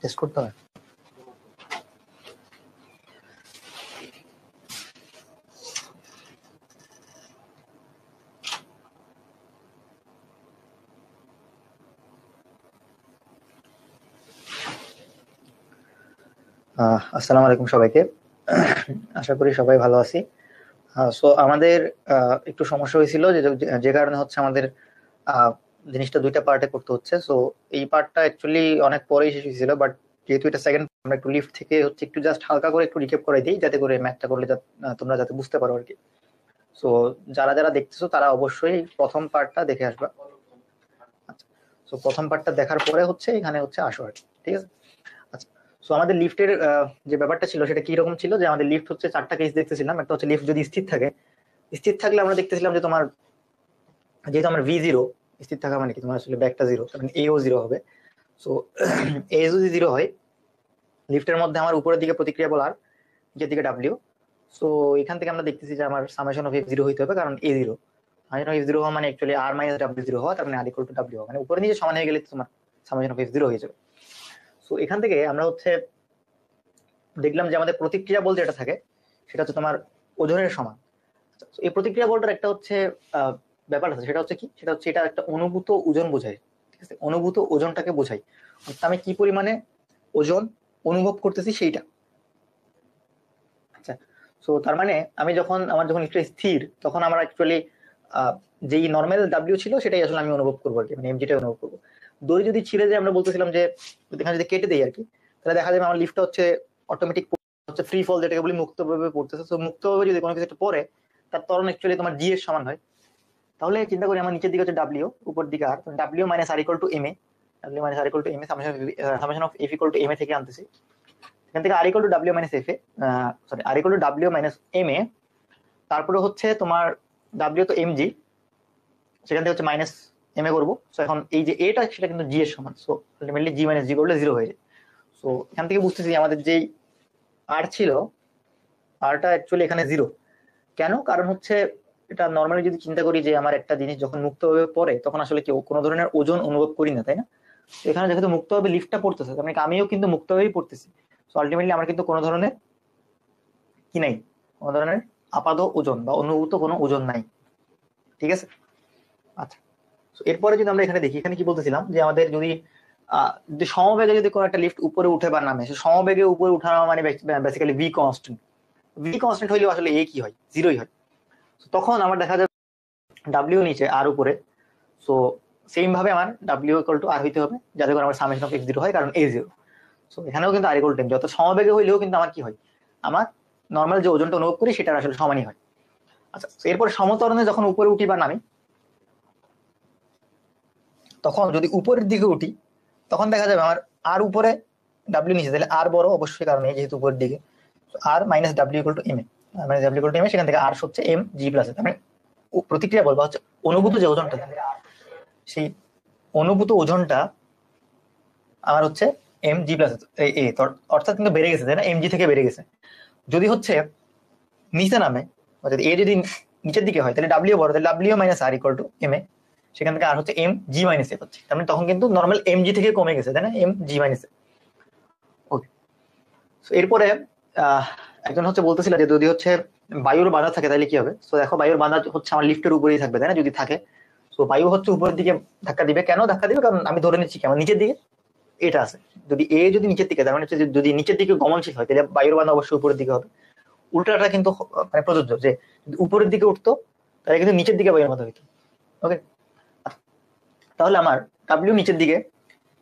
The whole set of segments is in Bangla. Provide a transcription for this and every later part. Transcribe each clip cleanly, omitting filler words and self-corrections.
টেস্ট করতে হয়। আসসালামু আলাইকুম সবাইকে। আশা করি সবাই ভালো আছি। সো আমাদের একটু সমস্যা হয়েছিল যে কারণে হচ্ছে আমাদের জিনিসটা দুইটা পার্টে করতে হচ্ছে। সো এই পার্টটা অ্যাকচুয়ালি অনেক পরেই শেষ হয়েছিল, বাট যেহেতু এটা সেকেন্ড, আমরা একটু লিফট থেকে হচ্ছে একটু জাস্ট হালকা করে একটু রিক্যাপ করে দিই, যাতে করে ম্যাথটা করলে তোমরা যাতে বুঝতে পারো আর কি। সো যারা যারা দেখতেছো তারা অবশ্যই প্রথম পার্টটা দেখে আসবা। আচ্ছা, সো প্রথম পার্টটা দেখার পরে হচ্ছে এখানে হচ্ছে আসো আর কি, ঠিক আছে? আচ্ছা, সো আমাদের লিফটের যে ব্যাপারটা ছিল সেটা কি রকম ছিল, যে আমাদের লিফট হচ্ছে চারটা কেস দেখতেছিলাম। একটা হচ্ছে লিফট যদি স্থির থাকে, স্থির থাকলে আমরা দেখতেছিলাম যে তোমার যেহেতু আমার V0 স্থির থাকা মানে কি, তোমার আসলে ব্যাকটা জিরো, তার মানে এও জিরো হবে। সো এ যদি জিরো হয়, লিফটের মধ্যে আমার উপরের দিকে প্রতিক্রিয়া বল আর, নিচের দিকে ডাব্লিউ। সো এখান থেকে আমরা দেখতেছি যে আমার সামেশন অফ F0 হইতে হবে, কারণ A0 সামেশন অফ F0 হওয়া মানে অ্যাকচুয়ালি R মাইনাস W0 হওয়া, তার মানে R ইকুয়াল টু W হওয়া, মানে উপরে নিচে সমান হয়ে গেলে তোমার সামেশন অফ F0 হয়ে যাবে। সো এখান থেকে আমরা হচ্ছে দেখলাম যে আমাদের প্রতিক্রিয়া বল যেটা থাকে সেটা হচ্ছে তোমার ওজনের সমান। এই প্রতিক্রিয়া বলটার একটা হচ্ছে ব্যাপার আছে, সেটা হচ্ছে কি, সেটা হচ্ছে এটা একটা অনুভূত ওজন বোঝায়, ঠিক আছে? অনুভূত ওজনটাকে বোঝাই, অর্থাৎ আমি কি পরিমাণে ওজন অনুভব করতেছি সেইটা। আচ্ছা, সো তার মানে আমি আমার যখন একটু স্থির, তখন আমার অ্যাকচুয়ালি যেই নর্মাল ডাব্লিউ ছিল সেটাই আসলে আমি অনুভব করবো আর কি, মানে এমজিটাই অনুভব করবো। দড়ি যদি ছিঁড়ে যায়, আমরা বলতেছিলাম যে এখানে যদি কেটে দেই আর কি, তাহলে দেখা যাবে আমার লিফটটা হচ্ছে অটোমেটিক হচ্ছে ফ্রি ফল, যেটাকে বলি মুক্তভাবে পড়তেছে। তো মুক্তভাবে যদি কোনো কিছু একটা পড়ে, তার ত্বরণ অ্যাকচুয়ালি তোমার জি এর সমান হয়। তাহলে চিন্তা করি আমার নিচের দিকে হচ্ছে ডাব্লিউ, উপর দিকে R, W minus R equal to M A, W minus R equal to M A, summation of F equal to M A থেকে আনতেছি। এখান থেকে R equal to W minus F A, sorry R equal to W minus M A, তারপরে হচ্ছে তোমার ডাব্লিউ তো এম জি, সেখান থেকে হচ্ছে মাইনাস এম এ করবো। সো এখন এই যে এটা সেটা কিন্তু জি এর সমান, সো আলটিমেটলি জি মাইনাস জি করলে জিরো হয়ে যায়। সো এখান থেকে বুঝতেছি আমাদের যেই আর ছিল, আরটা অ্যাকচুয়ালি এখানে জিরো। কেন? কারণ হচ্ছে এটা নর্মালি যদি চিন্তা করি যে আমার একটা জিনিস যখন মুক্তভাবে পড়ে, তখন আসলে কেউ কোনো ধরনের ওজন অনুভব করি না, তাই না? এখানে যেহেতু মুক্তভাবে লিফটটা পড়তেছে, তার মানে আমিও কিন্তু মুক্তভাবেই পড়তেছি। সো আলটিমেটলি আমার কিন্তু কোনো ধরনের কি নাই, কোনো ধরনের আপাত ওজন বা অনুভূত কোনো ওজন নাই, ঠিক আছে? আচ্ছা, এরপরে যদি আমরা এখানে দেখি, এখানে কি বলতেছিলাম যে আমাদের যদি সমবেগে যদি কোনো একটা লিফট উপরে উঠে বা নামে, সমবেগে উপরে উঠানো মানে basically V constant. V constant হইলেও আসলে এ কি হয়, জিরোই হয়। তখন আমার দেখা যাবে ডাব্লিউ নিচে আর উপরে। সো সেম ভাবে আমার ডাব্লিউ ইকুয়াল টু আর হইতে হবে, যাতে করে আমার সামেশন অফ এক্স জিরো হয়, কারণ এ জিরো। সো এখানেও কিন্তু আর ইকুয়াল টু এম, যত সমবেগে হইলেও কিন্তু আমার কি হয়, আমার নর্মাল যে ওজনটা অনুভব করি সেটা আসলে সমানই হয়। আচ্ছা, এরপর সমতরণে যখন উপরে উঠি বা নামি, তখন যদি উপরের দিকে উঠি, তখন দেখা যাবে আমার আর উপরে ডাব্লিউ নিচে, তাহলে আর বড় অবশ্যই, কারণ এই যেহেতু উপরের দিকে। R minus W equal to M A, minus W equal to M A, সেখান থেকে আর হচ্ছে এম জি প্লাস, মানে প্রতিক্রিয়া বলবা হচ্ছে অনুভূত যে ওজনটা, সেই অনুভূত ওজনটা আমার হচ্ছে এম জি প্লাস এ, অর্থাৎ কিন্তু বেড়ে গেছে, তাই না? এম জি থেকে বেড়ে গেছে। যদি হচ্ছে নিচে নামে, অর্থাৎ এ যদি নিচের দিকে হয়, তাহলে ডাব্লিউ বড়, তাহলে W minus R equal to M A, সেখান থেকে আর হচ্ছে এম জি মাইনাস এফ হচ্ছে, তার মানে তখন কিন্তু নর্মাল এম জি থেকে কমে গেছে, তাই না? এম জি মাইনাস এফ। ওকে, এরপরে একজন হচ্ছে বলতেছিল যে যদি হচ্ছে বায়ুর বাধা থাকে তাহলে কি হবে। তো দেখো, বায়ুর বাধা হচ্ছে আমার লিফটের উপরেই থাকবে, তাই না? যদি থাকে, তো বায়ু হচ্ছে উপরের দিকে ধাক্কা দিবে। কেন ধাক্কা দিবে? কারণ আমি ধরে নিচ্ছি কি আমার নিচের দিকে এটা আছে। যদি এ যদি নিচের দিকে, তার মানে হচ্ছে যদি নিচের দিকে গমনশীল হয়, তাহলে বায়ুর বাধা অবশ্যই উপরের দিকে হবে। উল্টাটা কিন্তু মানে প্রযোজ্য, যে যদি উপরের দিকে উঠতো তাহলে কিন্তু নিচের দিকে বায়ুর বাধা হইতো। ওকে, তাহলে আমার ডাব্লিউ নিচের দিকে,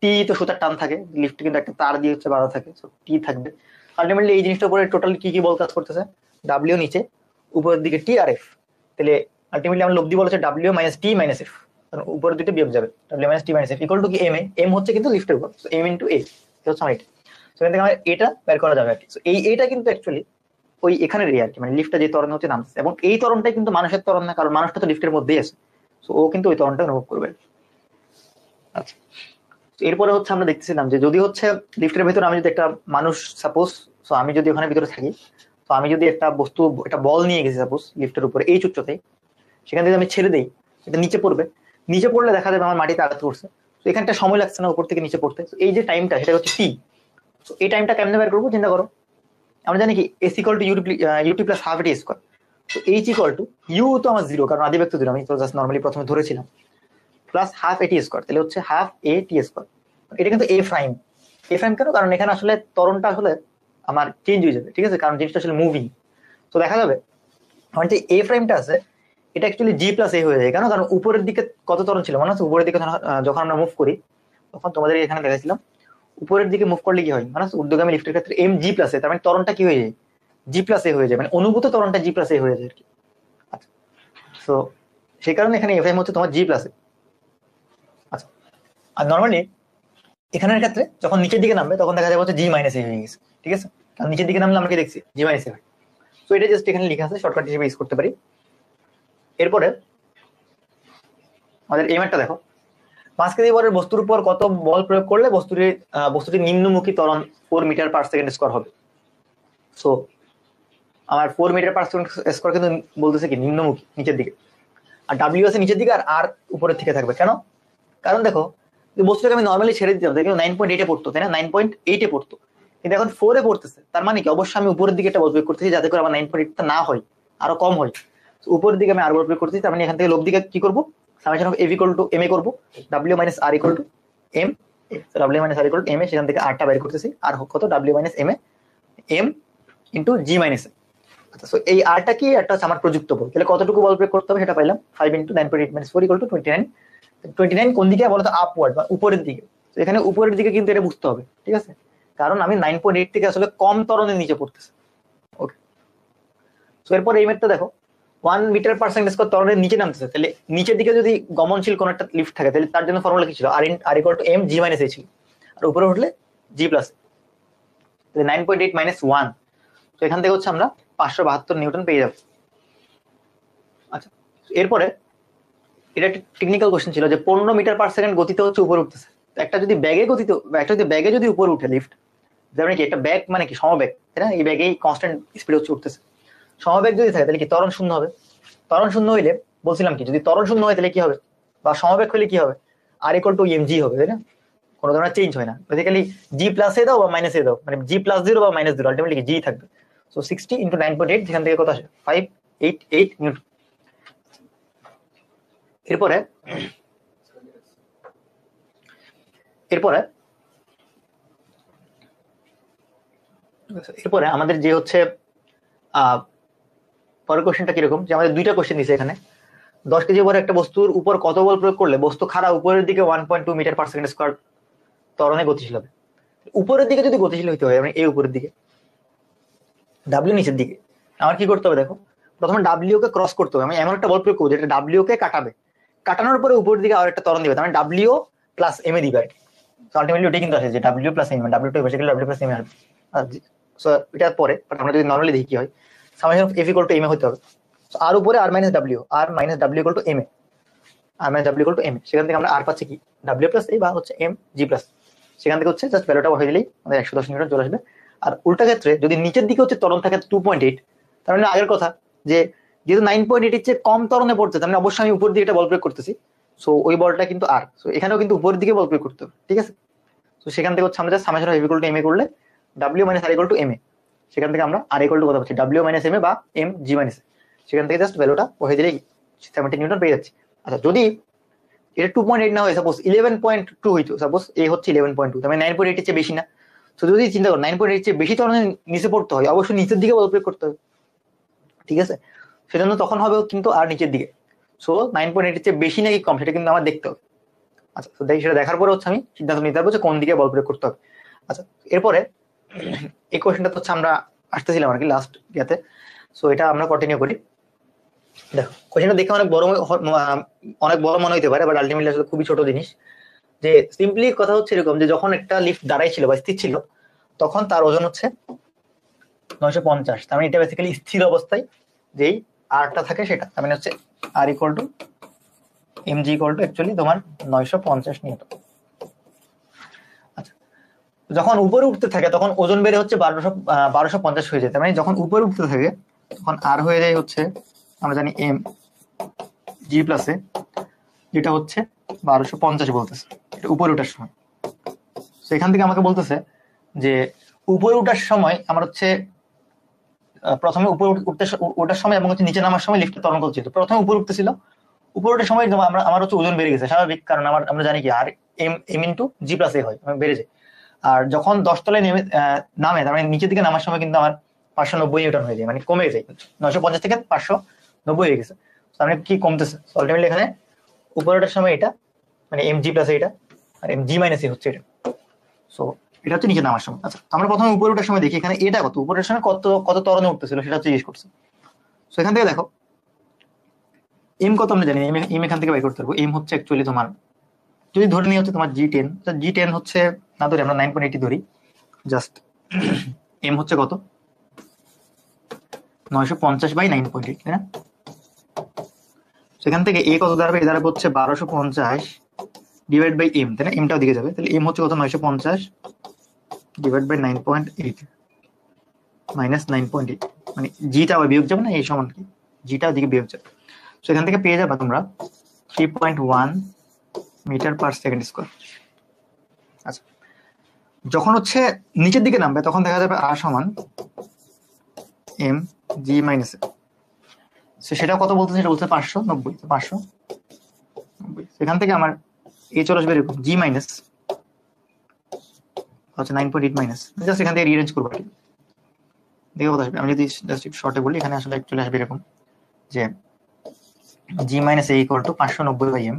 টি তো সুতার টান থাকে, লিফট কিন্তু একটা তার দিয়ে হচ্ছে বাধা থাকে, টি থাকবে। আলটিমেটলি এই জিনিসটার উপরে টোটাল কি কি বল কাজ করতেছে, ডাব্লিউ নিচে, উপরের দিকে টি আর এফ। তাহলে আলটিমেটলি আমার লব্ধি বল হচ্ছে ডাব্লিউ মাইনাস টি মাইনাস এফ, উপরের দুটো বিয়োগ যাবে, ডাব্লিউ মাইনাস টি মাইনাস এফ ইকুয়াল টু কি এম এ। এম হচ্ছে কিন্তু লিফটের উপর, এম ইন্টু এ হচ্ছে আমার এটা। সেখান থেকে আমার এটা বের করা যাবে আর কি। এই এটা কিন্তু অ্যাকচুয়ালি ওই এখানের আর কি, মানে লিফটটা যে ত্বরণ হচ্ছে নামছে, এবং এই ত্বরণটাই কিন্তু মানুষের ত্বরণ না, কারণ মানুষটা তো লিফটের মধ্যেই আছে। তো ও কিন্তু ওই ত্বরণটা অনুভব করবে। আচ্ছা, এরপরে হচ্ছে আমরা দেখতেছিলাম যে যদি হচ্ছে লিফটের ভেতরে আমি যদি একটা মানুষ সাপোজ, আমি যদি ওখানে ভিতরে থাকি, তো আমি যদি একটা বস্তু, একটা বল নিয়ে গেছি সাপোজ লিফটের উপরে এই উচ্চতায়, সেখান থেকে আমি ছেড়ে দেই, এটা নিচে পড়বে, নিচে পড়লে দেখা যাবে আমার মাটিতে আঘাত করছে। তো এখানটা সময় লাগছে না উপর থেকে নিচে পড়তে। এই যে টাইমটা সেটা হচ্ছে টি। তো এই টাইমটা কেমনে বের করবো চিন্তা করো। আমরা জানি কি S equal to UT plus half AT square. তো এইচ ইকুয়াল টু ইউ তো আমার জিরো, কারণ আদি ব্যক্তি জিরো, আমি তো জাস্ট নর্মালি প্রথমে ধরেছিলাম, প্লাস হাফ এটি স্কোয়ার, তাহলে হচ্ছে হাফ এ টি স্কোয়ার। এটা কিন্তু এ প্রাইম। এ প্রাইম কেন? কারণ এখানে আসলে ত্বরণটা আসলে আমার চেঞ্জ হয়ে যাবে, ঠিক আছে, কারণ জিনিসটা আসলে মুভিং। তো দেখা যাবে আমার যে এ প্রাইমটা আছে এটা অ্যাকচুয়ালি জি প্লাস এ হয়ে যায়। কেন? কারণ উপরের দিকে কত ত্বরণ ছিল মনে আছে? উপরের দিকে যখন আমরা মুভ করি তখন তোমাদের এখানে দেখাইছিলাম উপরের দিকে মুভ করলে কি হয় মানে ঊর্ধ্বগামী লিফটের ক্ষেত্রে এম জি প্লাস এ, তার মানে ত্বরণটা কি হয়ে যায়? জি প্লাস এ হয়ে যায়, মানে অনুভূত ত্বরণটা জি প্লাস এ হয়ে যায় আর কি। আচ্ছা, তো সেই কারণে এখানে এফ এম হচ্ছে তোমার জি প্লাস এ। আচ্ছা, আর নর্মালি এখানের ক্ষেত্রে যখন নিচের দিকে নামবে তখন দেখা যাবে হচ্ছে জি মাইনাস এ হয়ে গেছে, ঠিক আছে, কারণ নিচের দিকে নামলে আমরা কি দেখছি? জি মাইনাস এ হয়। তো এটা জাস্ট এখানে লেখা আছে, শর্টকাট হিসেবে ইউজ করতে পারি। এরপরে আমাদের এই ম্যাটটা দেখো, মাসকেদিবরের বস্তুর উপর কত বল প্রয়োগ করলে বস্তুটির নিম্নমুখী ত্বরণ 4 মিটার পার সেকেন্ড স্কোয়ার হবে। সো আমার 4 মিটার পার সেকেন্ড স্কোয়ার কিন্তু বলতেছে কি নিম্নমুখী, নিচের দিকে, আর ডাব্লিউ আছে নিচের দিকে, আর উপরের থেকে থাকবে। কেন? কারণ দেখো বস্তুটাকে আমি নর্মালি ছেড়ে দিতাম, দেখো 9.8 পড়তো, তাই না? 9.8 পড়তো, কিন্তু এখন 4 পড়তেছে, তার মানে কি অবশ্যই আমি উপরের দিকে একটা বল প্রয়োগ করতেছি যাতে করে আমার 9.8 না হয়, আরো কম হয়। উপরের দিকে আমি আর বল প্রয়োগ করতেছি, তার মানে এখান থেকে লোক দিকে কি করবো? Summation of F equal to M A করবো, W minus R equal to M, W minus R equal to M A, সেখান থেকে আরটা বের করতেছি, আর কত? W minus M A M into G minus A. আচ্ছা, সো এই আরটা কি? একটা হচ্ছে আমার প্রযুক্ত বল, তাহলে কতটুকু বল প্রয়োগ করতে হবে সেটা পাইলাম, 5 ইন্টু 9.8 মাইনাস 4 ইকুয়াল টু 29। 29 কোন দিকে বলতো? আপওয়ার্ড বা উপরের দিকে। তো এখানে উপরের দিকে কিন্তু এটা বুঝতে হবে, ঠিক আছে, কারণ আমি 9.8 থেকে আসলে কম ত্বরণের নিচে পড়তেছে। ওকে, তো এরপর এই মেটটা দেখো, 1 মিটার পার সেকেন্ড স্কোয়ার ত্বরণের নিচে নামতেছে, তাহলে নিচের দিকে যদি গমনশীল কোন একটা লিফট থাকে তাহলে তার জন্য ফর্মুলা কি ছিল? R equal to M G minus A ছিল, আর উপরে উঠলে জি প্লাস, তাহলে 9.8 মাইনাস 1, তো এখান থেকে হচ্ছে আমরা 572 নিউটন পেয়ে যাবো। আচ্ছা, এরপরে এটা একটা টেকনিক্যাল কোশ্চেন ছিল যে 15 মিটার পার সেকেন্ড গতিতে হচ্ছে উপরে উঠতেছে, একটা যদি ব্যাগে যদি উপরে উঠে লিফট, যেমন কি একটা ব্যাগ মানে কি সমবেগ, তাই না? এই ব্যাগেই কনস্ট্যান্ট স্পিড হচ্ছে উঠতেছে, সমবেগ যদি থাকে তাহলে কি ত্বরণ শূন্য হবে। ত্বরণ শূন্য হইলে বলছিলাম কি, যদি ত্বরণ শূন্য হয় তাহলে কি হবে, বা সমবেগ হলে কি হবে? আর ইকুয়াল টু এম জি হবে, তাই না? কোনো ধরনের চেঞ্জ হয় না, বেসিক্যালি জি প্লাস এ দাও বা মাইনাস এ দাও, মানে জি প্লাস 0 বা মাইনাস 0, আলটিমেটলি জি থাকবে। সো 60 ইন্টু 9.8, যেখান থেকে কত আসে? 588 নিউটন। এরপরে এরপরে এরপরে আমাদের যে হচ্ছে পরের কোশ্চেনটা কিরকম, যে আমাদের দুইটা কোশ্চেন দিছে এখানে, 10 কেজি উপরে একটা বস্তুর উপর কত বল প্রয়োগ করলে বস্তু খাড়া উপরের দিকে 1.2 মিটার পার সেকেন্ড স্কোয়ার ত্বরণে গতিশীল হবে। উপরের দিকে যদি গতিশীল হইতে হয়, মানে এই উপরের দিকে, ডাব্লিউ নিচের দিকে, আমার কি করতে হবে দেখো, প্রথমে ডাব্লিউ কে ক্রস করতে হবে, আমি এমন একটা বল প্রয়োগ করবো যেটা ডাব্লিউ কে কাটাবে, কাটানোর পরে উপরের দিকে আর একটা ত্বরণ দিবে, মানে ডাব্লিউ প্লাস এম এ দিবে আর কি। আলটিমেটলি ওটাই কিন্তু আসে যে W plus M, W to basically W plus M আসবে। সো এটা পরে, বাট আমরা যদি নর্মালি দেখি কি হয়, summation of F equal to M A হতে হবে, আর উপরে R minus W equal to M A, R minus W equal to M A, সেখান থেকে আমরা আর পাচ্ছি কি ডাব্লিউ প্লাস এ বা হচ্ছে এম জি প্লাস, সেখান থেকে হচ্ছে জাস্ট ভ্যালুটা বসাই দিলেই আমাদের 110 নিউটন চলে আসবে। আর উল্টা ক্ষেত্রে যদি নিচের দিকে হচ্ছে ত্বরণ থাকে 2.8, তার মানে আগের কথা যে যেহেতু 9.8 এর চেয়ে কম ত্বরণে পড়ছে, তার মানে অবশ্যই আমি উপর দিকে একটা বল প্রয়োগ করতেছি, সো ওই বলটা কিন্তু আর, সো এখানেও কিন্তু উপরের দিকে বল প্রয়োগ করতে হবে, ঠিক আছে। তো সেখান থেকে হচ্ছে আমরা just summation of F equal to M A করলে W minus R equal to M A, সেখান থেকে আমরা আর ইকুয়াল টু কত পাচ্ছি? ডাব্লিউ মাইনাস এম এ বা এম জি মাইনাস, সেখান থেকে জাস্ট ভ্যালুটা বসাই দিলেই 70 নিউটন পেয়ে যাচ্ছি। আচ্ছা, যদি এটা 2.8 না হয়, সাপোজ 11.2 হইতো, সাপোজ এ হচ্ছে 11.2, তার মানে 9.8 এর চেয়ে বেশি না। তো যদি চিন্তা করো 9.8 এর চেয়ে বেশি ত্বরণের নিচে পড়তে হয়, অবশ্যই নিচের দিকে বল প্রয়োগ করতে হবে, ঠিক আছে, সেজন্য তখন হবে কিন্তু আর নিচের দিকে। সো 9.8 এর চেয়ে বেশি নাকি কম সেটা কিন্তু আমার দেখতে হবে। আচ্ছা, তো সেটা দেখার পরে হচ্ছে আমি সিদ্ধান্ত নিতে পারবো যে কোন দিকে বল প্রয়োগ করতে হবে। আচ্ছা, এরপরে এই কোশ্চেনটা তো হচ্ছে আমরা আসতেছিলাম আর কি লাস্ট ইয়াতে, সো এটা আমরা কন্টিনিউ করি। দেখো কোশ্চেনটা দেখে অনেক বড় মনে হইতে পারে, বাট আলটিমেটলি আসলে খুবই ছোট জিনিস। যে সিম্পলি কথা হচ্ছে এরকম, যে যখন একটা লিফট দাঁড়াই ছিল বা স্থির ছিল, তখন তার ওজন হচ্ছে 950, তার মানে এটা বেসিক্যালি স্থির অবস্থায় যেই আরটা থাকে সেটা, তার মানে হচ্ছে R equal to M G equal to actually তোমার 950 নিউটন। আচ্ছা, যখন উপরে উঠতে থাকে তখন ওজন বেড়ে হচ্ছে 1250 হয়ে যায়, তার মানে যখন উপরে উঠতে থাকে তখন আর হয়ে যায় হচ্ছে আমরা জানি এম জি প্লাস এ, এটা হচ্ছে 1250 বলতেছে, এটা উপরে ওঠার সময়। তো এখান থেকে আমাকে বলতেছে যে উপরে ওঠার সময় আমার হচ্ছে প্রথমে উপরে ওঠার সময় এবং হচ্ছে নিচে নামার সময় লিফটের ত্বরণ কত ছিল। প্রথমে উপরে উঠতেছিল, উপরে ওঠার সময় আমার হচ্ছে ওজন বেড়ে গেছে স্বাভাবিক, কারণ আমরা জানি কি R M into G plus A হয়, বেড়ে যায়। আর যখন 10 তলায় নামে তার মানে নিচের দিকে নামার সময় কিন্তু আমার 590 নিউটন হয়ে যায়, মানে কমে যায়, 950 থেকে 590 হয়ে গেছে। তার মানে কি কমতেছে আলটিমেটলি এখানে উপরে ওঠার সময় এটা মানে এম জি প্লাস এটা, আর এম জি মাইনাস এ হচ্ছে এটা। সো এটা হচ্ছে নিচে নামার সময়। আচ্ছা, আমরা প্রথমে উপরে ওঠার সময় দেখি এখানে এটা কত, উপরের সময় কত কত ত্বরণে উঠতেছিল সেটা হচ্ছে জিজ্ঞেস করছে। সো এখান থেকে দেখো এম কত আমরা জানি, এম এখান থেকে বাই করতে পারবো। এম হচ্ছে অ্যাকচুয়ালি তোমার যদি ধরে নিয়ে হচ্ছে তোমার G10, G10 হচ্ছে না ধরে আমরা 9.80 ধরি জাস্ট। এম হচ্ছে কত 950 বাই 9.8, তাই না? সেখান থেকে এ কত দাঁড়াবে, এ দাঁড়াবে হচ্ছে 1250 ডিভাইড বাই এম, তাই না? এমটাও দিকে যাবে, তাহলে এম হচ্ছে কত 950 ডিভাইড বাই 9.8 মাইনাস 9.8, মানে জিটা আবার বিয়োগ যাবে না, এই সমান কি জিটা দিকে বিয়োগ যাবে। তো এখান থেকে পেয়ে যাবে তোমরা 3.1 মিটার পার সেকেন্ড স্কোয়ার। আচ্ছা, যখন হচ্ছে নিচের দিকে নামবে তখন দেখা যাবে আর সমান এম জি মাইনাস, সেটা কত বলতেছে, সেটা বলছে 590, 590। সেখান থেকে আমার এ চলে আসবে এরকম জি মাইনাস হচ্ছে 9.8 মাইনাস, জাস্ট এখান থেকে রিঅ্যারেঞ্জ করবো, দেখে কত আসবে। আমি যদি জাস্ট একটু শর্টে বলি, এখানে আসলে চলে আসবে এরকম যে G minus A equal to 590 by M,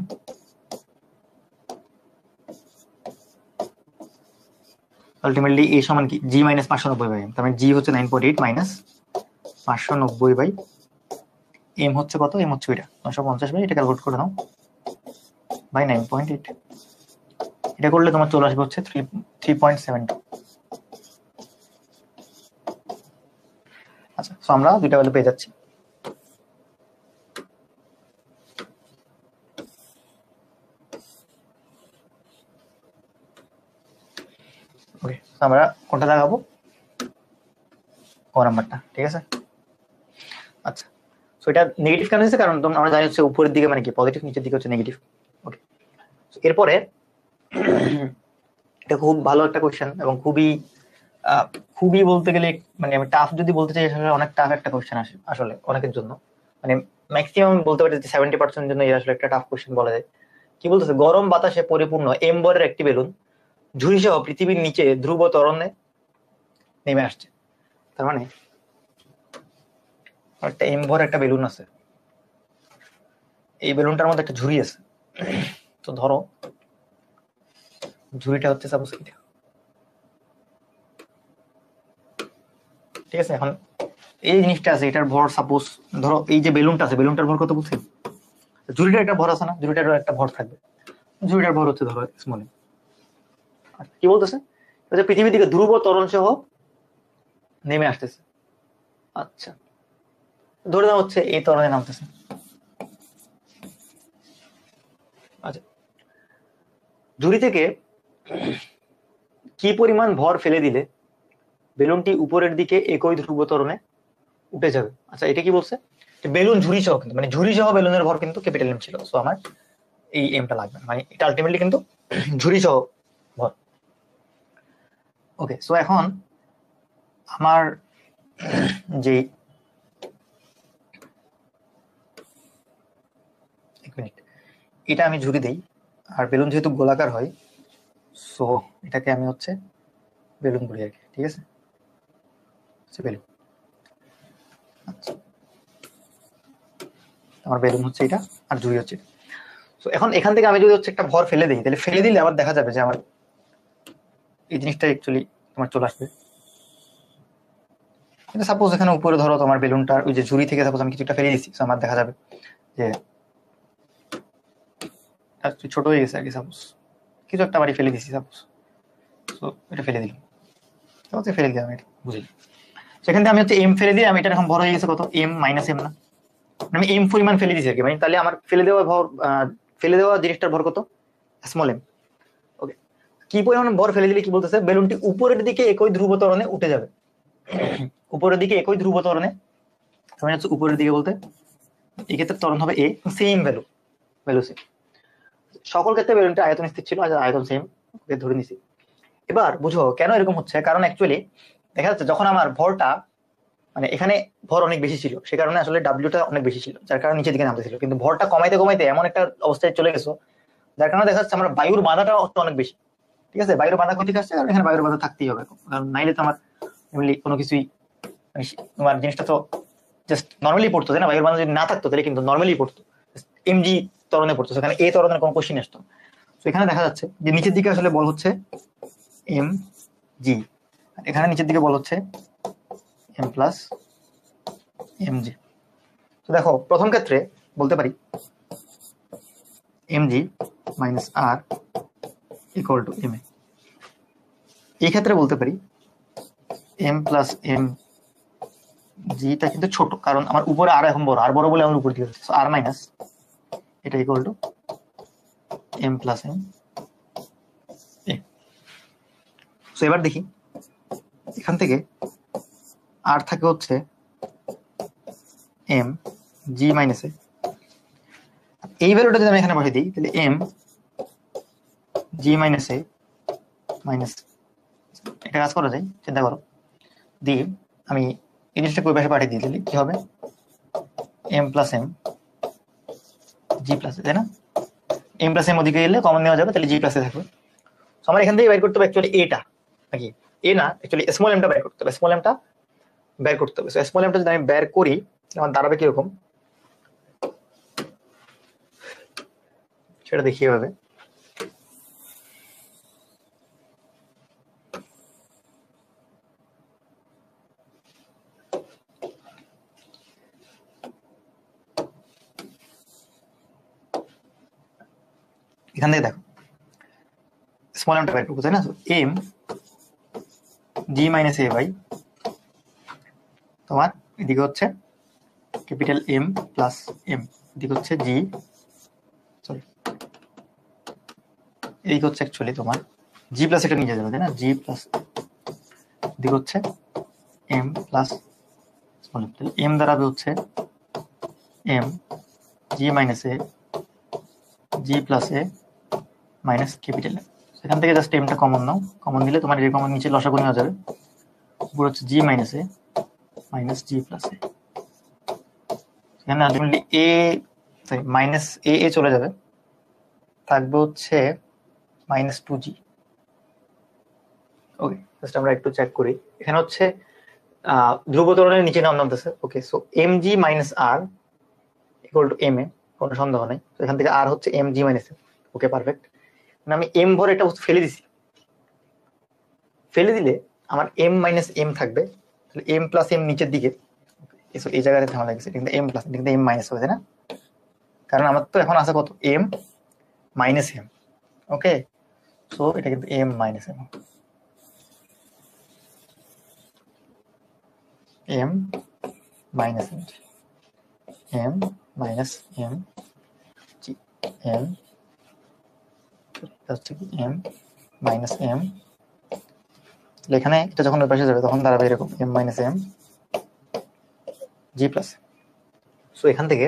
ultimately A সমান কি জি মাইনাস 590 বাই এম, তার মানে জি হচ্ছে 9.8 মাইনাস 590 বাই এম হচ্ছে কত, এম হচ্ছে এটা 950 বাই, এটা ক্যালকুলেট করে নাও বাই 9.8, এটা করলে তোমার চলে আসবে হচ্ছে 3.72। আচ্ছা, তো আমরা দুইটা ভ্যালু পেয়ে যাচ্ছি। ওকে, আমরা কোনটা দেখাবো, ক নাম্বারটা, ঠিক আছে। আচ্ছা, সো এটা নেগেটিভ কেন হয়েছে, কারণ আমরা জানি হচ্ছে উপরের দিকে মানে কি পজিটিভ, নিচের দিকে হচ্ছে নেগেটিভ। ওকে, এরপরে এটা খুব ভালো একটা কোশ্চেন এবং খুবই বলতে গেলে মানে আমি টাফ যদি বলতে চাই, আসলে অনেক টাফ একটা কোশ্চেন আসলে অনেকের জন্য, মানে ম্যাক্সিমাম বলতে পারি 70% জন্য আসলে একটা টাফ কোশ্চেন বলা যায়। কি বলতেছে, গরম বাতাসে পরিপূর্ণ এম ভরের একটি বেলুন ঝুড়ি সহ পৃথিবীর নিচে ধ্রুব ত্বরণে নেমে আসছে। তার মানে একটা এম ভর একটা বেলুন আছে, এই বেলুনটার মধ্যে একটা ঝুড়ি আছে। তো ধরো ঝুড়িটা হচ্ছে সাপোজ এটা, ঠিক আছে। এখন এই জিনিসটা আছে, এটার ভর সাপোজ ধরো এই যে বেলুনটা আছে, বেলুনটার ভর কত বলছি, ঝুড়িটার একটা ভর আছে না, ঝুড়িটারও একটা ভর থাকবে, ঝুড়িটার ভর হচ্ছে ধরো স্মল। কি বলতেছে, পৃথিবী থেকে ধ্রুব ত্বরণ সহ নেমে আসতেছে। আচ্ছা, ধরে নেওয়া হচ্ছে এই ত্বরণে নামতেছে। আচ্ছা, ঝুড়ি থেকে কি পরিমাণ ভর ফেলে দিলে বেলুনটি উপরের দিকে একই ধ্রুব ত্বরণে উঠে যাবে। আচ্ছা, এটা কি বলছে, বেলুন ঝুড়ি সহ, কিন্তু মানে ঝুড়ি সহ বেলুনের ভর কিন্তু ক্যাপিটাল এম ছিল, সো আমার এই এমটা লাগবে, মানে এটা আলটিমেটলি কিন্তু ঝুড়ি সহ ভর। ওকে, সো এখন আমার যে এক মিনিট, এটা আমি ঝুড়ি দেই, আর বেলুন যেহেতু গোলাকার হয় সো এটাকে আমি হচ্ছে বেলুন বলি আর কি, ঠিক আছে, বেলুন। আচ্ছা, আমার বেলুন হচ্ছে এটা আর ঝুড়ি হচ্ছে। তো এখন এখান থেকে আমি যদি হচ্ছে একটা ভর ফেলে দিই, তাহলে ফেলে দিলে আবার দেখা যাবে যে আমার এই জিনিসটা অ্যাকচুয়ালি তোমার চলে আসবে। কিন্তু সাপোজ এখানে উপরে ধরো তোমার বেলুনটা ওই যে ঝুড়ি থেকে সাপোজ আমি কিছুটা ফেলে দিচ্ছি, আমার দেখা যাবে যে ছোট হয়ে গেছে আর কি, সাপোজ কিছু একটা বাড়ি ফেলে দিচ্ছি সাপোজ, তো এটা ফেলে দিলাম, ফেলে দিলাম, এটা বুঝলি। সেখান থেকে আমি হচ্ছে এম ফেলে দিয়ে আমি এটা এখন ভর হয়ে গেছে কত, এম মাইনাস এম না, আমি এম পরিমাণ ফেলে দিচ্ছি আর কি, মানে তাহলে আমার ফেলে দেওয়া জিনিসটার ভর কত, স্মল এম। ওকে, কি পরিমাণ ভর ফেলে দিলে কি বলতেছে, বেলুনটি উপরের দিকে একই ধ্রুব ত্বরণে উঠে যাবে, উপরের দিকে একই ধ্রুব ত্বরণে, মানে হচ্ছে উপরের দিকে বলতে এক্ষেত্রে ত্বরণ হবে এ, সেম ভ্যালু সেম। সকল ক্ষেত্রে বেলুনটা আয়তন স্থির ছিল, আয়তন সেম ধরে নিছি। এবার বুঝো কেন এরকম হচ্ছে, কারণ অ্যাকচুয়ালি দেখা যাচ্ছে যখন আমার ভরটা মানে এখানে ভর অনেক বেশি ছিল, সে কারণে আসলে ডাব্লিউটা অনেক বেশি ছিল, যার কারণে নিচের দিকে নামতেছিল, কিন্তু ভরটা কমাইতে কমাইতে এমন একটা অবস্থায় চলে গেছো যার কারণে দেখা যাচ্ছে আমার বায়ুর বাধাটাও অনেক বেশি। ঠিক আছে, বায়ুর বাধা কোথেকে আসছে, কারণ এখানে বায়ুর বাধা থাকতেই হবে, কারণ নাইলে তো আমার এমনি কোনো কিছুই মানে তোমার জিনিসটা তো জাস্ট নর্মালি পড়তো, তাই না? বায়ুর বাধা যদি না থাকতো তাহলে কিন্তু নর্মালি পড়তো, এমজি ত্বরণে পড়তো, সেখানে এ ত্বরণের কোনো কোশ্চিন আসতো। তো এখানে দেখা যাচ্ছে যে নিচের দিকে আসলে বল হচ্ছে এম জি, এখানে নিচের দিকে বল হচ্ছে এম প্লাস এম জি। তো দেখো প্রথম ক্ষেত্রে বলতে পারি M G minus R equal to M A. এই ক্ষেত্রে বলতে পারি এম প্লাস এম জিটা কিন্তু ছোট, কারণ আমার উপরে আর এখন বড়, আর বড় বলে আমার উপর দিকে হচ্ছে আর মাইনাস এটা equal to m plus m a. তো এবার দেখি এখান থেকে আর থাকে হচ্ছে এম জি মাইনাস এ। এই ভ্যালুটা যদি আমি এখানে বসে দিই তাহলে এম জি মাইনাস এ মাইনাস, এটা কাজ করা যায়, চিন্তা করো, দিয়ে আমি এই জিনিসটা ওই পাশে পাঠিয়ে দিই, তাহলে কি হবে M plus M G plus, তাই না? এম প্লাস এম ওদিকে গেলে কমন নেওয়া যাবে, তাহলে জি প্লাসে থাকবে। তো আমার এখান থেকে বের করতে হবে অ্যাকচুয়ালি এটা নাকি এ না, অ্যাকচুয়ালি স্মল এমটা বের করতে হবে, স্মল এমটা বের করতে হবে। স্মল এমটা যদি আমি বের করি আমার দাঁড়াবে কিরকম সেটা দেখি এভাবে। এখান থেকে দেখো স্মল এমটা বের করবো, তাই না? M G minus A by তোমার এদিকে হচ্ছে ক্যাপিটাল এম প্লাস এম, এদিকে হচ্ছে জি, সরি এদিকে হচ্ছে অ্যাকচুয়ালি তোমার জি প্লাস এটা নিয়ে যাবে, তাই না? জি প্লাস এদিকে হচ্ছে এম প্লাস স্মল এম, তাহলে এম দাঁড়াবে হচ্ছে m G minus A G plus a minus capital M. সেখান থেকে জাস্ট এমটা কমন নাও, কমন দিলে তোমার এরকম নিচে লসাগু নেওয়া যাবে, উপর হচ্ছে জি মাইনাস এ মাইনাস জি প্লাস এ। এখানে আলটিমেটলি এ মাইনাস এ এ চলে যাবে, থাকবে হচ্ছে মাইনাস টু জি। ওকে, জাস্ট আমরা একটু চেক করি, এখানে হচ্ছে ধ্রুব ত্বরণের নিচে নাম নামতেছে। Okay, so m G minus R equal to M a, কোনো সন্দেহ নাই। তো এখান থেকে আর হচ্ছে m G minus a. Okay perfect, আমি এম ভরে এটা ফেলে দিছি, ফেলে দিলে আমার এম মাইনাস এম থাকবে, তাহলে এম প্লাস এম নিচের দিকে, এই জায়গাতে ঝামেলা গেছে, কিন্তু এম প্লাস কিন্তু এম মাইনাস হবে, তাই না? কারণ আমার তো এখন আছে কত M minus M. Okay, so এটা কিন্তু M minus M, M minus M, M minus M G, M হচ্ছে কি এম মাইনাস এম, এখানে এটা যখন ওই পাশে যাবে তখন দাঁড়াবে এরকম M minus M G plus. So এখান থেকে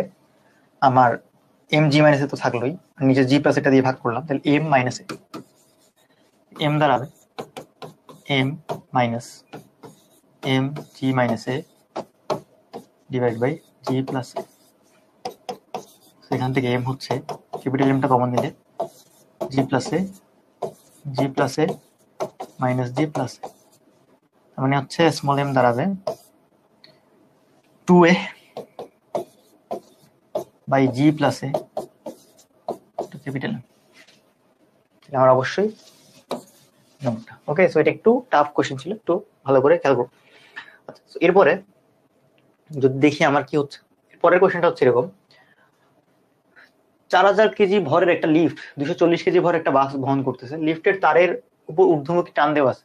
আমার এম জি মাইনাস তো থাকলোই, নিচে জি প্লাস এটা দিয়ে ভাগ করলাম, তাহলে এম মাইনাস এম দাঁড়াবে m minus M G minus a divide by g plus a. এখান থেকে এম হচ্ছে ক্যাপিটাল এমটা কমন দিলে g plus a minus g plus a, মানে হচ্ছে স্মল এম দাঁড়াবে two a by g plus a capital m. আমার অবশ্যই নম্বরটা। ওকে, সো এটা একটু টাফ কোশ্চেন ছিল, একটু ভালো করে খেয়াল করো। আচ্ছা, এরপরে যদি দেখি আমার কি হচ্ছে, পরের কোশ্চেনটা হচ্ছে এরকম, 4000 কেজি ভরের একটা লিফট 240 কেজি ভরের একটা বাস বহন করতেছে, লিফটের তারের উপর ঊর্ধ্বমুখী টান দেওয়া আছে,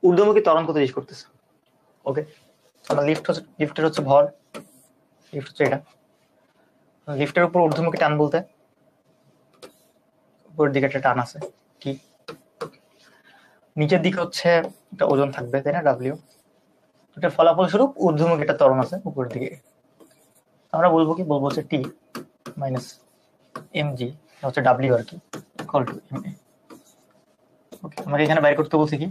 ঊর্ধ্বমুখী ত্বরণ কত জিজ্ঞেস করতেছে। ওকে, আমার লিফটের হচ্ছে ভর, লিফট হচ্ছে এটা, লিফটের উপর ঊর্ধ্বমুখী টান বলতে উপরের দিকে একটা টান আছে, কি নিচের দিকে হচ্ছে একটা ওজন থাকবে, তাই না? ডাব্লিউ, এটার ফলাফল স্বরূপ ঊর্ধ্বমুখী একটা ত্বরণ আছে উপরের দিকে, আমরা বলবো কি, বলবো হচ্ছে টি মাইনাস mg হচ্ছে w আর কি ইকুয়াল টু ma। ওকে, আমাকে এখানে বাইর করতে বলছে কি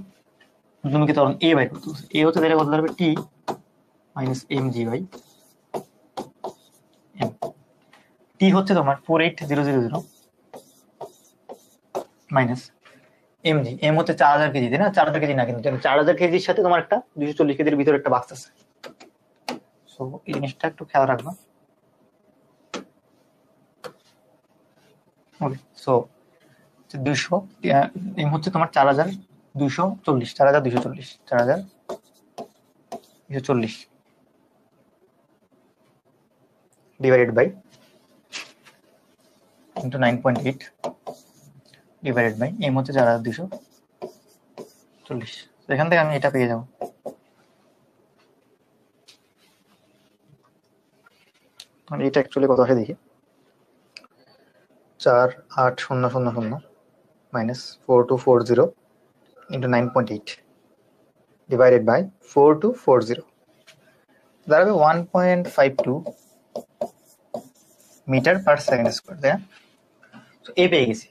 দুমুখী ত্বরণ a বাইর করতে বলছে। a হচ্ছে তাহলে কত দাঁড়াবে t minus mg by m। t হচ্ছে তোমার 48000 মাইনাস mg, m হচ্ছে 4000 কেজি, তাই না? 4000 কেজি না, কিন্তু 4000 কেজির সাথে তোমার একটা 240 কেজির ভিতরে একটা বাক্স আছে। সো এই জিনিসটা একটু খেয়াল রাখবা। ওকে, সো 200 m হচ্ছে তোমার 4240 4240 divided by into 9.8 divided by m হচ্ছে 4240। এখান থেকে আমি এটা পেয়ে যাবো। এটা অ্যাকচুয়ালি কত আসে দেখি, 48000 মাইনাস 4240 ইন্টু 9.8 ডিভাইডেড বাই 4240 দাঁড়াবে 1.52 মিটার পার সেকেন্ড স্কোয়ার, তাই না? এ পেয়ে গেছি।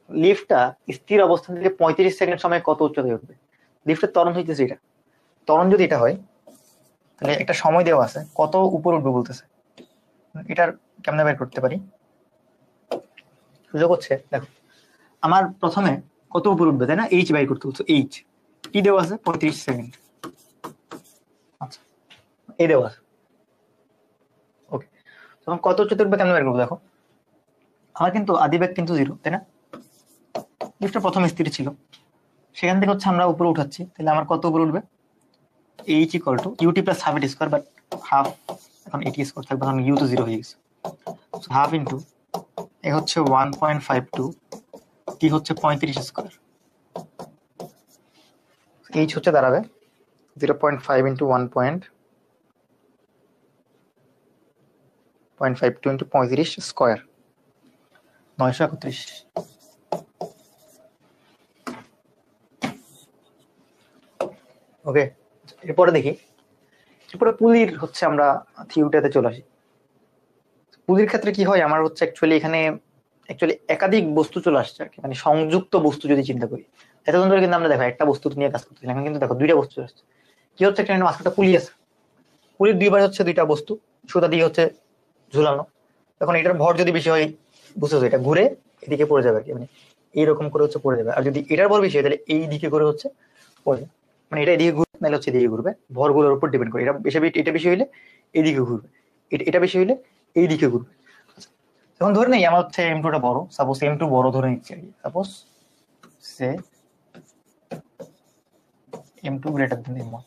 লিফটটা স্থির অবস্থান থেকে 35 সেকেন্ড সময় কত উচ্চতায় উঠবে? লিফটের ত্বরণ হইতেছে এটা। ত্বরণ যদি এটা হয় তাহলে একটা সময় দেওয়া আছে, কত উপর উঠবে বলতেছে। এটার কেমনে বের করতে পারি? সুযোগ হচ্ছে, দেখো আমার প্রথমে কত উপর উঠবে, তাই না? এইচ বাই করতে বলছো, এইচ কি দেওয়া আছে 35 সেকেন্ড। আচ্ছা, এই দেওয়া আছে। ওকে, তখন কত উচ্চতা উঠবে কেমনে বের করবো? দেখো আমার কিন্তু আদি বেগ কিন্তু 0, তাই না? লিফটটা প্রথম স্থির ছিল, সেখান থেকে হচ্ছে আমরা উপরে উঠাচ্ছি, তাহলে আমার কত উপরে উঠবে? H equal to UT plus half AT square, but half এখন এটি স্কোয়ার থাকবে, কারণ ইউ তো 0 হয়ে গেছে। হাফ ইন্টু এ হচ্ছে 1.52, টি হচ্ছে 35 স্কোয়ার, এইচ হচ্ছে দাঁড়াবে 0.5 ইন্টু 1.52 ইন্টু 35 স্কোয়ার, 931। ওকে, এরপরে দেখি, এরপরে পুলির হচ্ছে আমরা থিওরিটাতে চলে আসি। পুলির ক্ষেত্রে কি হয়, আমার হচ্ছে অ্যাকচুয়ালি এখানে একাধিক বস্তু চলে আসছে আর কি, মানে সংযুক্ত বস্তু যদি চিন্তা করি। এতক্ষণ ধরে কিন্তু আমরা দেখো একটা বস্তু নিয়ে কাজ করতেছিলাম, এখন কিন্তু দেখো দুইটা বস্তু চলে আসছে। কি হচ্ছে, একটা মাঝখানে পুলি আছে, পুলির দুই পাশে হচ্ছে দুইটা বস্তু সুতা দিয়ে হচ্ছে ঝুলানো। তখন এটার ভর যদি বেশি হয়, বুঝতেছো, এটা ঘুরে এদিকে পড়ে যাবে আর কি, মানে এইরকম করে হচ্ছে পড়ে যাবে। আর যদি এটার ভর বেশি হয় তাহলে এই দিকে করে হচ্ছে পড়ে যাবে, মানে এটা এদিকে ঘুরবে নাহলে হচ্ছে এদিকে ঘুরবে, ভরগুলোর উপর ডিপেন্ড করে। এটা বেশি হইলে এইদিকে ঘুরবে, এটা বেশি হইলে এই দিকে ঘুরবে। এখন ধরে নেই আমার হচ্ছে M2 টা বড়, সাপোজ M2 বড় ধরে নিচ্ছি আর কি, সাপোজ সে M2 গ্রেটার দেন M1,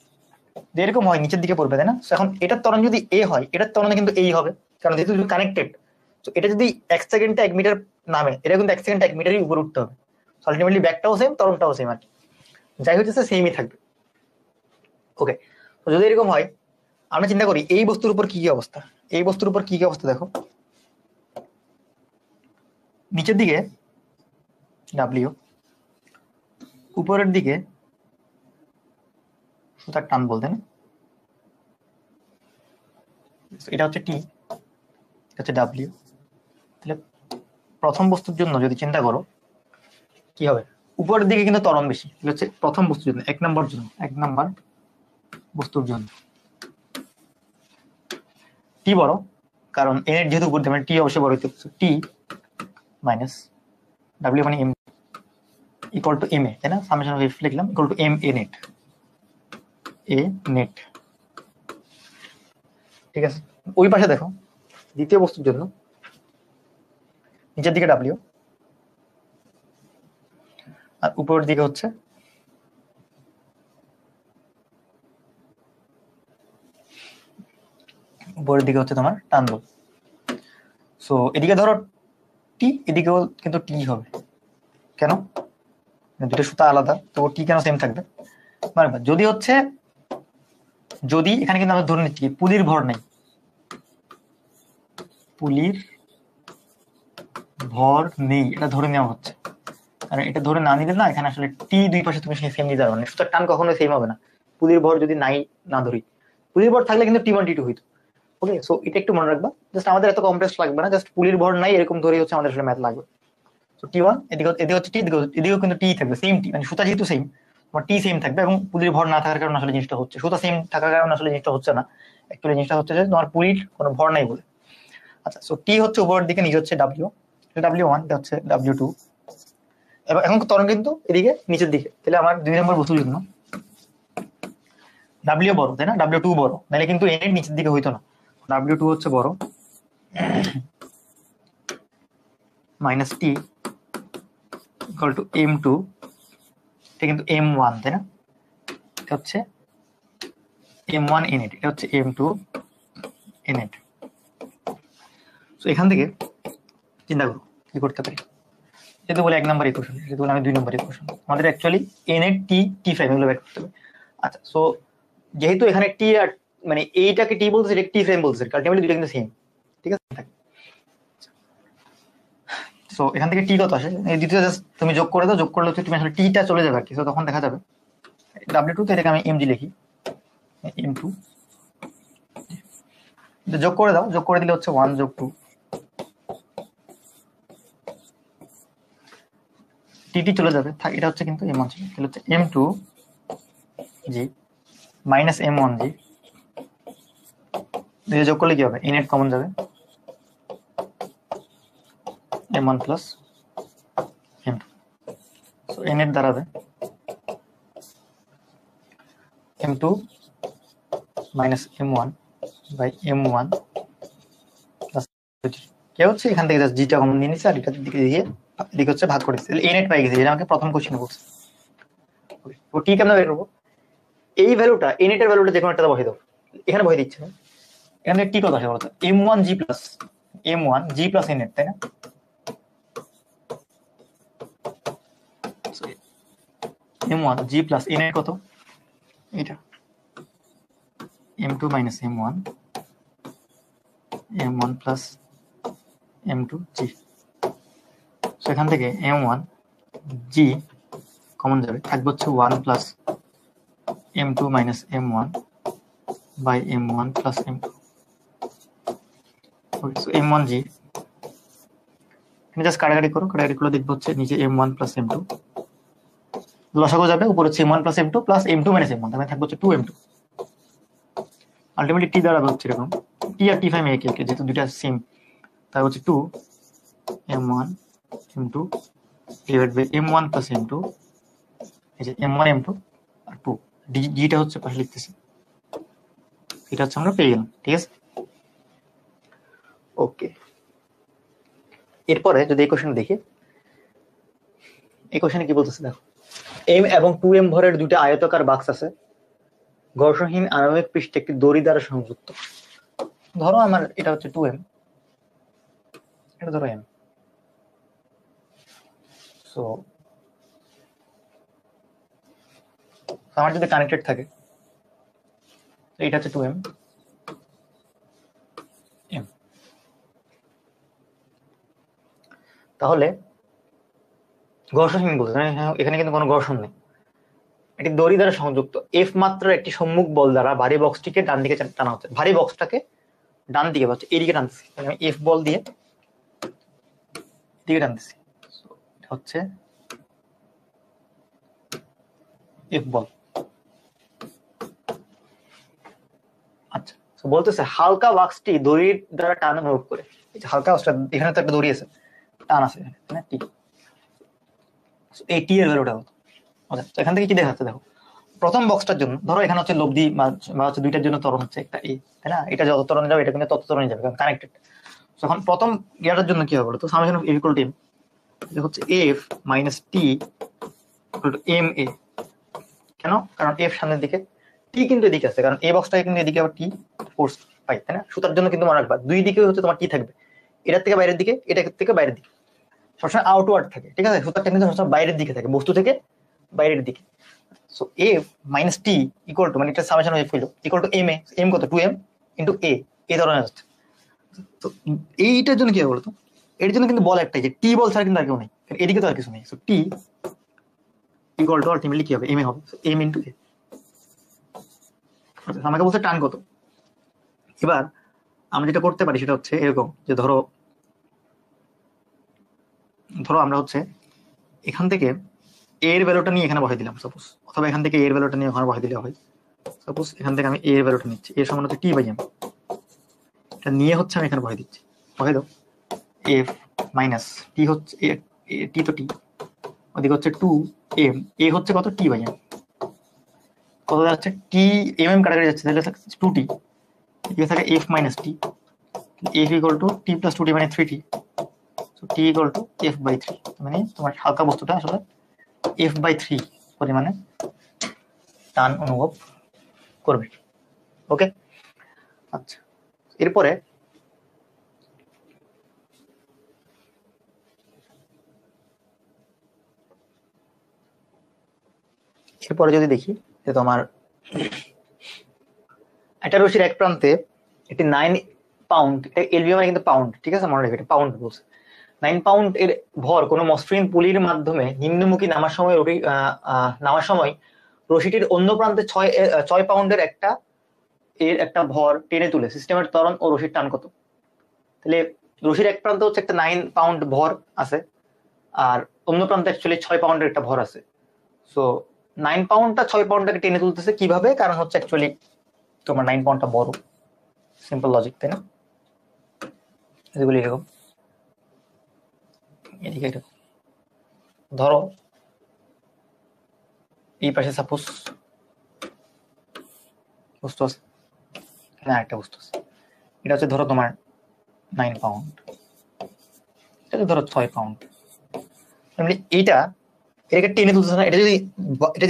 এরকম হয় নিচের দিকে পড়বে, তাই না? এখন এটার ত্বরণ যদি A হয়, এটার ত্বরণ কিন্তু এই হবে, কারণ যেহেতু কানেক্টেড। তো এটা যদি 1 সেকেন্ডে 1 মিটার নামে, এটা কিন্তু 1 সেকেন্ডে 1 মিটারই উপরে উঠতে হবে। আলটিমেটলি ব্যাকটাও সেম, ত্বরণটাও সেম আর কি, যাই হচ্ছে সেমই থাকবে। ওকে, তো যদি এরকম হয়, আমরা চিন্তা করি এই বস্তুর উপর কি কি অবস্থা। এই বস্তুর উপর কি কি অবস্থা দেখো, নিচের দিকে ডাব্লিউ, উপরের দিকে সুতার টান বলতে না, এটা হচ্ছে টি, এটা হচ্ছে ডাব্লিউ। তাহলে প্রথম বস্তুর জন্য যদি চিন্তা করো কি হবে, উপরের দিকে কিন্তু ত্বরণ বেশি, হচ্ছে প্রথম বস্তুর জন্য, 1 নাম্বার বস্তুর জন্য টি বড়, কারণ এর যেহেতু উপর মানে টি অবশ্যই বড় হইতে হবে। টি মাইনাস ডাব্লিউ মানে M equal to M A, তাই না? সামেশন অফ এফ লিখলাম equal to M A net, ঠিক আছে। ওই পাশে দেখো দ্বিতীয় বস্তুর জন্য নিচের দিকে ডাব্লিউ আর উপরের দিকে হচ্ছে তোমার টান বল। সো এদিকে ধরো টি, এদিকেও কিন্তু টি হবে, কেন? দুটো সুতা আলাদা, তো টি কেন সেম থাকবে? যদি এখানে কিন্তু আমরা ধরে নিচ্ছি পুলির ভর নাই, এটা ধরে নেওয়া হচ্ছে, কারণ এটা ধরে না নিলে না, এখানে আসলে টি দুই পাশে তুমি সেম নিতে পারবে না, সুতার টান কখনো সেম হবে না। পুলির ভর যদি না ধরি, পুলির ভর থাকলে কিন্তু T1 T2 হইতো। ওকে, সো এটা একটু মনে রাখবা, জাস্ট আমাদের এত কমপ্লেক্স লাগবে না, জাস্ট পুলির ভর নাই এরকম ধরে হচ্ছে আমাদের আসলে ম্যাথ লাগবে। তো T1 এদিকে হচ্ছে টি, এদিকেও কিন্তু টি থাকবে, সেম টি, মানে সুতা যেহেতু সেম, তোমার টি সেম থাকবে, এবং পুলির ভর না থাকার কারণে আসলে জিনিসটা হচ্ছে, সুতা সেম থাকার কারণে আসলে জিনিসটা হচ্ছে না, অ্যাকচুয়ালি জিনিসটা হচ্ছে যে তোমার পুলির কোনো ভর নাই বলে। আচ্ছা, সো টি হচ্ছে উপরের দিকে, নিচে হচ্ছে ডাব্লিউ, ডাব্লিউ1, এটা হচ্ছে ডাব্লিউ2, এবং এখন তরঙ্গ কিন্তু এদিকে নিচের দিকে, তাহলে আমার 2 নম্বর বস্তুর জন্য ডাব্লিউ বড়, তাই না, ডাব্লিউ2 বড়, নাহলে কিন্তু এন এর নিচের দিকে হইতো না, ডাব্লিউ2 হচ্ছে বড়, minus T equal two M2, এটা কিন্তু M1, তাই না, এটা হচ্ছে M1 ইনএট, এটা হচ্ছে M2 ইনএট। তো এখান থেকে চিন্তা করো কি করতে পারি, যেহেতু বলে 1 নম্বর ইকুয়েশন, যেহেতু বলে আমি 2 নম্বর ইকুয়েশন, আমাদের অ্যাকচুয়ালি এনএট টি, টি প্রাইম এগুলো বের করতে হবে। আচ্ছা, সো যেহেতু এখানে টি আর মানে এইটাকে টি বলছে, এটা টি প্রাইম বলছে, আলটিমেটলি দুটো কিন্তু সেম, ঠিক আছে। সো এখান থেকে টি কত আসে, এই দ্বিতীয় জাস্ট তুমি যোগ করে দাও, যোগ করলে হচ্ছে তুমি আসলে টিটা চলে যাবে আর কি, তখন দেখা যাবে ডাব্লিউ2 তে এটাকে আমি এমজি লিখি, M2 যোগ করে দাও, যোগ করে দিলে হচ্ছে 1 যোগ 2, টি চলে যাবে, এটা হচ্ছে কিন্তু M1 ছিল, তাহলে হচ্ছে M2 জি মাইনাস M1 জি, দুটো যোগ করলে কি হবে, ইনএট কমন যাবে, M1 প্লাস M2, সো ইনএট দাঁড়াবে M2 minus M1 by M1 plus কে হচ্ছে, এখান থেকে জাস্ট জিটা কমন নিয়ে নিচ্ছে, আর এটার দিকে দিয়ে এদিকে হচ্ছে ভাগ করে দিচ্ছে, ইনএট পাই গেছে, যেটা আমাকে প্রথম কোশ্চেনে বলছে। তো টি কেমন বের করবো, এই ভ্যালুটা ইনএট এর ভ্যালুটা যে কোনো একটা বসাই দাও, এখানে বসাই দিচ্ছে না, এখানে টি কত আসে বলতো, M1 G plus M1 G plus ইনএট, তাই না, M1 জি প্লাস ইনএট কত, এটা M2 minus M1, M1 plus M2 জি, সো এখান থেকে M1 জি কমন যাবে, থাকবে হচ্ছে 1 plus M2 minus M1 by M1 plus M2, so M1 G, just কাটাকাটি করো, কাটাকাটি করলে দেখবো হচ্ছে নিচে M1 প্লাস M2, লসাগু যাবে, উপর হচ্ছে M1 plus M2 plus M2 minus M1, তাহলে থাকবে হচ্ছে 2M2, আলটিমেটলি টি দাঁড়াবে হচ্ছে এরকম, টি আর টি ফাইভ একে একে যেহেতু দুইটা সেম, তাই হচ্ছে 2 M1 M2 divide by M1 plus M2, এই যে M1 M2 আর 2, ডিটা হচ্ছে পাশে লিখতেছি, এটা হচ্ছে আমরা পেয়ে গেলাম, ঠিক আছে। ওকে, এরপরে যদি এই কোশ্চেন দেখি, এই কোশ্চেনে কি বলতেছে দেখো, M এবং 2M ভরের দুইটা আয়তাকার বাক্স আছে, ঘর্ষণহীন আণবিক পৃষ্ঠে একটি দড়ি দ্বারা সংযুক্ত, ধরো আমার এটা হচ্ছে 2M, এটা ধরো M, সো আমার যদি কানেক্টেড থাকে, এটা হচ্ছে 2M M, তাহলে ঘর্ষণহীন বলতে এখানে কিন্তু কোনো ঘর্ষণ নেই, এটি দড়ি দ্বারা সংযুক্ত, এফ মাত্র একটি সম্মুখ বল দ্বারা ভারী বক্সটিকে ডান দিকে টানা হচ্ছে, ভারী বক্সটাকে ডান দিকে হচ্ছে এদিকে টানতেছি, আমি এফ বল দিয়ে দিকে টানতেছি, হচ্ছে এফ বল। আচ্ছা, বলতেছে হালকা বাক্সটি দড়ির দ্বারা টান অনুভব করে, হালকা এখানে তো একটা দড়ি আছে, টান আছে এখানে, টি, এই টি এর ভ্যালুটা কত, আচ্ছা এখান থেকে কি দেখাচ্ছে দেখো, প্রথম বক্সটার জন্য ধরো এখানে হচ্ছে লব্ধি বা হচ্ছে দুইটার জন্য ত্বরণ হচ্ছে একটা এই, তাই না, এটা যত ত্বরণে যাবে এটা কিন্তু তত ত্বরণে যাবে, কারণ কানেক্টেড। তখন প্রথম ইয়াটার জন্য কি হবে বলতো, summation of F equal to m, এটা হচ্ছে F minus T equal to M a, কেন, কারণ এফ সামনের দিকে, টি কিন্তু এদিকে আছে, কারণ এ বক্সটা কিন্তু এদিকে আবার টি ফোর্স পাই, তাই না, সুতার জন্য কিন্তু মনে রাখবা দুই দিকে হচ্ছে তোমার টি থাকবে, এটার থেকে বাইরের দিকে, এটা থেকে বাইরের দিকে, সবসময় আউটওয়ার্ড থাকে, ঠিক আছে, সুতারটা কিন্তু সবসময় বাইরের দিকে থাকে, বস্তু থেকে বাইরের দিকে। So F minus T equal to, মানে এটা সামেশন অফ এফ হইলো equal to M A, M কত 2M ইনটু এ, এই ধরনের আসছে। তো এইটার জন্য কি হবে বলতো, এর জন্য কিন্তু বল একটাই, যে টি বল ছাড়া কিন্তু আর কেউ নেই, এদিকে তো আর কিছু নেই, so T equal two ultimately কি হবে, এম এ হবে, এম ইনটু এ। আমাকে বলছে টান কত, এবার আমরা যেটা করতে পারি সেটা হচ্ছে এরকম যে ধরো আমরা হচ্ছে এখান থেকে এর ভ্যালুটা নিয়ে এখানে বসাই দিলাম সাপোজ, অথবা এখান থেকে এর ভ্যালুটা নিয়ে ওখানে বসাই দিলে হয়। সাপোজ এখান থেকে আমি এর ভ্যালুটা নিচ্ছি, এর সমান হচ্ছে টি বাই এম, এটা নিয়ে হচ্ছে আমি এখানে বসাই দিচ্ছি, বসাই দাও এফ মাইনাস টি হচ্ছে টি তো টি, ওদিকে হচ্ছে 2m, এ হচ্ছে কত টি বাই এম, কত যাচ্ছে টি এম এম কাটাকাটি যাচ্ছে, তাহলে 2t, এখানে থাকে f minus T, f equal to T plus 2t মানে 3t, so T equal to f by 3, মানে তোমার হালকা বস্তুটা আসলে f বাই 3 পরিমাণে টান অনুভব করবে। ওকে, আচ্ছা এরপরে যদি দেখি যে তোমার একটা রশির এক প্রান্তে একটি 9 পাউন্ড, এটা এলবিএম মানে কিন্তু পাউন্ড, ঠিক আছে, মনে রাখবে এটা পাউন্ড বলছে, 9 পাউন্ড এর ভর কোনো মসৃণ পুলির মাধ্যমে নিম্নমুখী নামার সময় রশিটির অন্য প্রান্তে 6 পাউন্ডের একটা ভর টেনে তুলে সিস্টেমের ত্বরণ ও রশির টান কত? তাহলে রশির এক প্রান্তে হচ্ছে একটা 9 পাউন্ড ভর আছে, আর অন্য প্রান্তে অ্যাকচুয়ালি 6 পাউন্ডের একটা ভর আছে। সো 9 পাউন্ডটা 6 পাউন্ডটাকে টেনে তুলতেছে কিভাবে? কারণ হচ্ছে অ্যাকচুয়ালি তোমার 9 পাউন্ডটা বড়, সিম্পল লজিক, তাই না? এগুলি এরকম, এদিকে এরকম, ধরো এই পাশে সাপোজ বস্তু আছে, না একটা বস্তু আছে, এটা হচ্ছে ধরো তোমার 9 পাউন্ড, এটা ধরো 6 পাউন্ড, এইটা এটাকে টেনে তুলতেছে না, এটা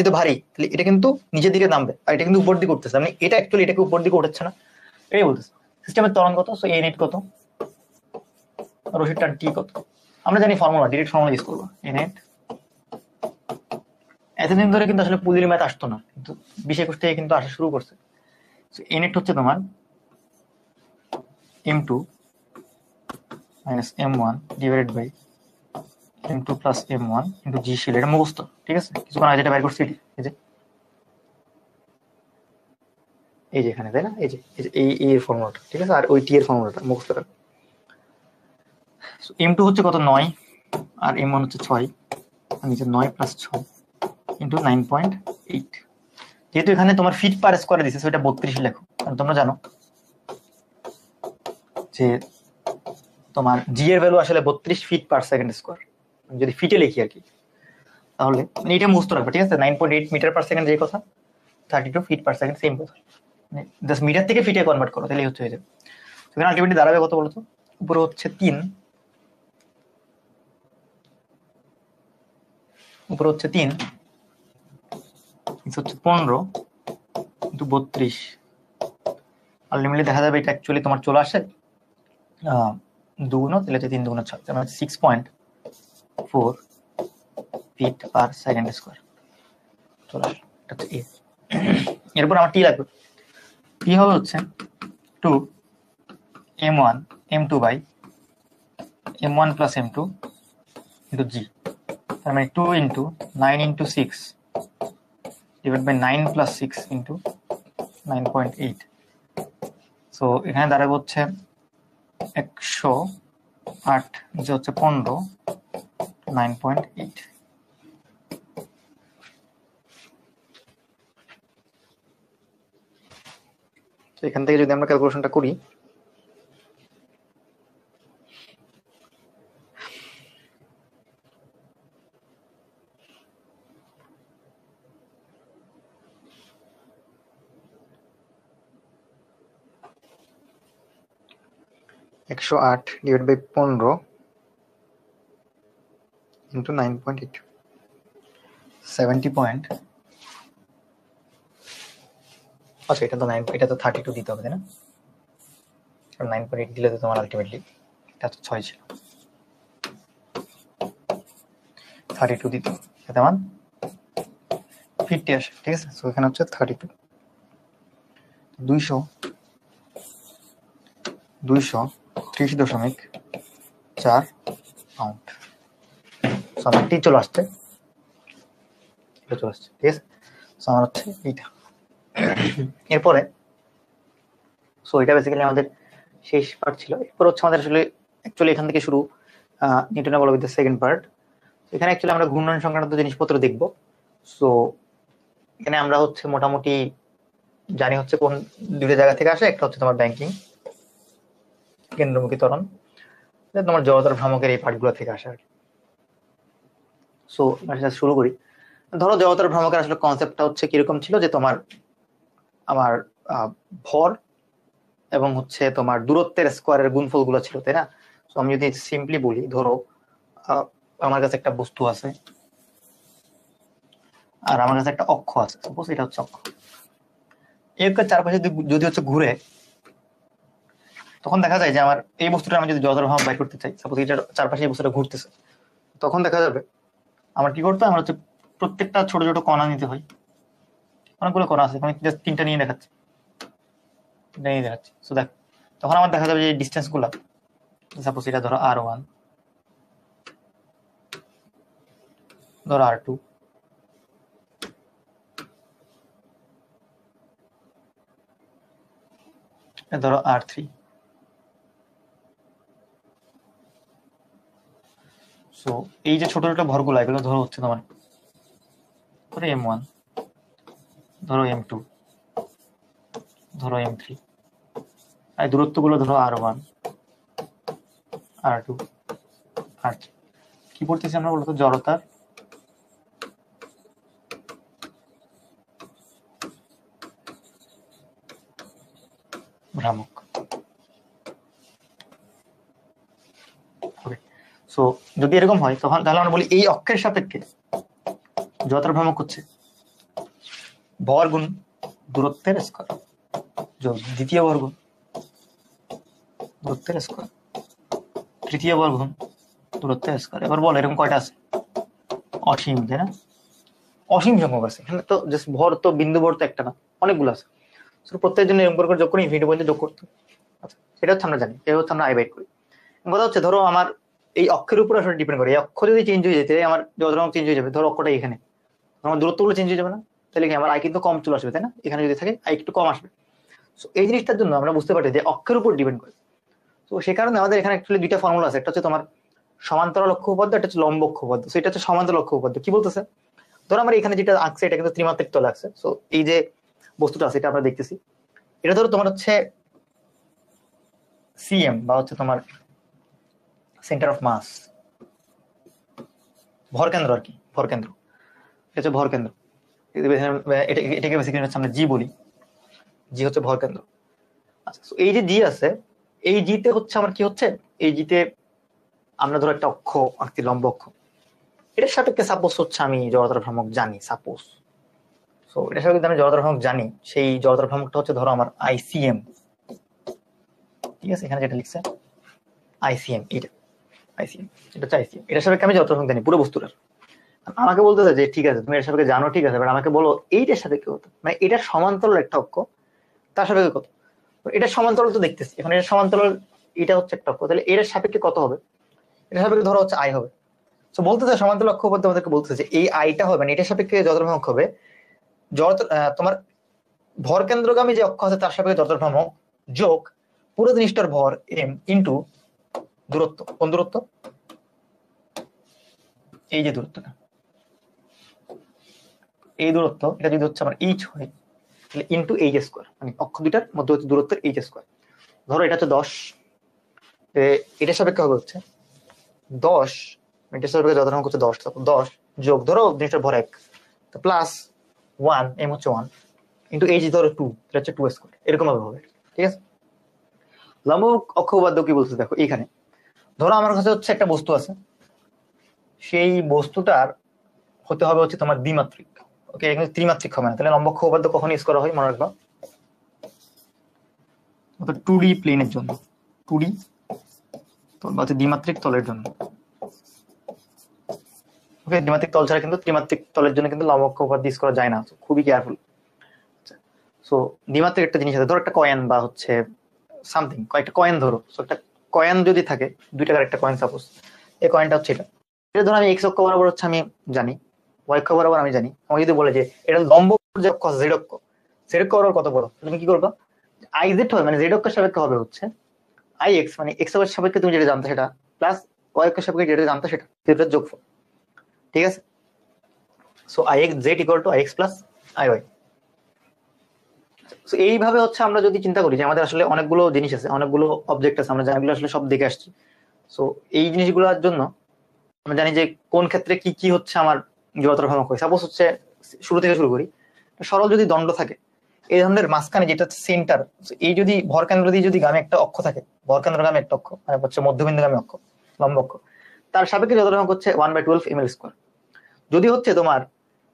যদি ভারী তাহলে এটা কিন্তু নিচের দিকে নামবে, আর এটা কিন্তু উপর দিকে উঠতেছে, মানে এটা অ্যাকচুয়ালি এটাকে উপর দিকে উঠাচ্ছে না, এটাই বলতেছে। সিস্টেমের ত্বরণ কত? সো এ নেট কত, রশির টান টি কত, আমরা জানি ফর্মুলা, ডিরেক্ট ফর্মুলা ইউজ করবো, এ নেট। এতদিন ধরে কিন্তু আসলে পুলির ম্যাথ আসতো না, কিন্তু 20-21 থেকে কিন্তু আসা শুরু করছে। এ নেট হচ্ছে তোমার m2 minus m1 divided by m2 plus m1 into g শিল, এটা মুখস্থ, ঠিক আছে, কিছুক্ষণ আগে যেটা বের করছি এই যে এখানে, তাই না, এই যে এই এর ফর্মুলাটা, ঠিক আছে, আর ওই টি এর ফর্মুলাটা মুখস্থ রাখো। m2 হচ্ছে কত 9, আর m1 হচ্ছে 6, আর নিচে 9 প্লাস 6 ইন্টু 9.8, যেহেতু এখানে তোমার ফিট পার স্কোয়ারে দিছে সেটা 32 লেখো, কারণ তোমরা জানো যে তোমার জি এর ভ্যালু আসলে 32 ফিট পার সেকেন্ড স্কোয়ার, যদি ফিটে লিখি আর কি, তাহলে এটা মুখস্থ রাখবে, ঠিক আছে। 9.8 মিটার পার সেকেন্ড যে কথা, 32 ফিট পার সেকেন্ড সেম কথা, জাস্ট মিটার থেকে ফিটে কনভার্ট করো, তাহলে হচ্ছে হয়ে যাবে। সেখানে আলটিমেটলি দাঁড়াবে কত বলতো, উপরে হচ্ছে 3, উপরে হচ্ছে 3, নিচে হচ্ছে 15 কিন্তু 32, আলটিমেটলি দেখা যাবে এটা অ্যাকচুয়ালি তোমার চলে আসে দুগুণ, তাহলে 3 দুগুণ 6, মানে 6.4 ফিট পার সেকেন্ড স্কোয়ার চলে আসলো, এটা হচ্ছে এ। এরপর আমার টি লাগবে, টি হবে হচ্ছে 2 m1 m2 by m1 plus m2 into জি, তার মানে 2 into 9 into 6 divide by 9 plus 6 into 9.8, so এখানে দাঁড়াবে হচ্ছে 108, যে হচ্ছে 15, 9.8। তো এখান থেকে যদি আমরা ক্যালকুলেশনটা করি, একশো আট ডিভাইড বাই 15 ইন্টু 9.8, 70 পয়েন্ট, আচ্ছা এটা তো 9, এটা তো 32 দিতে হবে, তাই না? 9.8 দিলে তো তোমার আলটিমেটলি এটা তো 6 ছিল, 32 দিতে হবে, এটা আমার 50 আসে, ঠিক আছে। সো এখানে হচ্ছে 32, 230.4 পাউন্ড, সো আমার টি চলে আসছে, এটা চলে আসছে, ঠিক আছে। সো আমার হচ্ছে এইটা। এরপরে সো এটা বেসিক্যালি আমাদের শেষ পার্ট ছিল। এরপর হচ্ছে আমাদের আসলে অ্যাকচুয়ালি এখান থেকে শুরু নিউটনের বলবিদ্যার সেকেন্ড পার্ট। এখানে অ্যাকচুয়ালি আমরা ঘূর্ণন সংক্রান্ত জিনিসপত্র দেখব। সো এখানে আমরা হচ্ছে মোটামুটি জানি হচ্ছে কোন দুটো জায়গা থেকে আসে। একটা হচ্ছে তোমার ব্যাংকিং কেন্দ্রমুখী ত্বরণ, তোমার জড়তার ভ্রামকের এই পার্টগুলো থেকে আসে আর কি। সো শুরু করি। ধরো জড়তার ভ্রামকের আসলে কনসেপ্টটা হচ্ছে কিরকম ছিল, যে তোমার আমার ভর এবং হচ্ছে তোমার দূরত্বের স্কোয়ারের গুণফল গুলো ছিল, তাই না? তো আমি যদি সিম্পলি বলি, ধরো আমার কাছে একটা বস্তু আছে আর আমার কাছে একটা অক্ষ আছে, সাপোজ এটা হচ্ছে অক্ষ। এই অক্ষের চারপাশে যদি হচ্ছে ঘুরে, তখন দেখা যায় যে আমার এই বস্তুটা আমি যদি জড়তার ভ্রামক বাইর করতে চাই, সাপোজ এটার চারপাশে এই বস্তুটা ঘুরতেছে, তখন দেখা যাবে আমার কি করতে হয়, আমার হচ্ছে প্রত্যেকটা ছোট ছোট কণা নিতে হয়। অনেকগুলো কণা আছে, আমি জাস্ট তিনটা নিয়ে দেখাচ্ছি। সো দেখ, তখন আমার দেখা যাবে যে ডিস্টেন্স গুলা, সাপোজ এটা ধরো R1, ধরো R2, ধরো R3। সো এই যে ছোট ছোট ভরগুলো, এগুলো ধরো হচ্ছে তোমার ধরো M1, ধরো M2, ধরো M3, আর দূরত্ব গুলো ধরো R1, R2, R3। কি পড়তেছি আমরা বলতো? জড়তার ভ্রামক। সো যদি এরকম হয়, তখন তাহলে আমরা বলি এই অক্ষের সাপেক্ষে জড়তার ভ্রামক হচ্ছে ভর গুণ দূরত্বের স্কয়ার যোগ দ্বিতীয় ভর গুণ দূরত্বের স্কয়ার, তৃতীয় ভর গুণ দূরত্বের স্কয়ার। এবার বল এরকম কয়টা আছে? অসীম, তাই না? অসীম সংখ্যক আছে। এখানে তো জাস্ট ভর তো বিন্দু ভর তো একটা না, অনেকগুলো আছে। প্রত্যেকের জন্য এরকম করে যোগ করে ইনফিনিটি পর্যন্ত যোগ করতে। আচ্ছা, সেটা হচ্ছে আমরা জানি, এটা হচ্ছে আমরা আই বাইট করি। কথা হচ্ছে ধরো আমার এই অক্ষের উপর আসলে ডিপেন্ড করে। এই অক্ষ যদি চেঞ্জ হয়ে যেতে, আমার জড়তার চেঞ্জ হয়ে যাবে। ধরো অক্ষটা এখানে, আমার দূরত্বগুলো চেঞ্জ হয়ে যাবে না? তাহলে কি আমার আই কিন্তু কম চলে আসবে, তাই না? এখানে যদি থাকে আই একটু কম আসবে। সো এই জিনিসটার জন্য আমরা বুঝতে পারি যে অক্ষের উপর ডিপেন্ড করে। তো সে কারণে আমাদের এখানে অ্যাকচুয়ালি দুইটা ফর্মুলা আছে। একটা হচ্ছে তোমার সমান্তরাল অক্ষ উপপাদ্য, একটা হচ্ছে লম্ব অক্ষ উপপাদ্য। সো এটা হচ্ছে সমান্তরাল অক্ষ উপপাদ্য। কি বলতেছে? ধরো আমরা এখানে যেটা আঁকছে, এটা কিন্তু ত্রিমাত্রিক তলে আঁকছে। সো এই যে বস্তুটা আছে, এটা আমরা দেখতেছি, এটা ধরো তোমার হচ্ছে সিএম বা হচ্ছে তোমার সেন্টার অফ মাস, ভর কেন্দ্র আর কি, ভর কেন্দ্র। এটা হচ্ছে ভর কেন্দ্র। এটাকে বেসিক্যালি হচ্ছে আমরা জি বলি, জি হচ্ছে ভর কেন্দ্র। আচ্ছা, এই যে জি আছে, এই জিতে হচ্ছে আমার কি হচ্ছে, এই জিতে আমরা ধরো একটা অক্ষ আঁকছি, লম্ব অক্ষ। এটার সাপেক্ষে সাপোজ হচ্ছে আমি জড়তার ভ্রামক জানি, সাপোজ। সো এটার সাপেক্ষে আমি জড়তার ভ্রামক জানি, সেই জড়তার ভ্রামকটা হচ্ছে ধরো আমার আইসিএম। ঠিক আছে, এখানে যেটা লিখছে আইসিএম, এটা আইসিএম, এটা হচ্ছে আইসিএম। এটার সাপেক্ষে আমি জড়তার ভ্রামক জানি পুরো বস্তুটার। আমাকে বলতেছে যে ঠিক আছে তুমি এর সাপেক্ষে জানো, ঠিক আছে, বাট আমাকে বলো এইটার সাপেক্ষে কত, মানে এটার সমান্তরাল একটা অক্ষ, তার সাপেক্ষে কত। এটার সমান্তরাল তো দেখতেছি এখন, এটার সমান্তরাল এটা হচ্ছে একটা অক্ষ, তাহলে এর সাপেক্ষে কত হবে? এটার সাপেক্ষে ধরো হচ্ছে আই হবে। তো বলতেছে সমান্তরাল অক্ষ উপপাদ্য আমাদেরকে বলতেছে যে এই আইটা হবে, মানে এটার সাপেক্ষে জড়তার ভ্রামক হবে তোমার ভর কেন্দ্রগামী যে অক্ষ আছে তার সাপেক্ষে জড়তার ভ্রামক যোগ পুরো জিনিসটার ভর এম ইন্টু দূরত্ব। কোন দূরত্ব? এই যে দূরত্বটা, এই দূরত্ব, এটা যদি হচ্ছে আমার এইচ হয়, তাহলে ইন্টু এইচ স্কোয়ার, মানে অক্ষ দুইটার মধ্যবর্তী দূরত্বের এইচ স্কোয়ার। ধরো এটা হচ্ছে 10, এটার সাপেক্ষে হবে হচ্ছে 10, এটার সাপেক্ষে যত হচ্ছে 10, 10 যোগ ধরো জিনিসটার ভর 1 প্লাস 1, এম হচ্ছে 1 ইন্টু এইচ ধরো 2, এটা হচ্ছে 2 স্কোয়ার। এরকম ভাবে হবে, ঠিক আছে? লম্ব অক্ষ উপপাদ্য কি বলছে দেখো, এইখানে ধরো আমার কাছে হচ্ছে একটা বস্তু আছে, সেই বস্তুটার হতে হবে হচ্ছে তোমার দ্বিমাত্রিক। ওকে, এখানে ত্রিমাত্রিক হবে না। তাহলে লম্ব অক্ষ উপপাদ্য কখন ইউজ করা হয় মনে রাখবা? 2D প্লেনের জন্য, 2D তল বা দ্বিমাত্রিক তলের জন্য। ওকে, দ্বিমাত্রিক তল ছাড়া কিন্তু ত্রিমাত্রিক তলের জন্য কিন্তু লম্ব অক্ষ উপপাদ্য ইউজ করা যায় না। খুবই কেয়ারফুল। সো দ্বিমাত্রিক একটা জিনিস আছে, ধরো একটা কয়েন বা হচ্ছে সামথিং, কয়েকটা কয়েন ধরো। সো একটা কয়েন যদি থাকে, 2 টাকার একটা কয়েন সাপোজ, এই কয়েনটা হচ্ছে এটা ধরো আমি এক্স অক্ষ বরাবর হচ্ছে আমি জানি, ওয়াই অক্ষ বরাবর আমি জানি। আমি যদি বলে যে এটা লম্ব যে অক্ষ জেড অক্ষ, জেড অক্ষ বরাবর কত বড়, তুমি কি করবা? আইজেড হবে, মানে জেড অক্ষের সাপেক্ষে হবে হচ্ছে আই এক্স মানে এক্স এর সাপেক্ষে তুমি যেটা জানতে সেটা প্লাস ওয়াই এর সাপেক্ষে যেটা জানতে সেটা দুটোর যোগফল, ঠিক আছে? So I X Z equal to I X plus I Y. So এইভাবে হচ্ছে আমরা যদি চিন্তা করি যে আমাদের আসলে অনেকগুলো জিনিস আছে, অনেকগুলো অবজেক্ট আছে, আমরা যেগুলো আসলে সব দেখে আসছি। সো এই জিনিসগুলোর জন্য আমরা জানি যে কোন ক্ষেত্রে কি কি হচ্ছে আমার জড়তার ভ্রামক হয়। সাপোজ হচ্ছে শুরু থেকে শুরু করি, সরল যদি দণ্ড থাকে এই ধরনের মাঝখানে যেটা হচ্ছে সেন্টার, এই যদি ভর কেন্দ্র দিয়ে যদি গামে একটা অক্ষ থাকে, ভর কেন্দ্রগামী একটা অক্ষ মানে হচ্ছে মধ্যবিন্দুগামী অক্ষ, লম্ব অক্ষ, তার সাপেক্ষে যত ভ্রামক হচ্ছে 1/12 ml স্কয়ার। যদি হচ্ছে তোমার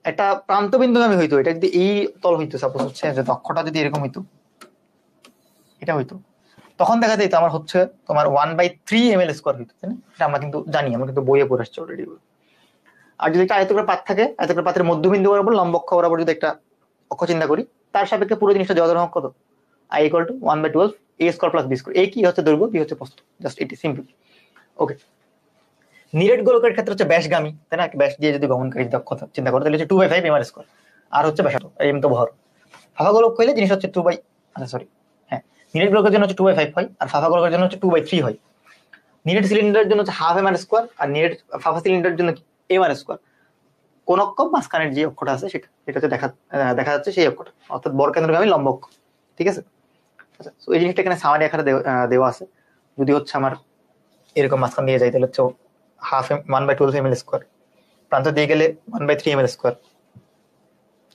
একটা প্রান্তবিন্দুগামী হইতো, এটা যদি এই তল হইতো, সাপোজ হচ্ছে যে অক্ষটা যদি এরকম হইতো, এটা হইতো, তখন দেখা যেত আমার হচ্ছে তোমার 1/3 ml স্কয়ার হইতো, তাই না? এটা আমরা কিন্তু জানি, আমরা কিন্তু বইয়ে পড়ে আসছি অলরেডি। আর যদি একটা আয়তকার পাত থাকে, আয়তকার পাতের মধ্যবিন্দু বরাবর লম্ব অক্ষ বরাবর যদি একটা অক্ষ চিন্তা করি, তার সাপেক্ষে পুরো জিনিসটা জড়তার কত? I equal to 1/12 a square plus b square. a কি হচ্ছে দৈর্ঘ্য, b হচ্ছে প্রস্থ, জাস্ট ইট ইজ সিম্পল। ওকে, নিরেট গোলকের ক্ষেত্রে হচ্ছে ব্যাসগামী, তাই না? ব্যাস দিয়ে যদি গমনকারী কথা চিন্তা করো তাহলে হচ্ছে 2/5 mr স্কয়ার, আর হচ্ছে ব্যাসার্ধ, এম তো ভর। ফাঁকা গোলক কইলে জিনিস হচ্ছে 2 বাই, আচ্ছা সরি, হ্যাঁ, নিরেট গোলকের জন্য হচ্ছে 2/5 হয়, আর ফাঁকা গোলকের জন্য হচ্ছে 2/3 হয়। নিরেট সিলিন্ডারের জন্য হচ্ছে হাফ mr স্কয়ার, আর নিরেট ফাঁকা সিলিন্ডারের জন্য mr স্কয়ার। কোন অক্ষ? মাঝখানের যে অক্ষটা আছে সেটা, এটা হচ্ছে দেখা যাচ্ছে সেই অক্ষটা, অর্থাৎ বর্গকেন্দ্রগামী লম্ব অক্ষ, ঠিক আছে? আচ্ছা, তো এই জিনিসটা এখানে সামারি আকারে দেওয়া আছে। যদি হচ্ছে আমার এরকম মাঝখান দিয়ে যাই তাহলে হচ্ছে হাফ 1/12 ml স্কয়ার, প্রান্ত দিয়ে গেলে 1/3 ml স্কয়ার,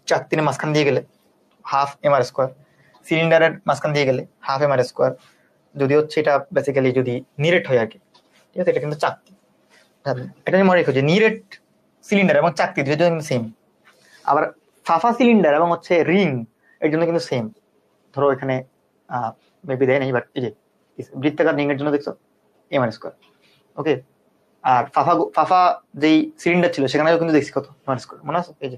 চাক তিনে মাঝখান দিয়ে গেলে হাফ mr স্কয়ার, সিলিন্ডারের মাঝখান দিয়ে গেলে হাফ mr স্কয়ার। যদি হচ্ছে এটা বেসিক্যালি যদি নিরেট হয় আর কি, ঠিক আছে? এটা কিন্তু চাকতি, এটা মনে রেখো যে নিরেট সিলিন্ডার এবং চাকতি দুটোর জন্য কিন্তু সেম। আবার ফাফা সিলিন্ডার এবং হচ্ছে রিং এর জন্য কিন্তু সেম। ধরো এখানে মেবি দেয় নাই, বাট এই যে বৃত্তাকার রিং এর জন্য দেখছো mr স্কয়ার। ওকে, আর ফাফা যেই সিলিন্ডার ছিল সেখানেও কিন্তু দেখছি কত mr স্কয়ার, মনে আছে? এই যে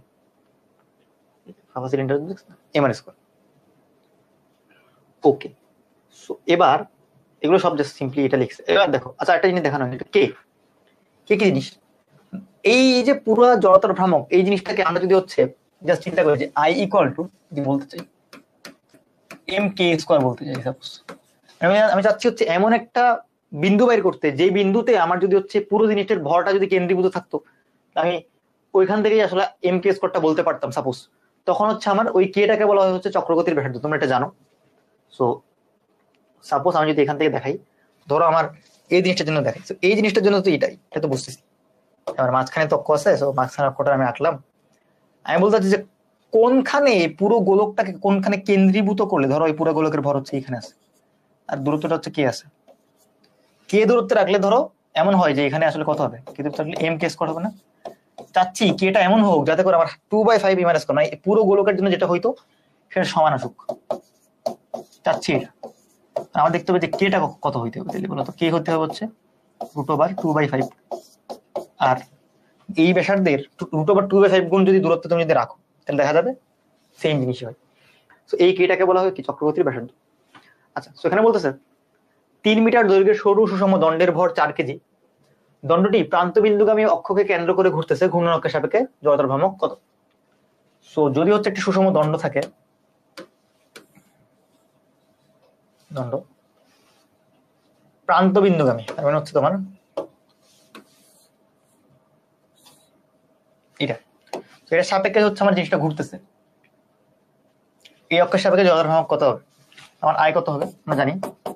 ফাফা সিলিন্ডার mr স্কয়ার। ওকে, সো এবার এগুলো সব জাস্ট সিম্পলি এটা লিখছে। এবার দেখো, আচ্ছা একটা জিনিস দেখানো হয়, কে কে কি জিনিস, এই যে পুরো জড়তার ভ্রামক, এই জিনিসটাকে আমরা যদি হচ্ছে জাস্ট চিন্তা করি যে আই ইকুয়াল টু, যদি বলতে চাই এম কে স্কয়ার বলতে চাই, সাপোজ আমি চাচ্ছি হচ্ছে এমন একটা বিন্দু বাইর করতে, যে বিন্দুতে আমার যদি হচ্ছে পুরো জিনিসটার ভরটা যদি কেন্দ্রীভূত থাকতো, আমি ওইখান থেকেই আসলে এম কে স্কয়ারটা বলতে পারতাম সাপোজ। তখন হচ্ছে আমার ওই কেটাকে বলা হয় হচ্ছে চক্রগতির ব্যাসার্ধ, তোমরা এটা জানো। সো সাপোজ আমি যদি এখান থেকে দেখাই, ধরো আমার এই জিনিসটার জন্য দেখাই, এই জিনিসটার জন্য তো এটাই, এটা তো বুঝতেছি। আমার মাঝখানে তক্ক আছে, সো মাঝখানে অক্ষটা আমি আঁকলাম। আমি বলতে চাচ্ছি যে কোনখানে পুরো গোলকটাকে কোনখানে কেন্দ্রীভূত করলে, ধরো এই পুরো গোলকের ভর হচ্ছে এখানে আছে, আর দূরত্বটা হচ্ছে কে আছে, কে দূরত্বে রাখলে ধরো এমন হয় যে এখানে আসলে কত হবে, কে দূরত্বে রাখলে এম কে স্কয়ার হবে না? চাচ্ছি কেটা এমন হোক যাতে করে আমার 2/5 mr স্কয়ার, মানে পুরো গোলকের জন্য যেটা হইতো সেটা সমান আসুক, চাচ্ছি এটা। আমার দেখতে হবে যে কেটা কত হইতে হবে, তাহলে বলতো কে হতে হবে হচ্ছে √2/5, আর এই ব্যাসার্ধের √2/5 গুণ যদি দূরত্ব তুমি যদি রাখো তাহলে দেখা যাবে সেম জিনিসই হয়। তো এই কেটাকে বলা হয় কি চক্রবর্তীর ব্যাসার্ধ। আচ্ছা, তো এখানে বলতেছে 3 মিটার দৈর্ঘ্যের সরু সুষম দণ্ডের ভর 4 কেজি, দণ্ডটি প্রান্তবিন্দুগামী অক্ষকে কেন্দ্র করে ঘুরতেছে, ঘূর্ণন অক্ষের সাপেক্ষে জড়তার ভ্রামক কত? সো যদি হচ্ছে একটি সুষম দণ্ড থাকে, দণ্ড প্রান্তবিন্দুগামী, তার মানে হচ্ছে তোমার এটা, এটা সাপেক্ষে হচ্ছে আমার জিনিসটা ঘুরতেছে, এই অক্ষের সাপেক্ষে জড়তার ভ্রামক কত হবে? আমার আয় কত হবে আমরা জানি,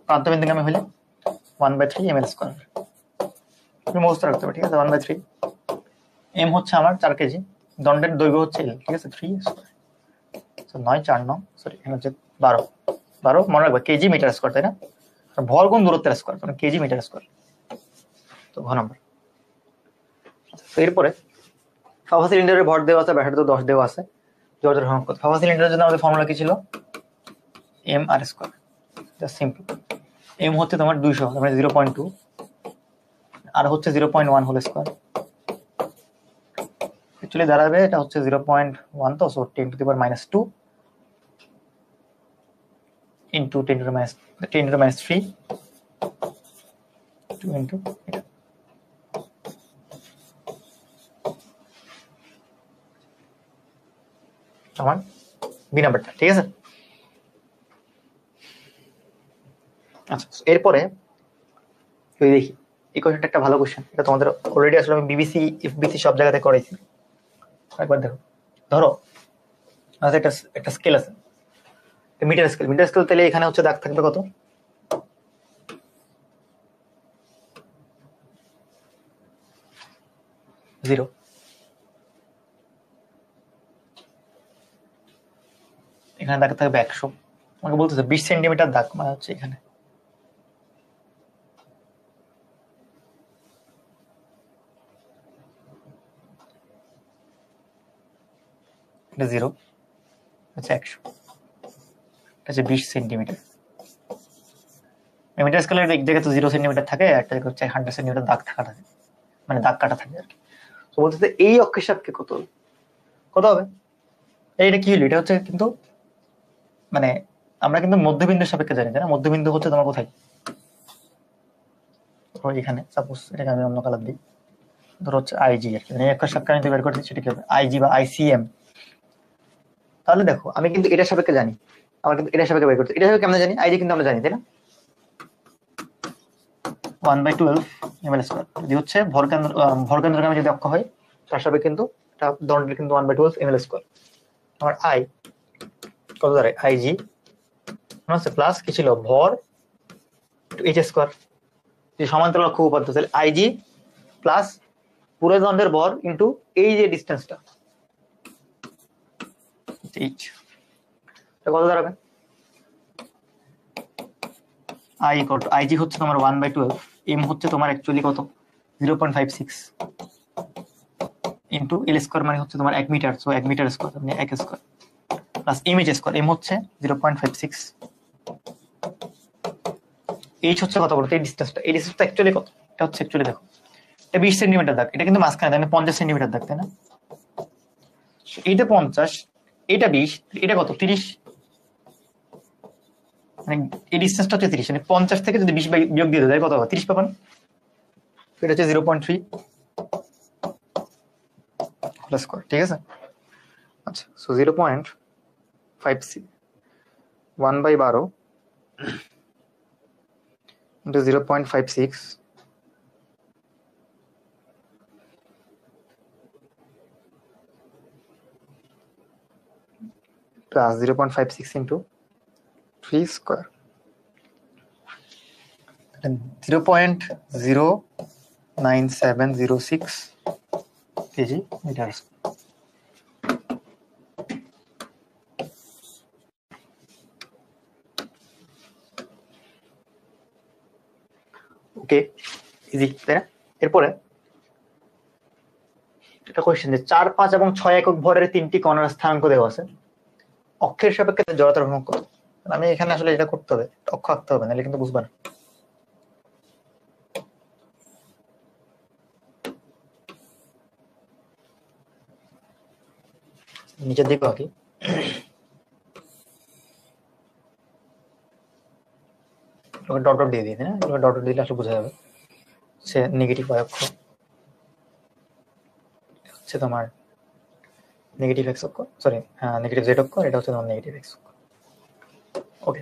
প্রান্তবিন্দুগামী হলে 1/3 ml স্কয়ার, তুমি মুখস্থ রাখতে হবে, ঠিক আছে? 1/3, এম হচ্ছে আমার 4 কেজি, দণ্ডের দৈর্ঘ্য হচ্ছে এল, ঠিক আছে? 3 9 4 9 সরি, এখানে হচ্ছে 12 মনে রাখবে কেজি মিটার স্কয়ার, তাই না? ভর গুণ দূরত্বের স্কয়ার, মানে কেজি মিটার স্কয়ার, তো ঘ নাম্বার। তো এরপরে ফাফা সিলিন্ডারের ভর দেওয়া আছে, ব্যাসার্ধ 10 দেওয়া আছে, জড়তার ভ্রামক কত? ফাফা সিলিন্ডারের জন্য আমাদের ফর্মুলা কি ছিল? M R square, just simple. M হচ্ছে তোমার 200, মানে 0.2, আর হচ্ছে 0.1 হোল স্কয়ার, অ্যাকচুয়ালি দাঁড়াবে এটা হচ্ছে 0.1, তো so 10 to the power -2 into 10 to the -3 2 into এটা। আমার বি নাম্বারটা, ঠিক আছে? আচ্ছা, এরপরে দেখি এই কোশ্চেনটা একটা ভালো কোশ্চেন, এটা তোমাদের অলরেডি আসলে আমি বিবিসি এফবিসি সব জায়গাতে করাইছি। একবার দেখো, ধরো আচ্ছা একটা একটা স্কেল আছে, মিটার স্কেল। মিটার স্কেল তাহলে এখানে হচ্ছে দাগ থাকবে কত, 0। এখানে দাগ থাকবে 100। আমাকে বলতেছে 20 সেন্টিমিটার দাগ, মানে হচ্ছে এখানে এটা 0, আচ্ছা 100, এটা হচ্ছে 20 সেন্টিমিটার। মিটার স্কেলের এক জায়গায় তো 0 সেন্টিমিটার থাকে, একটা জায়গায় হচ্ছে 100 সেন্টিমিটার দাগ থাকা থাকে, মানে দাগ কাটা থাকে আর কি। তো বলতেছে এই অক্ষের সাপেক্ষে কত হবে, কত হবে। এটা কি হলো, এটা হচ্ছে কিন্তু মানে আমরা কিন্তু মধ্যবিন্দুর সাপেক্ষে জানি, তাই না? মধ্যবিন্দু হচ্ছে তোমার কোথায়, ধরো এখানে, সাপোজ এটাকে আমি অন্য কালার দিই, ধরো হচ্ছে আইজি আর কি, মানে অক্ষের সাপেক্ষে আমি বের করছি, সেটা কি হবে আইজি বা আইসিএম। তাহলে দেখো আমি কিন্তু এটার সাপেক্ষে জানি, আমার কিন্তু এটার সাপেক্ষে বের করতে, এটা সাপেক্ষে আমরা জানি, আইজি কিন্তু আমরা জানি, তাই না? 1/12 ml স্কয়ার যদি হচ্ছে ভরকেন্দ্রগামী যদি অক্ষ হয়, তার সাপেক্ষে কিন্তু এটা দণ্ডের কিন্তু 1/12 ml স্কয়ার। আমার আই কত দাঁড়ায়, আইজি হচ্ছে প্লাস কি ছিল, ভর এইচ স্কয়ার, যে সমান্তরাল অক্ষ উপাত্ত, তাহলে আইজি প্লাস পুরো দণ্ডের ভর ইন্টু এই যে ডিস্টেন্সটা এইচ, কত দাঁড়াবে, আই ইকুয়াল টু আইজি হচ্ছে তোমার 1/12, এম হচ্ছে তোমার অ্যাকচুয়ালি কত 0.56 ইন্টু এল স্কয়ার, মানে হচ্ছে তোমার 1 মিটার, সো 1 মিটার স্কয়ার মানে 1 square plus M H square, M হচ্ছে 0.56, এইচ হচ্ছে কত বলতো এই ডিসটেন্সটা, এই ডিসটেন্সটা অ্যাকচুয়ালি কত, এটা হচ্ছে অ্যাকচুয়ালি দেখো এটা 20 সেন্টিমিটার দাগ, এটা কিন্তু মাঝখানে তাই না 50 সেন্টিমিটার দাগ, তাই না? এইটা 50, এটা 20, এটা কত 30, মানে এই ডিসটেন্সটা হচ্ছে 30, মানে 50 থেকে যদি 20 বিয়োগ দিয়ে দেয় কত হবে, 30 পাবেন। এটা হচ্ছে 0.3 হোল স্কয়ার, ঠিক আছে। আচ্ছা, so 0.56 1/12 into 0.56 plus 0.56 into 3 square, 0.09706 kg meters। ওকে, ইজি তাই না? এরপরে এটা কোশ্চেন যে 4, 5 এবং 6 একক ভরের 3টি কণার স্থানাঙ্ক দেওয়া আছে, অক্ষের সাপেক্ষে জড়তার ভ্রমণ কত। আমি এখানে আসলে এটা করতে হবে, অক্ষ আঁকতে হবে, নাহলে কিন্তু বুঝবা না। নিচের দিকে আঁকি, ডট ডট দিয়ে দিই, তাই না? ডট ডট দিলে আসলে বোঝা যাবে সে নেগেটিভ অক্ষ হচ্ছে তোমার নেগেটিভ এক্স অক্ষ, সরি হ্যাঁ নেগেটিভ জেড অক্ষ, এটা হচ্ছে তোমার নেগেটিভ এক্স অক্ষ। ওকে,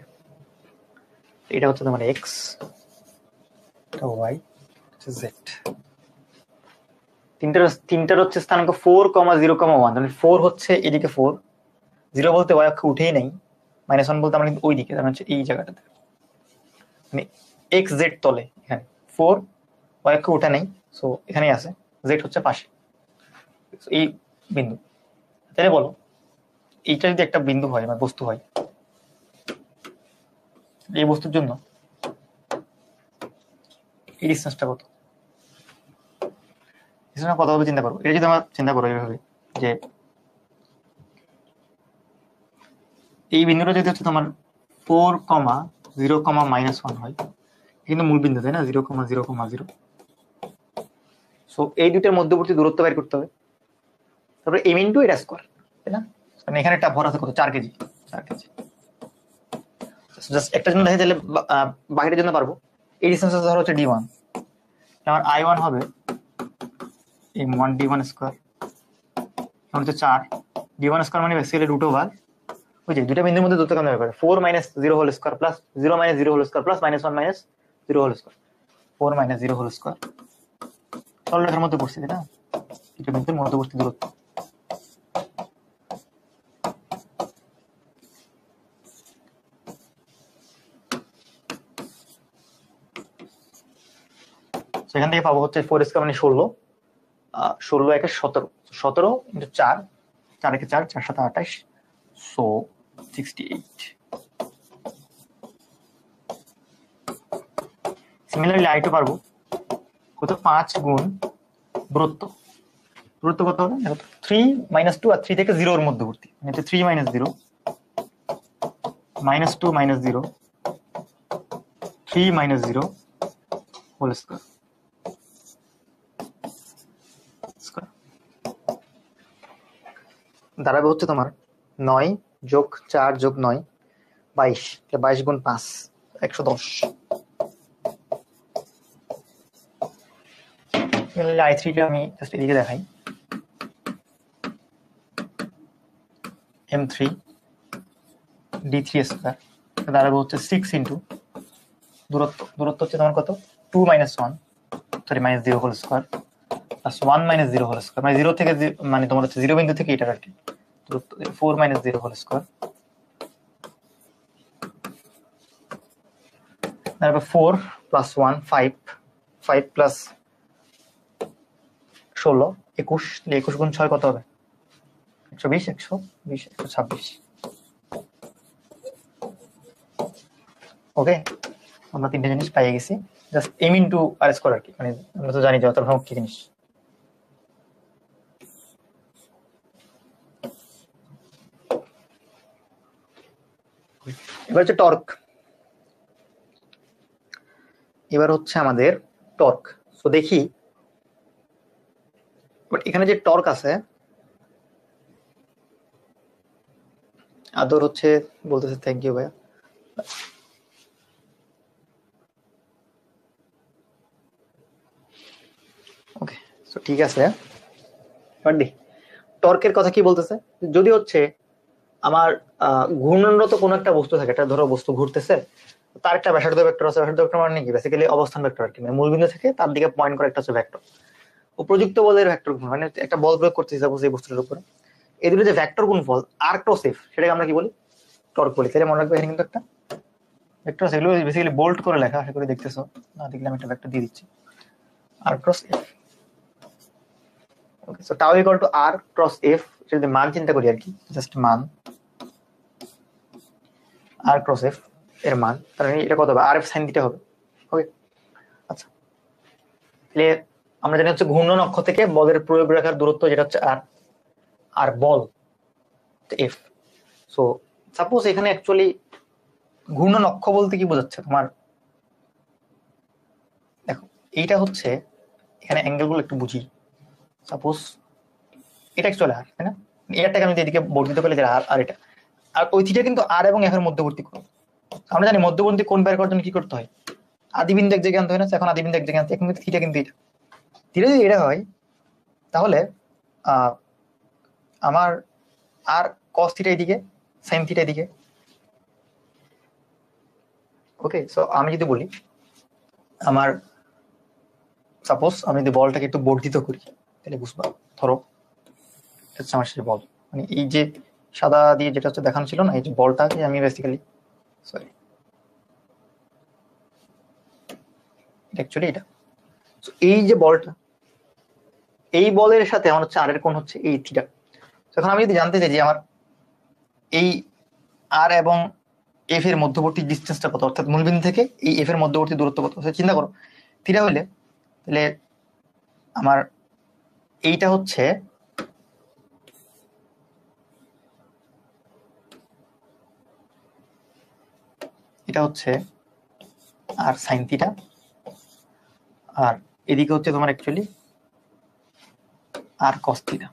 এটা হচ্ছে তোমার এক্স, এটা ওয়াই, হচ্ছে জেড। তিনটার হচ্ছে স্থানাঙ্ক 4,0,1, মানে 4 হচ্ছে এদিকে 4, 0 বলতে ওয়াই অক্ষ উঠেই নেই, -1 বলতে আমরা কিন্তু ওই দিকে, মানে হচ্ছে এই জায়গাটাতে, মানে এক্স জেড তলে এখানে 4, ওয়াই অক্ষ উঠে নেই, সো এখানেই আছে, জেড হচ্ছে পাশে এই বিন্দু। তাহলে বলো এইটা যদি একটা বিন্দু হয় মানে বস্তু হয়, এই বস্তুর জন্য এই ডিসটেন্সটা কত, কত হবে চিন্তা করবো। এটা যদি আমরা চিন্তা করবো এইভাবে যে এই বিন্দুটা যদি হচ্ছে তোমার 4,0,-1 হয়, কিন্তু মূল বিন্দু তাই না 0,0,0, সো এই দুইটার মধ্যবর্তী দূরত্ব বের করতে হবে, তারপরে এম ইন্টু এটা স্কয়ার, তাই না? মানে এখানে একটা ভর আছে কত, 4 কেজি, 4 কেজি। জাস্ট একটা জন্য দেখে তাহলে বাকিটার জন্য পারবো। এই ডিসটেন্স ধরো হচ্ছে d1, আমার i1 হবে m1 d1 স্কয়ার, মানে হচ্ছে 4 d1 স্কয়ার, মানে বেসিক্যালি রুট ওভার ওই যে দুটো বিন্দুর মধ্যে দূরত্ব কেমন বের করে, 4 - 0 whole square plus 0 - 0 whole square plus -1 - 0 whole square. 4 - 0 whole square সরলরেখার মধ্যে পড়ছে না, এটা কিন্তু মধ্যবর্তী দূরত্ব। সেখান থেকে পাবো হচ্ছে 4 স্কয়ার মানে 16, 16 একে 17, 17 ইন্টু 4, 4 একে 4, 4 7 28, সো 68। সিমিলারলি I2 পারবো কত, 5 গুণ দূরত্ব। দূরত্ব কত হবে, 3 - 2 আর 3 থেকে 0 এর মধ্যবর্তী, মানে 3 - 0 -2 - 0 3 - 0 হোল স্কয়ার দাঁড়াবে হচ্ছে তোমার 9 যোগ 4 যোগ 9 22, 22 গুণ 5 110। I3 টা আমি জাস্ট এদিকে দেখাই, M3 D3 স্কয়ার দাঁড়াবে হচ্ছে 6 ইন্টু দূরত্ব। দূরত্ব হচ্ছে তোমার কত, 2 - 1 sorry -0 whole square plus 1 - 0 whole square, মানে 0 থেকে মানে তোমার হচ্ছে 0 বিন্দু থেকে এটা আর কি দূরত্ব 4 - 0 হোল স্কয়ার তারপর 4 + 1 5, 5 + 16 21, 21 গুণ 6 কত হবে, 120, 120 126। ওকে, আমরা তিনটে জিনিস পাইয়ে গেছি, just m into r square আর কি, মানে আমরা তো জানি যে অত ভ্রামক কি জিনিস। এবার হচ্ছে টর্ক, এবার হচ্ছে আমাদের টর্ক। সো দেখি বাট এখানে যে টর্ক আছে আদর হচ্ছে বলতেছে থ্যাংক ইউ ভাইয়া। ওকে, সো ঠিক আছে, বাট টর্কের কথা কি বলতেছে, যদি হচ্ছে আমার ঘূর্ণনরত কোনো একটা বস্তু থাকে, একটা ধরো বস্তু ঘুরতেছে, তার একটা ব্যাসার্ধ ভেক্টর আছে, ব্যাসার্ধ ভেক্টর মানে কি বেসিক্যালি অবস্থান ভেক্টর আর কি, মানে মূলবিন্দু থেকে তার দিকে পয়েন্ট করা একটা হচ্ছে ভেক্টর। উপযুক্ত বলের ভেক্টর গুণ, মানে একটা বল প্রয়োগ করতেছি সাপোজ এই বস্তুটার উপরে, এই দুটো যে ভেক্টর গুণফল r ক্রস f, সেটাকে আমরা কি বলি, টর্ক বলি। তাহলে মনে রাখবে এখানে কিন্তু একটা ভেক্টর আছে, এগুলো বেসিক্যালি বোল্ড করে লেখা, আশা করি দেখতেছো, না দেখলে আমি একটা ভেক্টর দিয়ে দিচ্ছি, r cross f। Okay, so tau equal to r cross f, যদি মান চিন্তা করি আর কি, জাস্ট মান r ক্রস f এর মান, তাহলে এটা কত হবে, rf sin থিটা হবে। ওকে, আচ্ছা, তাহলে আমরা জানি হচ্ছে ঘূর্ণন অক্ষ থেকে বলের প্রয়োগ রেখার দূরত্ব যেটা হচ্ছে r, আর বল f। সো সাপোজ এখানে অ্যাকচুয়ালি ঘূর্ণন অক্ষ বলতে কি বোঝাচ্ছে তোমার, দেখো এইটা হচ্ছে, এখানে অ্যাঙ্গেল গুলো একটু বুঝি, সাপোজ এটা অ্যাকচুয়ালি r, তাই না, এটাকে আমি এদিকে বর্ধিত করলে যেটা r, আর এটা, আর ওই থিটা কিন্তু r এবং f এর মধ্যবর্তী কোণ। আমরা জানি মধ্যবর্তী কোণ বের করার জন্য কি করতে হয়, আদিবিন্দু এক জায়গায় আনতে হয় না, এখন আদিবিন্দু এক জায়গায় আনতে, এখন কিন্তু থিটা কিন্তু এটা, থিটা যদি এটা হয় তাহলে আমার আর cos থিটা এদিকে, sin থিটা এদিকে। ওকে, সো আমি যদি বলি আমার সাপোজ আমি যদি বলটাকে একটু বর্ধিত করি তাহলে বুঝবা, ধরো হচ্ছে আমার সেই বল, মানে এই যে সাদা দিয়ে যেটা হচ্ছে দেখানো ছিল না, এই যে বলটাকে আমি বেসিক্যালি সরি অ্যাকচুয়ালি এটা, এই যে বলটা, এই বলের সাথে আমার হচ্ছে আর এর কোণ হচ্ছে এই থিটা। এখন আমি যদি জানতে চাই যে আমার এই আর এবং এফ এর মধ্যবর্তী ডিস্টেন্সটা কত, অর্থাৎ মূলবিন্দু থেকে এই এফ এর মধ্যবর্তী দূরত্ব কত, চিন্তা করো থিটা হলে, তাহলে আমার এইটা হচ্ছে এটা হচ্ছে আর সাইন থিটা, আর এদিকে হচ্ছে তোমার অ্যাকচুয়ালি আর কস থিটা,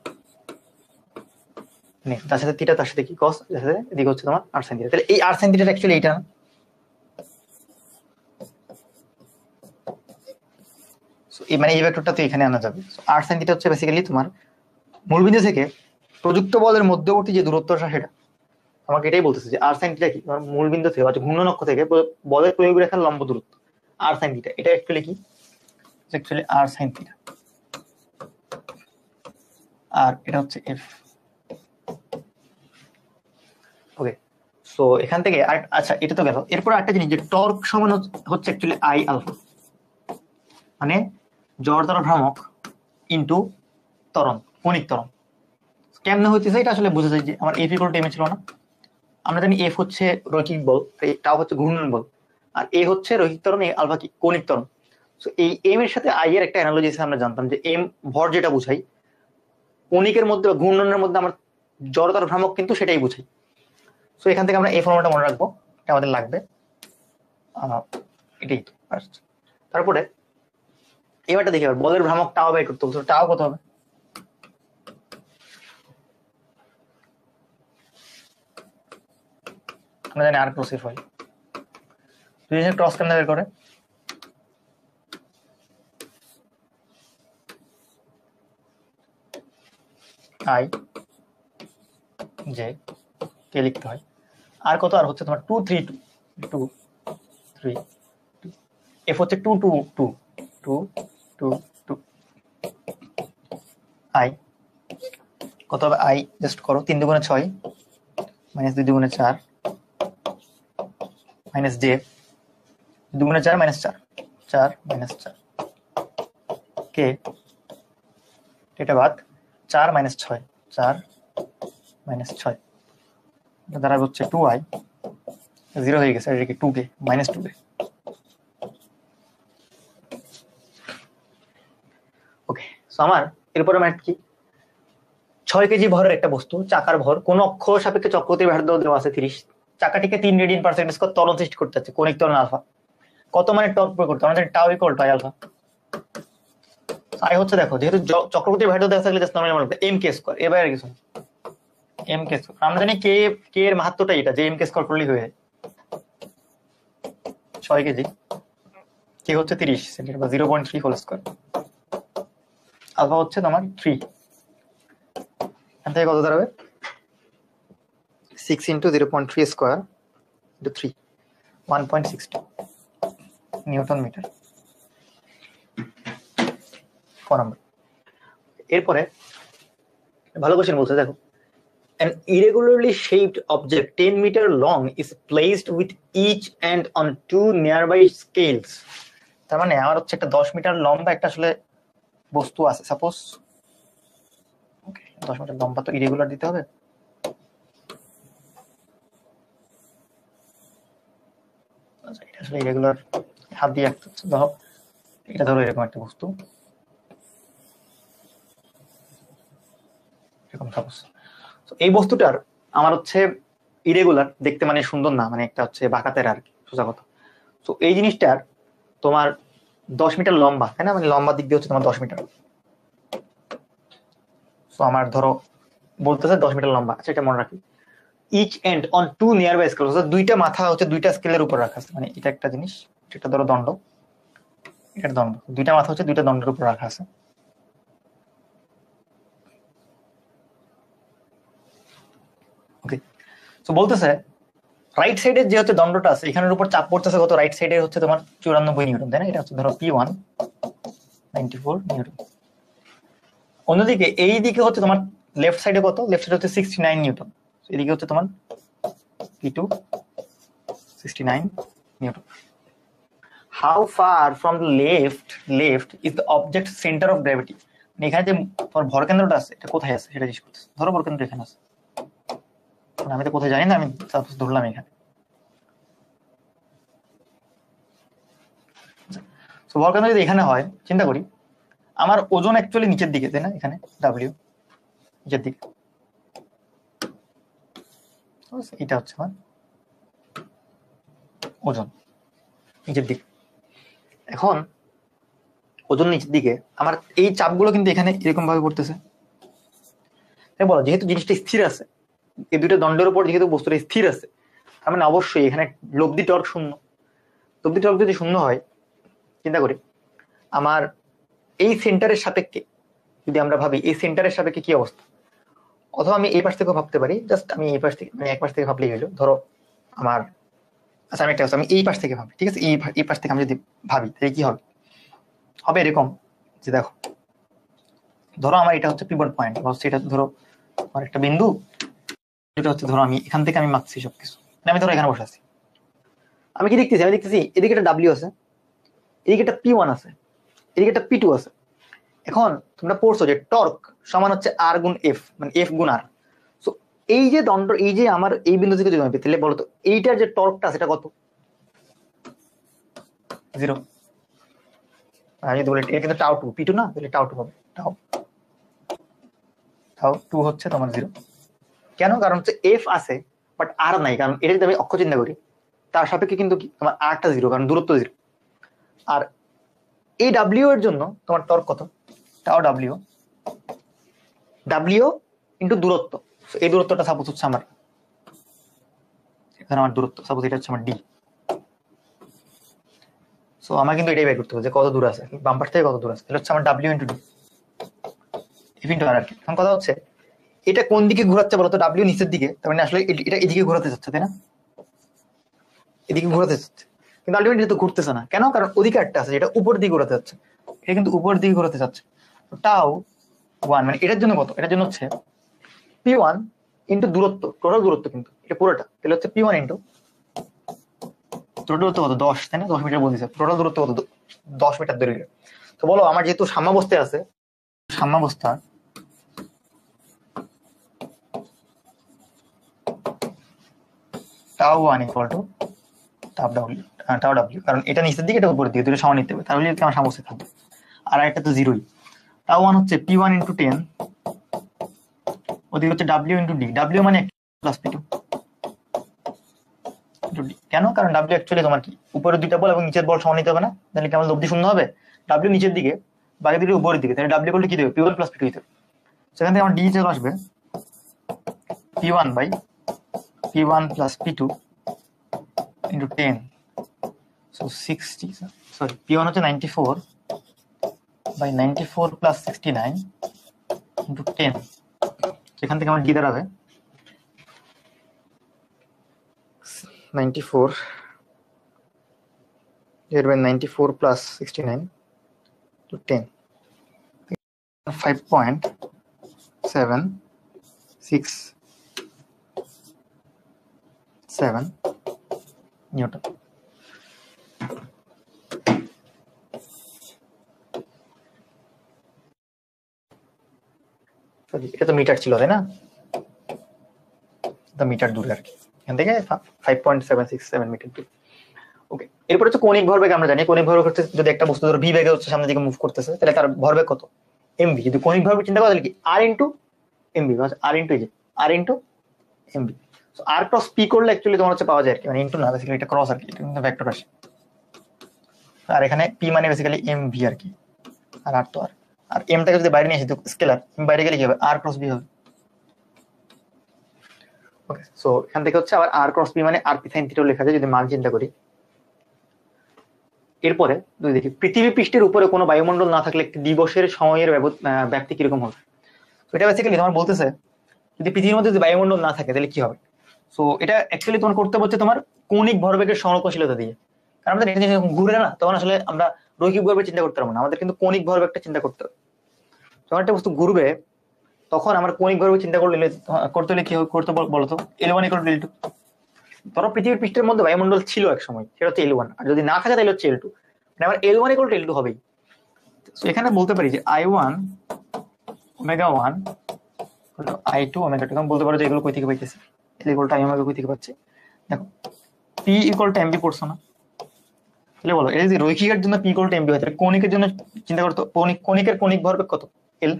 মানে তার সাথে থিটা তার সাথে কি কস, তার সাথে এদিকে হচ্ছে তোমার আর সাইন থিটা। তাহলে এই আর সাইন থিটা অ্যাকচুয়ালি এইটা না, মানে এই ভেক্টরটা তো এখানে আনা যাবে। আর সাইন থিটা হচ্ছে বেসিক্যালি তোমার মূলবিন্দু থেকে প্রযুক্ত বলের মধ্যবর্তী যে দূরত্বটা, সেটা আমাকে এটাই বলতেছে যে আর সাইন থিটা কি, মূলবিন্দু থেকে ঘূর্ণন অক্ষ থেকে বলের প্রয়োগ রেখার লম্ব দূরত্ব আর সাইন থিটা, এটা অ্যাকচুয়ালি কি অ্যাকচুয়ালি আর সাইন থিটা, আর এটা হচ্ছে এফ। ওকে, সো এখান থেকে আচ্ছা এটা তো গেল। এরপর একটা জিনিস যে টর্ক সমান হচ্ছে অ্যাকচুয়ালি আই আলফা, মানে জড়তার ভ্রামক ইনটু ত্বরণ, কণিক ত্বরণ। কেমনে হইতেছে এটা আসলে বোঝা যায় যে আমার এফ ইকুয়াল টু এম ছিল না। আমরা জানি এফ হচ্ছে রৈখিক বল, টাও হচ্ছে ঘূর্ণন বল, আর এ হচ্ছে রৈখিক ত্বরণ, এই আলফা কি কণিক ত্বরণ। সো এই এম এর সাথে আই এর একটা অ্যানালজি আমরা জানতাম যে এম ভর যেটা বুঝাই, কণিকের মধ্যে বা ঘূর্ণনের মধ্যে আমার জড়তার ভ্রামক কিন্তু সেটাই বুঝাই। সো এখান থেকে আমরা এই ফর্মুলাটা মনে রাখবো, এটা আমাদের লাগবে। এটাই তারপরে এবারটা দেখি আবার বলের ভ্রামক টাও বের করতে হবে। টাও কত হবে? আমরা জানি আর ক্রস এফ হয়, দুই জনের ক্রস কেমনে বের করে? আই জে কে লিখতে হয়। আর কত? আর হচ্ছে তোমার 2 3 2 2 3 এফ হচ্ছে 2 2 2 2 2 2 আই কত হবে? আই জাস্ট করো 3 দুগুণে 6 মাইনাস 2 দুগুণে 4 মাইনাস জে 2 দুগুণে 4 মাইনাস 4 4 মাইনাস 4 কে এটা বাদ 4 মাইনাস 6 4 মাইনাস 6 এটা দ্বারা হচ্ছে 2i 0 হয়ে গেছে, এটা কি 2k মাইনাস 2k। ওকে, সো আমার এরপরে ম্যাথ কি? 6 কেজি ভরের একটা বস্তু, চাকার ভর কোন অক্ষ সাপেক্ষে চক্রবর্তীর ব্যাসার্ধ দেওয়া আছে 30, চাকাটিকে 3 রেডিয়ান পার সেকেন্ড স্কয়ার ত্বরণ সৃষ্টি করতে হচ্ছে কনিক ত্বরণ আলফা। কত মানে টর্ক প্রয়োগ করতে? আমরা জানি tau equal to I alpha. I হচ্ছে দেখো, যেহেতু চক্রবর্তীর ব্যাসার্ধ দেওয়া থাকলে জাস্ট নরমালি মনে রাখবে এম কে স্কয়ার, এবার আর কিছু এম কে স্কয়ার। আমরা জানি কে কে এর মাহাত্ম্যটা এটা যে এম কে স্কয়ার করলেই হয়ে যায়। 6 কেজি কে হচ্ছে 30 সেন্টিমিটার বা 0.3 হোল স্কয়ার, আলফা হচ্ছে তোমার 3, এখান থেকে কত দাঁড়াবে? 6 into 0.3 square into 3 1.62 newton metre. 4 নম্বর। এরপরে ভালো কোশ্চেন বলছে, দেখো an irregularly shaped object 10 meter long is placed with each end on 2 nearby scales। তার মানে আমার হচ্ছে একটা 10 মিটার লম্বা একটা আসলে বস্তু আছে, সাপোজ 10 মিটার লম্বা, তো ইরেগুলার দিতে হবে। আচ্ছা এটা আসলে ইরেগুলার হাত দিয়ে আঁকতে হচ্ছে। ধরো এটা, ধরো এরকম একটা বস্তু, এরকম সাপোজ। তো এই বস্তুটার আমার হচ্ছে ইরেগুলার দেখতে, মানে সুন্দর না, মানে একটা হচ্ছে বাঁকাতের আর কি, সোজা কথা। তো এই জিনিসটার তোমার 10 মিটার লম্বা, তাই না? মানে লম্বা দিক দিয়ে হচ্ছে তোমার 10 মিটার। তো আমার ধরো বলতেছে 10 মিটার লম্বা। আচ্ছা এটা মনে রাখি, each end on 2 near by scale, দুইটা মাথা হচ্ছে দুইটা স্কেলের উপর রাখা আছে। মানে এটা একটা জিনিস, এটা ধরো দণ্ড, এটা দণ্ড, দুইটা মাথা হচ্ছে দুইটা দণ্ডের উপর রাখা আছে। ওকে, তো বলতেছে রাইট সাইডে যে হচ্ছে দণ্ডটা আছে এখানের উপর চাপ পড়তেছে কত? রাইট সাইডে হচ্ছে তোমার 94 নিউটন, তাই না? এটা হচ্ছে ধরো P1 94 নিউটন। অন্যদিকে এই দিকে হচ্ছে তোমার লেফট সাইডে কত? লেফট সাইডে হচ্ছে 69 নিউটন। এদিকে হচ্ছে তোমার P2 69 Newton. How far from the left is the object centre of gravity. এখানে যে তোমার ভর কেন্দ্রটা আছে এটা কোথায় আছে সেটা জিজ্ঞেস করতেছে। ধরো ভর কেন্দ্র এখানে আছে, আমি তো কোথায় জানি না, আমি সাপোজ ধরলাম এখানে। তো ভর কেন্দ্র যদি এখানে হয়, চিন্তা করি আমার ওজন অ্যাকচুয়ালি নিচের দিকে, তাই না? এখানে ডাব্লিউ নিচের দিকে, এটা হচ্ছে আমার ওজন নিচের দিকে। এখন ওজন নিচের দিকে, আমার এই চাপগুলো কিন্তু এখানে এরকম ভাবে পড়তেছে, তাই বলো যেহেতু জিনিসটা স্থির আছে, এই দুটো দণ্ডের উপর যেহেতু বস্তুটা স্থির আছে, তার মানে অবশ্যই এখানে লব্ধি টর্ক শূন্য। লব্ধি টর্ক যদি শূন্য হয়, চিন্তা করি আমার এই সেন্টারের সাপেক্ষে যদি আমরা ভাবি, এই সেন্টারের সাপেক্ষে কি অবস্থা, অথবা আমি এই পাশ থেকেও ভাবতে পারি, জাস্ট আমি এই পাশ থেকে, মানে এক পাশ থেকে ভাবলেই হলো। ধরো আমার, আচ্ছা আমি একটা, আমি এই পাশ থেকে ভাবি, ঠিক আছে? এই পাশ থেকে আমি যদি ভাবি তাহলে কি হবে? হবে এরকম যে দেখো, ধরো আমার এটা হচ্ছে পিভট পয়েন্ট, এটা ধরো আমার একটা বিন্দু, এটা হচ্ছে ধরো আমি এখান থেকে আমি মাপছি সবকিছু, আমি ধরো এখানে বসে আছি, আমি কি দেখতেছি, আমি দেখতেছি এদিকে একটা ডাব্লিউ আছে, এদিকে একটা P1 আছে, এদিকে একটা P2 আছে। এখন তোমরা পড়ছো যে টর্ক সমান হচ্ছে আর গুণ এফ, মানে এফ গুণ আর। সো এই যে দণ্ড, এই যে আমার এই বিন্দু থেকে যদি আমি তাহলে বলতো এইটার যে টর্কটা সেটা কত? 0। আমি যদি বলি এটা কিন্তু টাউ 2, P2 না, তাহলে টাউ 2 হবে, টাউ 2 হচ্ছে তোমার 0। কেন? কারণ হচ্ছে এফ আছে বাট আর নাই, কারণ এটা যদি আমি অক্ষ চিন্তা করি তার সাপেক্ষে কিন্তু কি তোমার আরটা 0, কারণ দূরত্ব 0। আর এই ডাব্লিউ এর জন্য তোমার টর্ক কত? টাও ডাব্লিউ, ডাব্লিউ ইন্টু দূরত্ব। এই দূরত্বটা সাপোজ হচ্ছে আমার, এখানে আমার দূরত্ব সাপোজ এটা হচ্ছে আমার ডি। সো আমার কিন্তু এটাই বের করতে হবে যে কত দূর আছে, বাম্পার থেকে কত দূর আছে, এটা হচ্ছে আমার W into D, F into আর কি। এখন কথা হচ্ছে এটা কোন দিকে ঘোরাচ্ছে বলতো? ডাব্লিউ নিচের দিকে, তার মানে আসলে এটা এদিকে ঘোরাতে যাচ্ছে, তাই না? এদিকে ঘোরাতে যাচ্ছে, কিন্তু আলটিমেটলি এটা তো ঘুরতেছে না। কেন? কারণ ওদিকে একটা আছে যেটা উপর দিকে ঘোরাতে যাচ্ছে, এটা কিন্তু উপর দিকে ঘোরাতে যাচ্ছে। টাও 1 মানে এটার জন্য কত? এটার জন্য হচ্ছে P1 ইন্টু দূরত্ব, টোটাল দূরত্ব কিন্তু এটা পুরোটা, তাহলে হচ্ছে P1 ইন্টু টোটাল দূরত্ব কত? 10, তাই না? 10 মিটার বলতেছে, টোটাল দূরত্ব কত? 10 মিটার দৈর্ঘ্য। তো বলো আমার যেহেতু সাম্যাবস্থায় আছে, সাম্যাবস্থা টাও 1 ইকুয়াল টু টাও ডাব্লিউ, কারণ এটা নিচের দিকে এটা উপরের দিকে, দুটো সমান নিতে হবে, তাহলে আমার সাম্যাবস্থায় থাকবে। আর একটা তো 0ই। টাও 1 হচ্ছে P1 ইন্টু 10, ওদিকে হচ্ছে ডাব্লিউ ইন্টু ডি, ডাব্লিউ মানে প্লাস P2 ইন্টু ডি। কেন? কারণ ডাব্লিউ অ্যাকচুয়ালি তোমার কি উপরের দুইটা বল এবং নিচের বল সমান নিতে হবে না, তাহলে কেমন লব্ধি শূন্য হবে? ডাব্লিউ নিচের দিকে, বাকি দুটো উপরের দিকে, তাহলে ডাব্লিউ করলে কি দেবে? P1 প্লাস P2 দিতে হবে। সেখান থেকে আমার ডি চলে আসবে P1 by P1 plus P2 into 10, so 60, sorry P1 হচ্ছে 94 বাই 94 প্লাস 69 ইন্টু 10। সেখান থেকে আমার ডি দাঁড়াবে 94 divided by 94 plus 69 to 10, 5.767 Newton. এটা তো মিটার ছিল, তাই না? মিটার দূরে আর কি, এখান থেকে 5.767 মিটার দূর। ওকে, এরপর হচ্ছে কৌণিক ভরবেগ। আমরা জানি কৌণিক ভরবেগ হচ্ছে যদি একটা বস্তু ধরো ভি বেগে হচ্ছে সামনের দিকে মুভ করতেছে, তাহলে তার ভরবেগ কত? এমভি। যদি কৌণিক ভরবেগ চিন্তা করা তাহলে কি আর ইন্টু এমভি, আর ইন্টু আর ইন্টু এমভি। সো আর ক্রস পি করলে অ্যাকচুয়ালি তোমার হচ্ছে পাওয়া যায় আর কি, মানে ইন্টু না, বেসিক্যালি এটা ক্রস আর কি, এটা কিন্তু ভেক্টর রাশি। আর এখানে পি মানে বেসিক্যালি এমভি আর কি, আর আর তো আর এমটাকে যদি বাইরে নিয়ে আসি তো স্কেলার, বাইরে গেলে কি হবে? আর ক্রস বি হবে। ওকে, সো এখান থেকে হচ্ছে আবার আর ক্রস বি মানে আর পি সাইন থিটা লেখা যায় যদি মান চিন্তা করি। এরপরে যদি দেখি পৃথিবী পৃষ্ঠের উপরে কোনো বায়ুমণ্ডল না থাকলে একটি দিবসের সময়ের ব্যাপ্তি কিরকম হবে? তো এটা বেসিক্যালি তোমার বলতেছে যদি পৃথিবীর মধ্যে যদি বায়ুমণ্ডল না থাকে তাহলে কি হবে। সো এটা অ্যাকচুয়ালি তোমার করতে হচ্ছে তোমার কৌণিক ভরবেগের সংরক্ষণশীলতা দিয়ে, কারণ আমাদের এটা যখন ঘুরে না তখন আসলে আমরা রৈখিক ভরবেগ চিন্তা করতে পারবো না, আমাদের কিন্তু কৌণিক ভরবেগটা চিন্তা করতে হবে। যখন একটা বস্তু ঘুরবে তখন আমার কৌণিক ভরবেগ চিন্তা করতে হলে কি করতে বলতো? L1 equal two L2। ধরো পৃথিবীর পৃষ্ঠের মধ্যে বায়ুমণ্ডল ছিল এক সময়, সেটা হচ্ছে L1, আর যদি না থাকে তাহলে হচ্ছে L2, মানে আমার L1 ইকুয়াল টু L2 হবেই। তো এখানে বলতে পারি যে I1 ওমেগা 1 I2 ওমেগা 2, তখন বলতে পারো যে এগুলো কই থেকে পাইতেছি, L equal to I omega কই থেকে পাচ্ছি। দেখো P ইকুয়াল টু MB পড়ছো না, তাহলে বলো এটা যদি রৈখিকের জন্য P ইকুয়াল টু MB হয় তাহলে কৌণিকের জন্য চিন্তা করতো কৌণিকের কৌণিক ভরবেগ কত? L।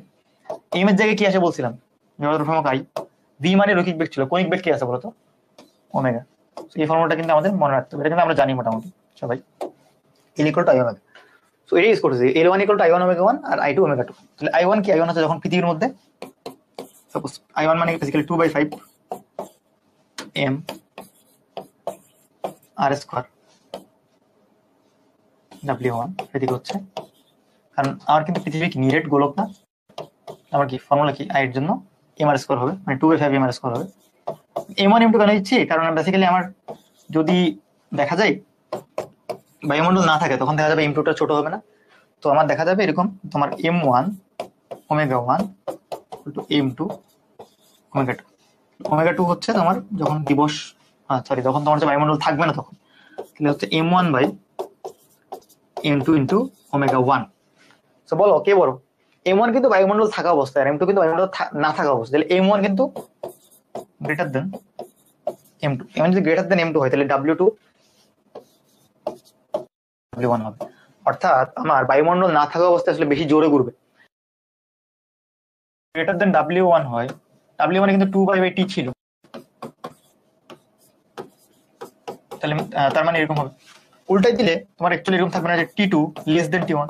এম এর জায়গায় কি আসে বলছিলাম? I। ভি মানে রৈখিক বেগ ছিল, কৌণিক বেগ কি আছে বলতো? ওমেগা। এই ফর্মুলাটা কিন্তু আমাদের মনে রাখতে হবে, এটা কিন্তু আমরা জানি মোটামুটি সবাই। L equal to I omega. So এটা ইউজ করতেছি L1 equal to I1 omega 1 আর I2 ওমেগা 2। তাহলে I1 কি? I1 হচ্ছে যখন পৃথিবীর মধ্যে সাপোজ I1 মানে basically 2/5 m r square W1, এদিকে হচ্ছে কারণ আমার কিন্তু পৃথিবী কি নিরেট গোলক না, আমার কি ফর্মুলা কি I এর জন্য mr স্কয়ার হবে, মানে 2/5 mr স্কয়ার হবে। m1 m2 কেন দিচ্ছি? কারণ বেসিক্যালি আমার যদি দেখা যায় বায়ুমণ্ডল না থাকে তখন দেখা যাবে m2টা ছোট হবে না, তো তো আমার দেখা যাবে এরকম তোমার m1 ω1 m2 ω2। ω2 হচ্ছে তোমার যখন দিবস সরি যখন তোমার যে বায়ুমণ্ডল থাকবে না তখন, তাহলে হচ্ছে m1 বাই m2 ইন্টু ω1। তো বলো কে বড়? m1 কিন্তু বায়ুমণ্ডল থাকা অবস্থায় আর m2 কিন্তু বায়ুমণ্ডল না থাকা অবস্থায়, তাহলে m1 কিন্তু গ্রেটার দেন m2। m1 যদি গ্রেটার দেন m2 হয় তাহলে w2 w1 হবে। অর্থাৎ আমার বায়ুমণ্ডল না থাকা অবস্থায় আসলে বেশি জোরে ঘুরবে। গ্রেটার দেন w1 হয়, w1 কিন্তু 2 pi/t ছিল, তাহলে তার মানে এরকম হবে। উল্টাই দিলে তোমার অ্যাকচুয়ালি এরকম থাকবে না যে t2 লেস দেন t1,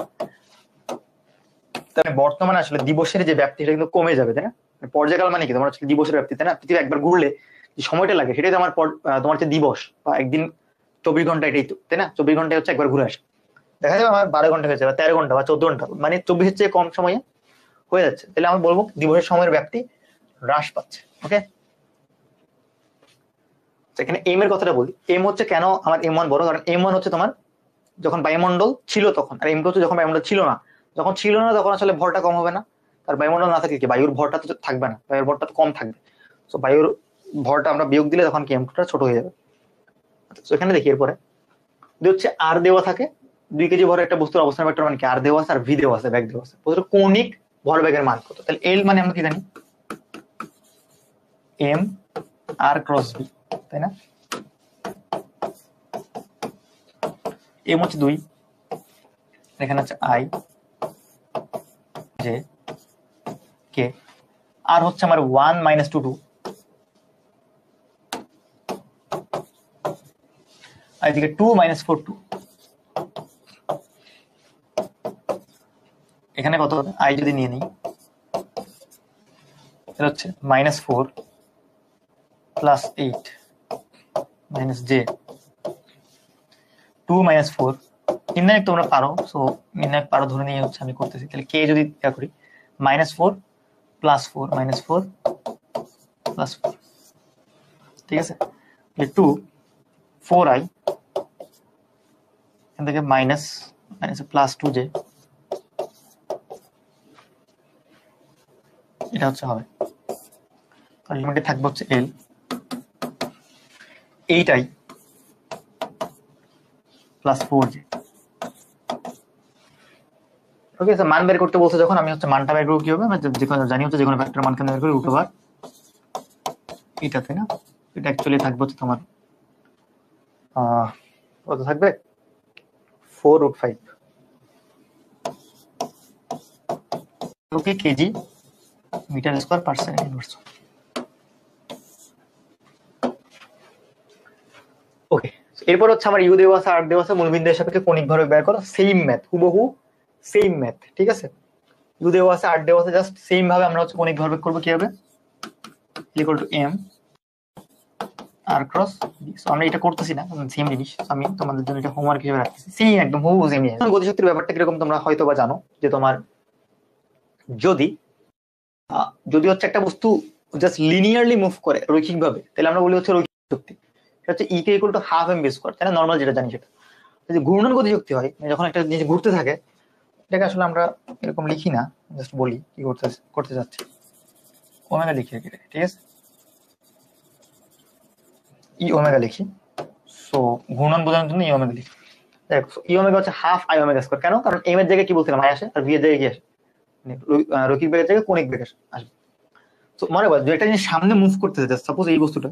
তাহলে বর্তমানে আসলে দিবসের যে ব্যাপ্তি সেটা কিন্তু কমে যাবে, তাই না? পর্যায়কাল মানে কি তোমার আসলে দিবসের ব্যাপ্তি, তাই না? পৃথিবী একবার ঘুরলে যে সময়টা লাগে সেটাই তোমার তোমার যে দিবস বা একদিন 24 ঘন্টা, এটাই তো, তাই না? 24 ঘন্টায় হচ্ছে একবার ঘুরে আসে। দেখা যাবে আমার 12 ঘন্টা হয়েছে বা 13 ঘন্টা বা 14 ঘন্টা, মানে 24-এর চেয়ে কম সময়ে হয়ে যাচ্ছে, তাহলে আমি বলবো দিবসের সময়ের ব্যাপ্তি হ্রাস পাচ্ছে। ওকে, এখানে এম এর কথাটা বলি। এম হচ্ছে কেন আমার m1 বড়, কারণ m1 হচ্ছে তোমার যখন বায়ুমণ্ডল ছিল তখন, আর m2 হচ্ছে যখন বায়ুমণ্ডল ছিল না। যখন ছিল না তখন আসলে ভরটা কম হবে না, আর বায়ুমণ্ডল না থাকলে কি বায়ুর ভরটা তো থাকবে না, বায়ুর ভরটা তো কম থাকবে। তো বায়ুর ভরটা আমরা বিয়োগ দিলে তখন কি m2টা ছোট হয়ে যাবে। তো এখানে দেখি এরপরে যদি হচ্ছে আর দেওয়া থাকে 2 কেজি ভরের একটা বস্তুর অবস্থান ভেক্টর মানে কি আর দেওয়া আছে আর ভি দেওয়া আছে, ব্যাগ দেওয়া আছে, বস্তুর কৌণিক ভরবেগের মান কত, তাহলে এল মানে আমরা কি জানি এম আর ক্রস ভি, তাই না? এম হচ্ছে 2, এখানে হচ্ছে আই জে কে, আর হচ্ছে আমার 1 - 2 2, আর এদিকে 2 - 4 2, এখানে কত হবে আই যদি নিয়ে নিই এটা হচ্ছে -4 + 8 - j 2 - 4। নির্ণায়ক তোমরা পারো, সো নির্ণায়ক পারো ধরে নিয়ে হচ্ছে আমি করতেছি। তাহলে কে যদি ইয়া করি -4 + 4 -4 + 4, ঠিক আছে? 2 4i এখান থেকে মাইনাস +2j, এটা হচ্ছে হবে। লিমিটে থাকবে হচ্ছে এল 8i + 4j। ওকে, মান বের করতে বলছে যখন, আমি হচ্ছে মানটা বের করব কি হবে, আমি জানি হচ্ছে যে কোনো ভেক্টর মান কেন বের করি √, এটা তাই না? এটা অ্যাকচুয়ালি থাকবে হচ্ছে তোমার কত থাকবে 4√5, okay, kg meter square per second inverse. Okay, এরপর হচ্ছে আমার ইউ দেওয়া আছে আর দেওয়া আছে, মূলবিন্দুর সাপেক্ষে কৌণিক ভরবেগ বের করো। সেম ম্যাথ, হুবহু সেম ম্যাথ, ঠিক আছে? ইউ দেওয়া আছে আর দেওয়া আছে, জাস্ট সেম ভাবে আমরা হচ্ছে কৌণিক ভরবেগ করব কি হবে equal to M R cross B. So আমরা এটা করতেছি না, সেম জিনিস, আমি তোমাদের জন্য এটা হোমওয়ার্ক হিসেবে রাখতেছি। সেম একদম হুবহু সেম। গতিশক্তির ব্যাপারটা কিরকম তোমরা হয়তো বা জানো, যে তোমার যদি যদি হচ্ছে একটা বস্তু জাস্ট লিনিয়ারলি মুভ করে রৈখিকভাবে, তাহলে আমরা বলি হচ্ছে রৈখিক শক্তি। সেটা হচ্ছে E K equal to half m v square, তাই না? নর্মাল যেটা জানি সেটা। যদি ঘূর্ণন গতিশক্তি হয়, যখন একটা জিনিস ঘুরতে থাকে, এটাকে আসলে আমরা এরকম লিখি না, জাস্ট বলি কি করতে যাচ্ছি, ওমেগা লিখি, ঠিক আছে? ই ওমেগা লিখি। সো ঘূর্ণন বোঝানোর জন্য ই ওমেগা লিখি। দেখো ই ওমেগা হচ্ছে হাফ আই ওমেগা স্কয়ার। কেন? কারণ এম এর জায়গায় কি বলছিলাম আই আসে, আর ভি এর জায়গায় কি আসে, রৈখিক বেগের জায়গায় কৌণিক বেগ আসবে। তো মনে করো যে একটা জিনিস সামনে মুভ করতেছে, সাপোজ এই বস্তুটা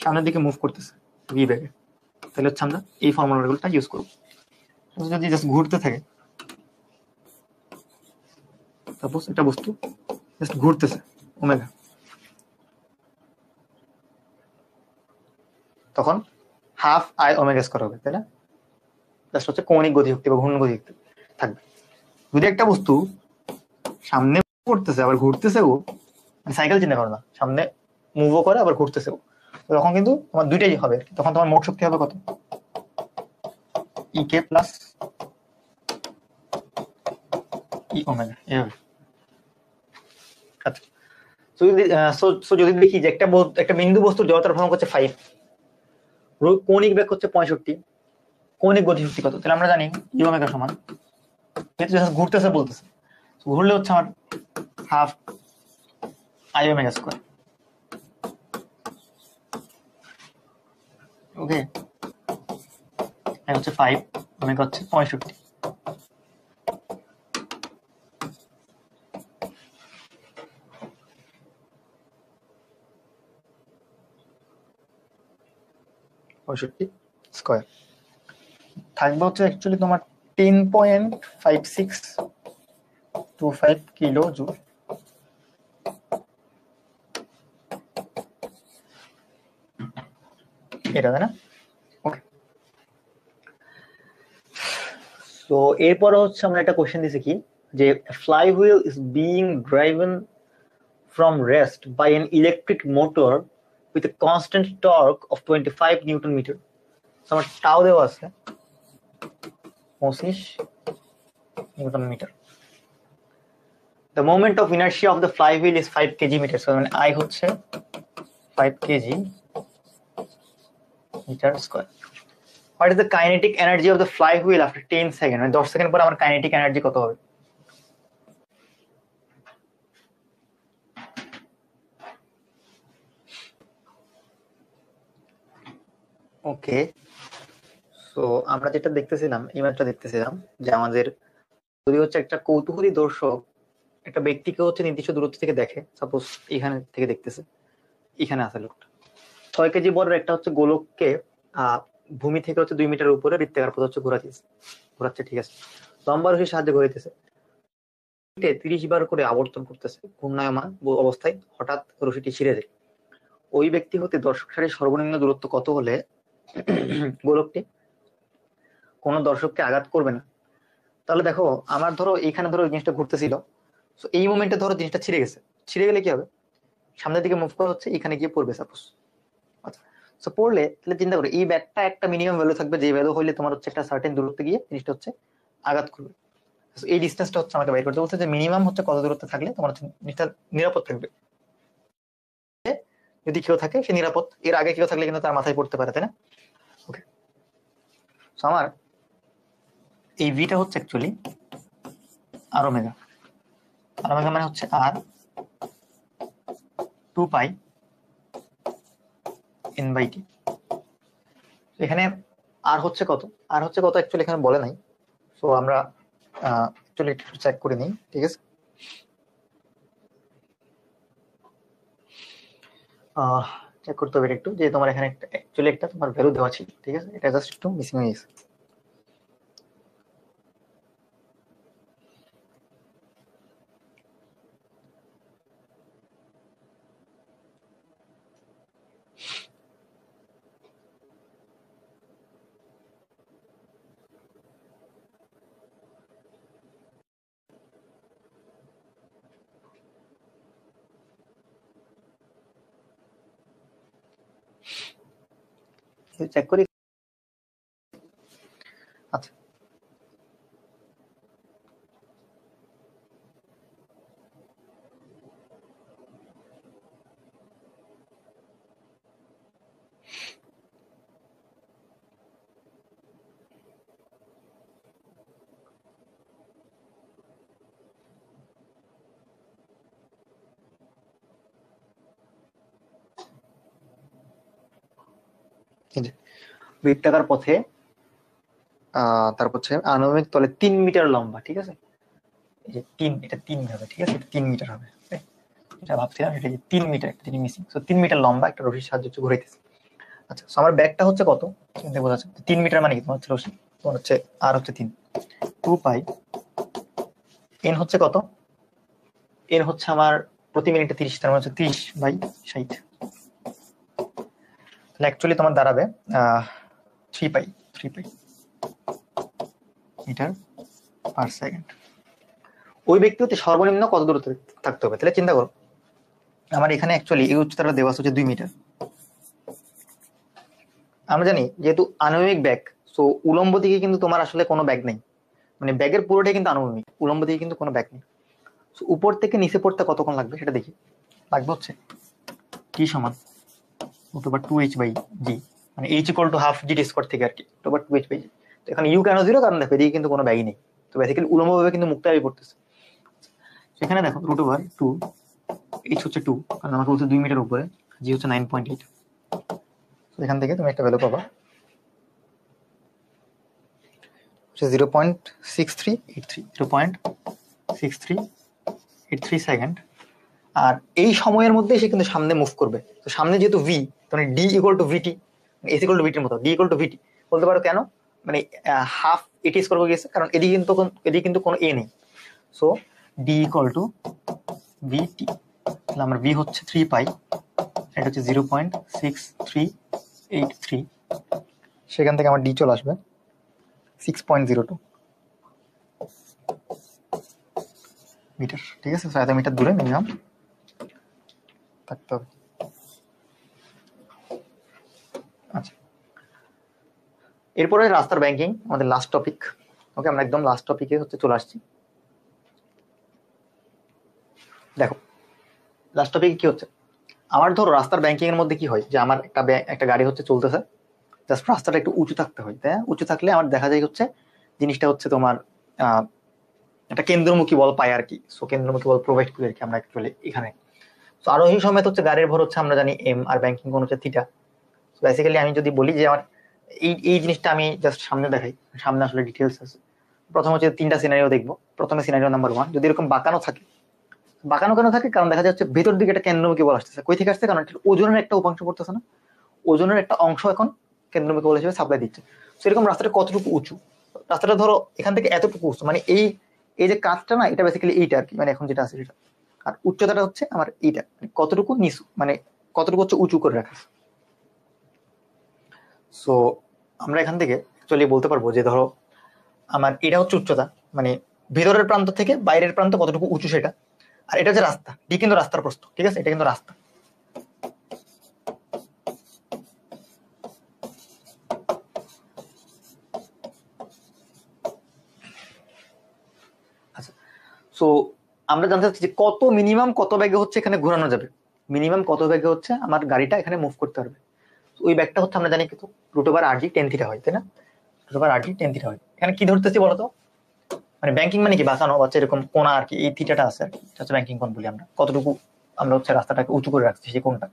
সামনের দিকে মুভ করতেছে ভি বেগে, তাহলে হচ্ছে আমরা এই ফর্মুলাগুলোটা ইউজ করব। যদি জাস্ট ঘুরতে থাকে, সাপোজ একটা বস্তু জাস্ট ঘুরতেছে ওমেগা, তখন হাফ আই ওমেগা স্কয়ার হবে, তাই না? জাস্ট হচ্ছে কৌণিক গতিশক্তি বা ঘূর্ণন গতিশক্তি থাকবে। যদি একটা বস্তু সামনে করতেছে আবার ঘুরতেছেও, সাইকেল চিন্তা করো না, সামনে মুভও করে আবার ঘুরতেছেও, তখন কিন্তু তোমার দুইটাই হবে। তখন তোমার মোট শক্তি হবে কত, ই কে প্লাস ই ওমেগা, এই হবে। আচ্ছা, যদি দেখি যে একটা বিন্দু বস্তুর জড়তার ভ্রামক হচ্ছে 5, কৌণিক বেগ হচ্ছে 65, কৌণিক গতিশক্তি কত? তাহলে আমরা জানি ই ওমেগা সমান ঘুরতেছে বলতেছে, ঘুরলে হচ্ছে আমার হাফ আই ওমেগা স্কোয়ার। ওকে, হচ্ছে 5, ওমেগা হচ্ছে 65। স্কোয়ার থাকবে হচ্ছে অ্যাকচুয়ালি তোমার 10.5625 কিলো জুল। এটা তাই না? ওকে, তো এরপরে হচ্ছে আমরা একটা কোশ্চেন দিছি কি, যে fly wheel is being driven from rest by an electric motor with a constant torque of 25 Newton meter. So আমার টাও দেওয়া আছে 25 Newton meter. The moment of inertia of the flywheel is 5 kg meter. So মানে I হচ্ছে 5 kg meter square. What is the kinetic energy of the flywheel after 10 seconds? মানে 10 সেকেন্ড পরে আমার kinetic energy কত হবে? ওকে, সো আমরা যেটা দেখতেছিলাম, ইমেজটা দেখতেছিলাম যে আমাদের যদি হচ্ছে একটা কৌতূহলী দর্শক একটা ব্যক্তিকে হচ্ছে নির্দিষ্ট দূরত্ব থেকে দেখে, সাপোজ এখানে থেকে দেখতেছে, এখানে আছে লোকটা 6 কেজি বড় একটা হচ্ছে গোলককে ভূমি থেকে হচ্ছে 2 মিটার উপরে বৃত্তাকার পথে হচ্ছে ঘোরাচ্ছে, ঠিক আছে, লম্বা রশির সাহায্যে ঘুরাইতেছে, 30 বার করে আবর্তন করতেছে ঘূর্ণায়মান অবস্থায়, হঠাৎ রশিটি ছিঁড়ে যায়। ওই ব্যক্তি হতে দর্শক সারির সর্বনিম্ন দূরত্ব কত হলে গোলকটি কোন দর্শককে আঘাত করবে না? তাহলে দেখো আমার ধরো এখানে ধরো জিনিসটা ঘুরতেছিল, তো এই মোমেন্টে ধরো জিনিসটা ছিঁড়ে গেছে, ছিঁড়ে গেলে কি হবে, সামনের দিকে মুভ করা হচ্ছে, এখানে গিয়ে পড়বে সাপোজ। আচ্ছা, তো পড়লে তাহলে চিন্তা করো এই ব্যাগটা একটা মিনিমাম ভ্যালু থাকবে, যে ভ্যালু হইলে তোমার হচ্ছে একটা সার্টেন দূরত্বে গিয়ে জিনিসটা হচ্ছে আঘাত করবে। এই ডিস্টেন্সটা হচ্ছে আমাকে বের করতে বলছে, যে মিনিমাম হচ্ছে কত দূরত্বে থাকলে তোমার হচ্ছে জিনিসটা নিরাপদ থাকবে। যদি কেউ থাকে সে নিরাপদ, এর আগে কেউ থাকলে কিন্তু তার মাথায় পড়তে পারে, তাই না? ওকে, তো আমার এই ভিটা হচ্ছে অ্যাকচুয়ালি আর ওমেগা, আর ওমেগা মানে হচ্ছে আর 2 পাই n বাই টি। এখানে আর হচ্ছে কত, আর হচ্ছে কত অ্যাকচুয়ালি এখানে বলে নাই, সো আমরা অ্যাকচুয়ালি একটু চেক করে নিই, ঠিক আছে? চেক করতে হবে একটু, যে তোমার এখানে অ্যাকচুয়ালি একটা তোমার ভ্যালু দেওয়া ছিল, ঠিক আছে, এটা জাস্ট একটু মিসিং হয়ে গেছে। চেক করি। আচ্ছা, বৃত্তাকার পথে তারপর হচ্ছে আনুভূমিক তলে 3 মিটার লম্বা, ঠিক আছে, এই যে 3, এটা 3 হবে, ঠিক আছে, এটা 3 মিটার হবে, এটা ভাবছিলাম এটা 3 মিটার, একটা জিনিস মিসিং, সো 3 মিটার লম্বা একটা রশির সাহায্যে ঘুরাইতেছে। আচ্ছা, সো আমার ব্যাগটা হচ্ছে কত চিন্তা বোঝা যাচ্ছে, 3 মিটার মানে কি তোমার হচ্ছে রশি, তোমার হচ্ছে আর হচ্ছে 3, 2 পাই এন হচ্ছে কত, এন হচ্ছে আমার প্রতি মিনিটে 30, তার মানে হচ্ছে 30 বাই 60, তাহলে অ্যাকচুয়ালি তোমার দাঁড়াবে 3 পাই মিটার পার সেকেন্ড। ওই ব্যক্তি হতে সর্বনিম্ন কত দূরত্বে থাকতে হবে, তাহলে চিন্তা করো আমার এখানে অ্যাকচুয়ালি এই উচ্চতাটা দেওয়া হচ্ছে 2 মিটার। আমরা জানি যেহেতু আনুভূমিক ব্যাগ, সো উলম্ব দিকে কিন্তু তোমার আসলে কোনো ব্যাগ নেই, মানে ব্যাগের পুরোটাই কিন্তু আনুভূমিক, উলম্ব দিকে কিন্তু কোনো ব্যাগ নেই। উপর থেকে নিচে পড়তে কতক্ষণ লাগবে সেটা দেখি, লাগবে হচ্ছে টি সমান √2h বাই জি, মানে h = ½ জি স্কোয়ার থেকে আর কি √2h বাই জি। তো এখানে ইউ কেন 0, কারণ দেখো এদিকে কিন্তু কোনো ব্যাগই নেই, তো বেসিক্যালি উলম্বভাবে কিন্তু মুখটা এই পড়তেছে। সেখানে দেখো √2, এইচ হচ্ছে 2, কারণ আমাকে বলছে 2 মিটার উপরে, জি হচ্ছে 9.8। এখান থেকে তুমি একটা ভ্যালু পাবা 0.6383 সেকেন্ড। আর এই সময়ের মধ্যে সে কিন্তু সামনে মুভ করবে। তো সামনে যেহেতু ভি, মানে d equal to vt, s equal to ভিটির মতো, ডি ইকুয়াল টু ভিটি বলতে পারো। কেন? মানে হাফ এটি স্কোয়ার হয়ে গেছে, কারণ এদিকে কিন্তু কোনো এ নেই। সো ডি ইকুয়াল টু ভিটি, তাহলে আমার ভি হচ্ছে 3 পাই, এটা হচ্ছে 0.6383। সেখান থেকে আমার ডি চলে আসবে 6.02 মিটার। ঠিক আছে, 1 মিটার দূরে মিনিমাম থাকতে হবে। আচ্ছা, এরপরে রাস্তার ব্যাংকিং, আমাদের লাস্ট টপিক। ওকে, আমরা একদম লাস্ট টপিকে হচ্ছে চলে আসছি। দেখো লাস্ট টপিকে কি হচ্ছে, আমার ধরো রাস্তার ব্যাংকিং এর মধ্যে কি হয় যে আমার একটা গাড়ি হচ্ছে চলতেছে, জাস্ট রাস্তাটা একটু উঁচু থাকতে হয়, তাই না? উঁচু থাকলে আমার দেখা যায় হচ্ছে জিনিসটা হচ্ছে তোমার একটা কেন্দ্রমুখী বল পাই আর কি। সো কেন্দ্রমুখী বল প্রোভাইড করি আর কি আমরা অ্যাকচুয়ালি এখানে। তো আরোহী সমেত হচ্ছে গাড়ির ভর হচ্ছে আমরা জানি এম, আর ব্যাংকিং কোণ হচ্ছে থিটা। বেসিক্যালি আমি যদি বলি যে আমার এই জিনিসটা আমি জাস্ট সামনে দেখাই, সামনে আসলে ডিটেলস আছে। প্রথম হচ্ছে 3টা সিনারিও দেখবো। প্রথমে সিনারিও নাম্বার 1, যদি এরকম বাঁকানো থাকে, বাঁকানো কেন থাকে? কারণ দেখা যাচ্ছে ভেতর দিকে একটা কেন্দ্রমুখী বল আসতেছে। কই থেকে আসছে? কারণ ওজনের একটা উপাংশ পড়তেছে না, ওজনের একটা অংশ এখন কেন্দ্রমুখী বল হিসেবে সাপ্লাই দিচ্ছে। সেরকম রাস্তাটা কতটুকু উঁচু, রাস্তাটা ধরো এখান থেকে এতটুকু উঁচু, মানে এই যে কাজটা না, এটা বেসিক্যালি এইটা আর কি, মানে এখন যেটা আছে সেটা। আর উচ্চতাটা হচ্ছে আমার এইটা, মানে কতটুকু নিচু, মানে কতটুকু হচ্ছে উঁচু করে রাখা। সো আমরা এখান থেকে অ্যাকচুয়ালি বলতে পারবো যে ধরো আমার এটা হচ্ছে উচ্চতা, মানে ভেতরের প্রান্ত থেকে বাইরের প্রান্ত কতটুকু উঁচু সেটা। আর এটা হচ্ছে রাস্তা, ডি কিন্তু রাস্তার প্রস্থ। ঠিক আছে, এটা কিন্তু রাস্তা। আচ্ছা, সো আমরা জানতে চাচ্ছি যে কত মিনিমাম কত ব্যাগে হচ্ছে এখানে ঘোরানো যাবে, মিনিমাম কত ব্যাগে হচ্ছে আমার গাড়িটা এখানে মুভ করতে পারবে। ওই ব্যাগটা হচ্ছে আমরা জানি কিন্তু √r/g tan θ হয়, তাই না? √r/g tan θ হয়। এখানে কি ধরতেছি বলতো, মানে ব্যাংকিং মানে কি বাঁকানো বা এরকম কোণা আর কি, এই থিটাটা আছে আর কি, এটা হচ্ছে ব্যাংকিং কোণ বলি আমরা। কতটুকু আমরা হচ্ছে রাস্তাটাকে উঁচু করে রাখছি সেই কোণটা,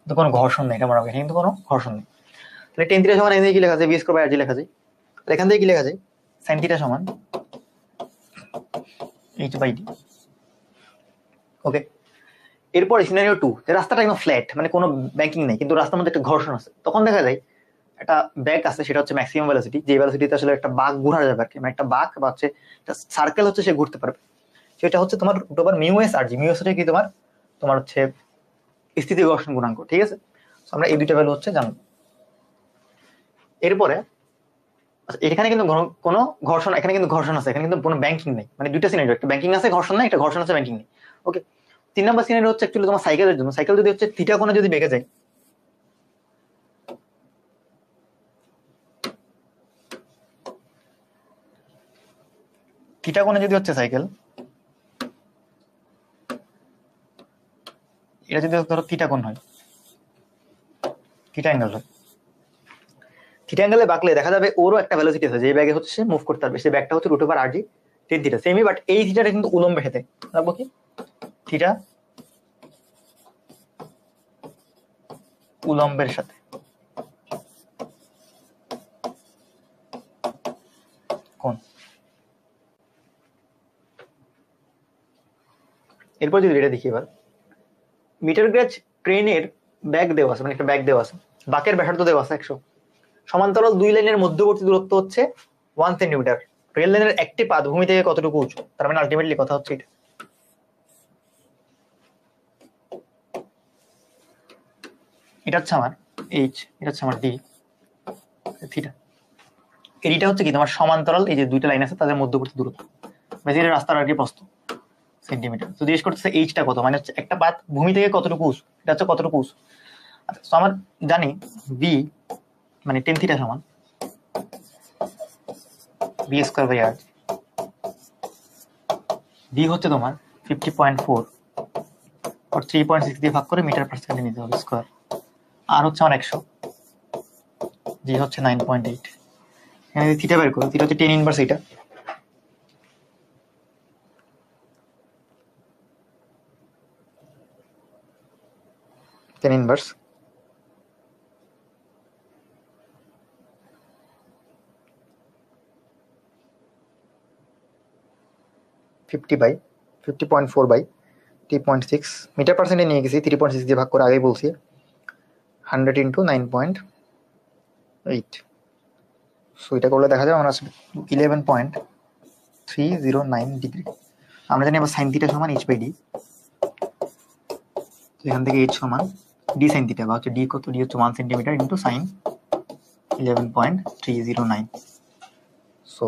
কিন্তু কোনো ঘর্ষণ নেই, এটা মনে রাখবেন, কিন্তু কোনো ঘর্ষণ নেই। তাহলে tan θ সমান এখানে কি লেখা যায়, v²/r/g লেখা যায়। এখান থেকে কি লেখা যায়, sin θ সমান h/d। ওকে, এরপর সিনারিও 2, যে রাস্তাটা একদম ফ্ল্যাট, মানে কোনো ব্যাংকিং নেই, কিন্তু রাস্তার মধ্যে একটা ঘর্ষণ আছে। তখন দেখা যায় একটা ব্যাগ আছে, সেটা হচ্ছে ম্যাক্সিমাম ভেলোসিটি, যে ভেলোসিটিতে আসলে একটা বাঁক ঘোরা যাবে আর কি, মানে একটা বাঁক বা হচ্ছে একটা সার্কেল হচ্ছে সে ঘুরতে পারবে। সেটা হচ্ছে তোমার √μs/g। μs হচ্ছে কি তোমার হচ্ছে স্থিতি ঘর্ষণ গুণাঙ্ক। ঠিক আছে, আমরা এই দুইটা ভ্যালু হচ্ছে জানবো। এরপরে এখানে কিন্তু কোনো ঘর্ষণ, এখানে কিন্তু ঘর্ষণ আছে, এখানে কিন্তু কোনো ব্যাংকিং নেই, মানে দুইটা সিনারিও, একটা ব্যাংকিং আছে ঘর্ষণ নাই, একটা ঘর্ষণ আছে ব্যাংকিং নেই। ওকে, 3 নম্বর সিনারিও হচ্ছে অ্যাকচুয়ালি তোমার সাইকেলের জন্য। সাইকেল যদি হচ্ছে থিটা কোণে যদি বেঁকে যায়, থিটা কোণে যদি হচ্ছে সাইকেল, এটা যদি ধরো থিটা কোণ হয়, থিটা অ্যাঙ্গেল হয়, থিটা অ্যাঙ্গেলে বাঁকলে দেখা যাবে ওরও একটা ভেলোসিটি আছে, যে ব্যাগে হচ্ছে সে মুভ করতে পারবে, সেই ব্যাগটা হচ্ছে √r/g tan θ সেমি। বাট এই থিটাটা কিন্তু উলম্বের সাথে রাখবো, কি থিটা উলম্বের সাথে। কোন এরপর যদি এটা দেখি, এবার মিটার গেজ ট্রেনের ব্যাগ দেওয়া আছে, মানে একটা ব্যাগ দেওয়া আছে, বাঁকের ব্যাসার্ধ দেওয়া আছে 100, সমান্তরাল দুই লাইনের মধ্যবর্তী দূরত্ব হচ্ছে 1 সেন্টিমিটার। রেল লাইনের একটি পাত ভূমি থেকে কতটুকু উঁচু? তার মানে আলটিমেটলি কথা হচ্ছে এটা হচ্ছে আমার এইচ, এটা হচ্ছে আমার ডি, থিটা। এইটা হচ্ছে কি তোমার সমান্তরাল, এই যে দুইটা লাইন আছে তাদের মধ্যবর্তী দূরত্ব, বেসিক্যালি রাস্তার আর কি প্রস্থ সেন্টিমিটার। তো জিজ্ঞেস করতেছে এইচটা কত, মানে হচ্ছে একটা পাত ভূমি থেকে কতটুকু উঁচু, এটা হচ্ছে কতটুকু উঁচু। আচ্ছা, তো আমার জানি বি মানে tan θ সমান v²/r। বি হচ্ছে তোমার 50.4 আর 3.6 দিয়ে ভাগ করে মিটার পার সেকেন্ডে নিতে হবে স্কয়ার। আর হচ্ছে আমার 100, জি হচ্ছে 9.8। এখানে যদি থিটা বের করো, থিটা হচ্ছে tan ইনভার্স এটা, tan inverse 50/50.4 বাই 3.6 মিটার পার্সেন্টে নিয়ে গেছি, 3.6 দিয়ে ভাগ করে আগেই বলছি, 100 ইন্টু 9.8। সো এটা করলে দেখা যায় আমার আসবে 11.309 ডিগ্রি। আমরা জানি আবার সাইন থিটা সমান h বাই ডি, এখান থেকে h সমান ডি সাইন থিটা, বা হচ্ছে ডি কত, ডি হচ্ছে 1 centimetre into sine 11.309। So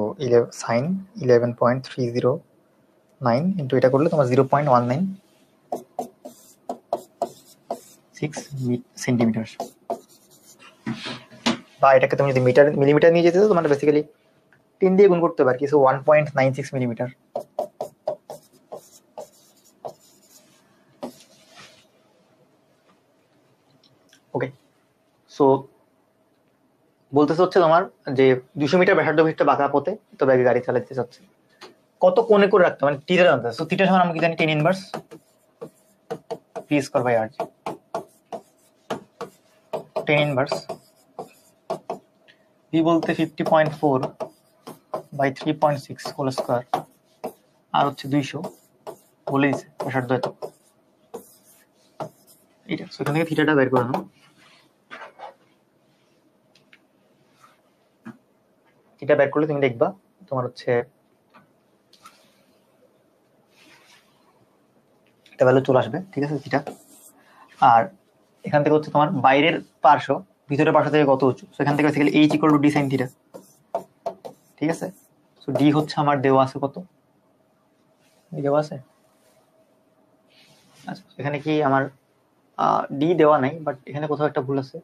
sine 11.309 into এটা করলে তোমার 0.196 সেন্টিমিটার, বা এটাকে তুমি যদি মিলিমিটার নিয়ে যেতে তোমার বেসিক্যালি 3 দিয়ে গুণ করতে পারি, কিছু 1.96 মিলিমিটার। ওকে, সো বলতেছে হচ্ছে তোমার যে 200 মিটার ব্যাসার্ধ বিশিষ্ট বাঁকা পথে তো ব্যাগে গাড়ি চালাতে চাচ্ছে, কত কোণে করে রাখতে মানে থিটা জানতে। সো থিটা সমান আমরা কি জানি, tan inverse p square by r। tan inverse p বলতে 50.4 বাই 3.6 হোল স্কয়ার, আর হচ্ছে 200 বলে দিছে ব্যাসার্ধ এত এটা। সো এখান থেকে থিটাটা বের করে নাও, থিটা বের করলে তুমি দেখবা তোমার হচ্ছে এটা ভ্যালু চলে আসবে, ঠিক আছে থিটা। আর এখান থেকে হচ্ছে তোমার বাইরের পার্শ্ব ভিতরের পার্শ্ব থেকে কত উঁচু, সো এখান থেকে basically h equal to d sin theta, ঠিক আছে। সো d হচ্ছে আমার দেওয়া আছে কত, দেওয়া আছে, আচ্ছা এখানে কি আমার d দেওয়া নাই, বাট এখানে কোথাও একটা ভুল আছে।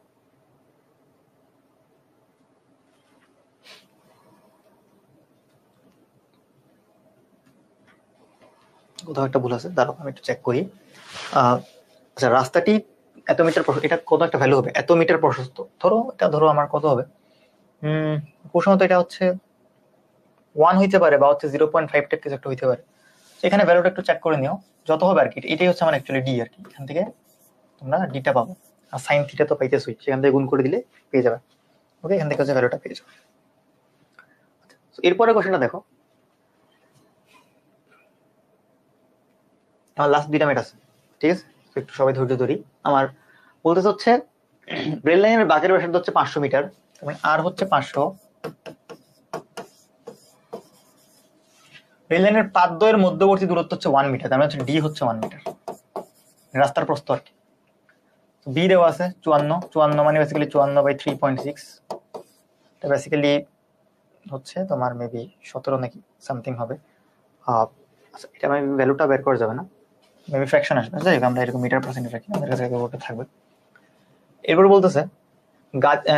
কোথাও একটা ভুল আছে, দাঁড়াও আমি একটু চেক করি। আচ্ছা রাস্তাটি এত মিটার, এটা কত একটা ভ্যালু হবে, এত মিটার প্রশস্ত, ধরো এটা ধরো আমার কত হবে, প্রশ্নত এটা হচ্ছে 1 হইতে পারে, বা হচ্ছে 0.5 টাইপ কিছু একটা হইতে পারে। এখানে ভ্যালুটা একটু চেক করে নিও, যত হবে আর কি। এটাই হচ্ছে আমার অ্যাকচুয়ালি ডি আর কি, এখান থেকে তোমরা ডিটা পাবো, আর সাইন থিটা তো পাইতেছই, সেখান থেকে গুণ করে দিলে পেয়ে যাবে। ওকে, এখান থেকে হচ্ছে ভ্যালুটা পেয়ে যাবে। এরপরে কোশ্চেনটা দেখো, আমার লাস্ট 2টা মিনিট আছে, ঠিক আছে, একটু সবাই ধৈর্য ধরি। আমার বলতেছে হচ্ছে রেল লাইনের বাঁকের ব্যাসার্ধ হচ্ছে 500 মিটার, মানে আর হচ্ছে 500, রেল লাইনের পাদদ্বয়ের মধ্যবর্তী দূরত্ব হচ্ছে 1 মিটার, তার মানে হচ্ছে ডি হচ্ছে 1 মিটার, রাস্তার প্রস্থ আর কি। বি দেওয়া আছে 54 মানে বেসিক্যালি 54/3.6, এটা বেসিক্যালি হচ্ছে তোমার মেবি 17 নাকি সামথিং হবে। আচ্ছা এটা মেবি ভ্যালুটা বের করা যাবে না, মেবি ফ্র্যাকশন আসবে, যাই হোক আমরা এরকম মিটার পার্সেন্টে রাখি, আমাদের কাছে ওটা থাকবে। এরপর বলতেছে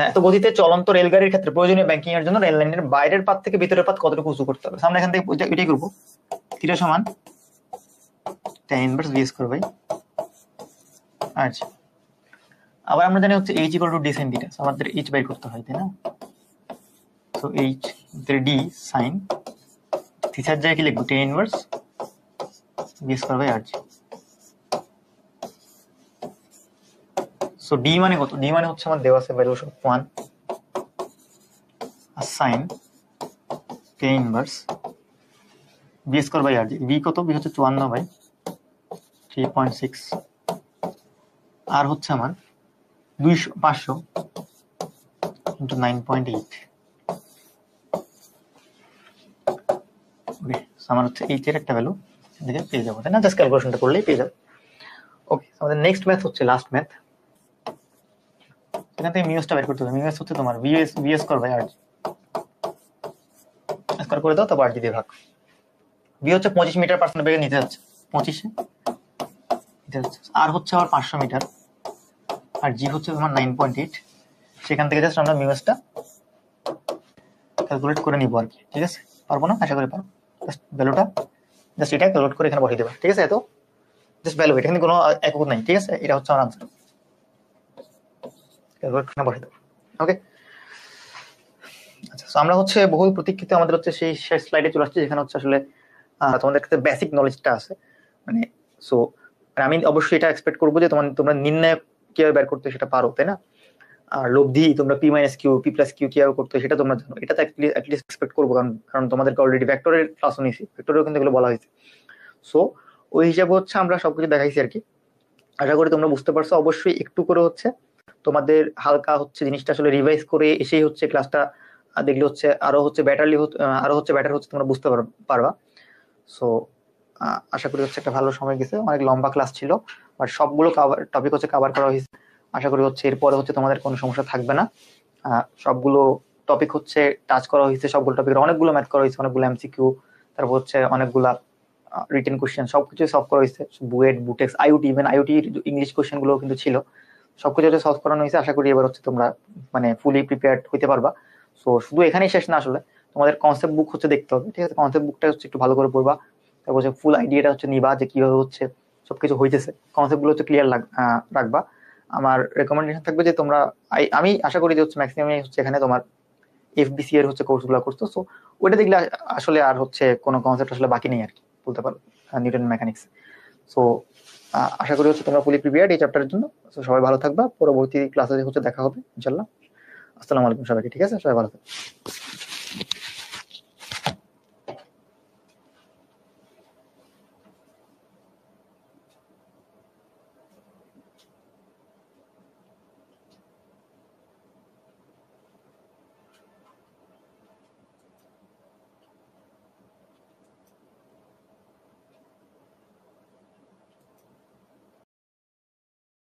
এত গতিতে চলন্ত রেলগাড়ির ক্ষেত্রে প্রয়োজনীয় ব্যাংকিং এর জন্য রেল লাইনের বাইরের পাত থেকে ভিতরের পাত কতটুকু উঁচু করতে হবে। আমরা এখান থেকে এটাই করবো, থিটা সমান tan inverse v square by আচ্ছা। আবার আমরা জানি হচ্ছে h equal to d sin theta, আমাদের h বের করতে হয়, তাই না। সো h d sin থিটার জায়গায় কি লিখবো, tan inverse v square by r। So d মানে কত, d মানে হচ্ছে আমার দেওয়া আছে ভ্যালু 1 আর sin tan inverse v square by r। v কত, v হচ্ছে 54/3.6, আর হচ্ছে আমার 500 ইন্টু 9.8। ওকে, আমার হচ্ছে এইচ এর একটা ভ্যালু দেখে পেয়ে যাবো, তাই না, জাস্ট ক্যালকুলেশনটা করলেই পেয়ে যাবো। ওকে, আমাদের নেক্সট ম্যাথ হচ্ছে লাস্ট ম্যাথ, এখান থেকে মিউসটা বের করতে হবে। মিউস হচ্ছে তোমার V square by R, square করে দাও, তারপর আর দিয়ে ভাগ। ভি হচ্ছে 25 মিটার পার সেকেন্ড বেগে নিতে যাচ্ছে, 25 নিতে যাচ্ছে, আর হচ্ছে আমার 500 মিটার, আর জি হচ্ছে তোমার 9.8। সেখান থেকে জাস্ট আমরা মিউসটা ক্যালকুলেট করে নিব আর কি, ঠিক আছে। পারবো না, আশা করি পারবো। জাস্ট ভ্যালুটা জাস্ট এটা ক্যালকুলেট করে এখানে বসিয়ে দেবা, ঠিক আছে। এত জাস্ট ভ্যালু, এটা কিন্তু কোনো একক নাই, ঠিক আছে, এটা হচ্ছে আমার আনসার, ক্যালকুলেট করে বসিয়ে দেবো। ওকে, আচ্ছা, সো আমরা হচ্ছে বহুল প্রতীক্ষিত আমাদের হচ্ছে সেই শেষ স্লাইডে চলে আসছি, যেখানে হচ্ছে আসলে তোমাদের কাছে বেসিক নলেজটা আছে, মানে সো আমি অবশ্যই এটা এক্সপেক্ট করবো যে তোমরা নির্ণায়ক কিভাবে বের করতে সেটা পারো, তাই না? আর লব্ধি তোমরা P minus Q P plus Q কিভাবে করতে সেটা তোমরা জানো, এটা তো অ্যাটলিস্ট এক্সপেক্ট করবো, কারণ তোমাদেরকে অলরেডি ভেক্টরের ক্লাসও নিয়েছি, ভেক্টরেও কিন্তু এগুলো বলা হয়েছে। সো ওই হিসাবে হচ্ছে আমরা সবকিছু দেখাইছি আর কি। আশা করি তোমরা বুঝতে পারছো। অবশ্যই একটু করে হচ্ছে তোমাদের হালকা হচ্ছে জিনিসটা আসলে রিভাইজ করে এসেই হচ্ছে ক্লাসটা দেখলে হচ্ছে আরো হচ্ছে বেটার হচ্ছে তোমরা বুঝতে পারবা। সো আশা করি হচ্ছে একটা ভালো সময় গেছে, অনেক লম্বা ক্লাস ছিল, বাট সবগুলো টপিক হচ্ছে কভার করা হয়েছে। আশা করি হচ্ছে এরপরে হচ্ছে তোমাদের কোনো সমস্যা থাকবে না। সবগুলো টপিক হচ্ছে টাচ করা হয়েছে, সবগুলো টপিকের অনেকগুলো ম্যাথ করা হয়েছে, অনেকগুলো এমসিকিউ, তারপর হচ্ছে অনেকগুলা রিটেন কোশ্চেন, সবকিছু সলভ করা হয়েছে। BUET, Butex, IoT, even IoT English question গুলো কিন্তু ছিল, সবকিছু হচ্ছে সলভ করানো হয়েছে। আশা করি এবার হচ্ছে তোমরা মানে ফুলি প্রিপেয়ার্ড হইতে পারবা। সো শুধু এখানেই শেষ না, আসলে তোমাদের কনসেপ্ট বুক হচ্ছে দেখতে হবে, ঠিক আছে? কনসেপ্ট বুকটা হচ্ছে একটু ভালো করে পড়বা, তারপর হচ্ছে ফুল আইডিয়াটা হচ্ছে নিবা যে কিভাবে হচ্ছে সবকিছু হইতেছে, কনসেপ্ট গুলো হচ্ছে ক্লিয়ার রাখবা। আমার রেকমেন্ডেশন থাকবে যে তোমরা, আমি আশা করি যে হচ্ছে ম্যাক্সিমাম হচ্ছে এখানে তোমার এফবিসি এর হচ্ছে কোর্স গুলো করতো, সো ওইটা দেখলে আসলে আর হচ্ছে কোনো কনসেপ্ট আসলে বাকি নেই আর কি, বলতে পারো, নিউটন মেকানিক্স। সো আশা করি হচ্ছে তোমরা ফুলি প্রিপেয়ার্ড এই চ্যাপ্টারের জন্য। সো সবাই ভালো থাকবা, পরবর্তী ক্লাসে হচ্ছে দেখা হবে ইনশাল্লাহ। আসসালামু আলাইকুম সবাইকে, ঠিক আছে? সবাই ভালো থাকবে।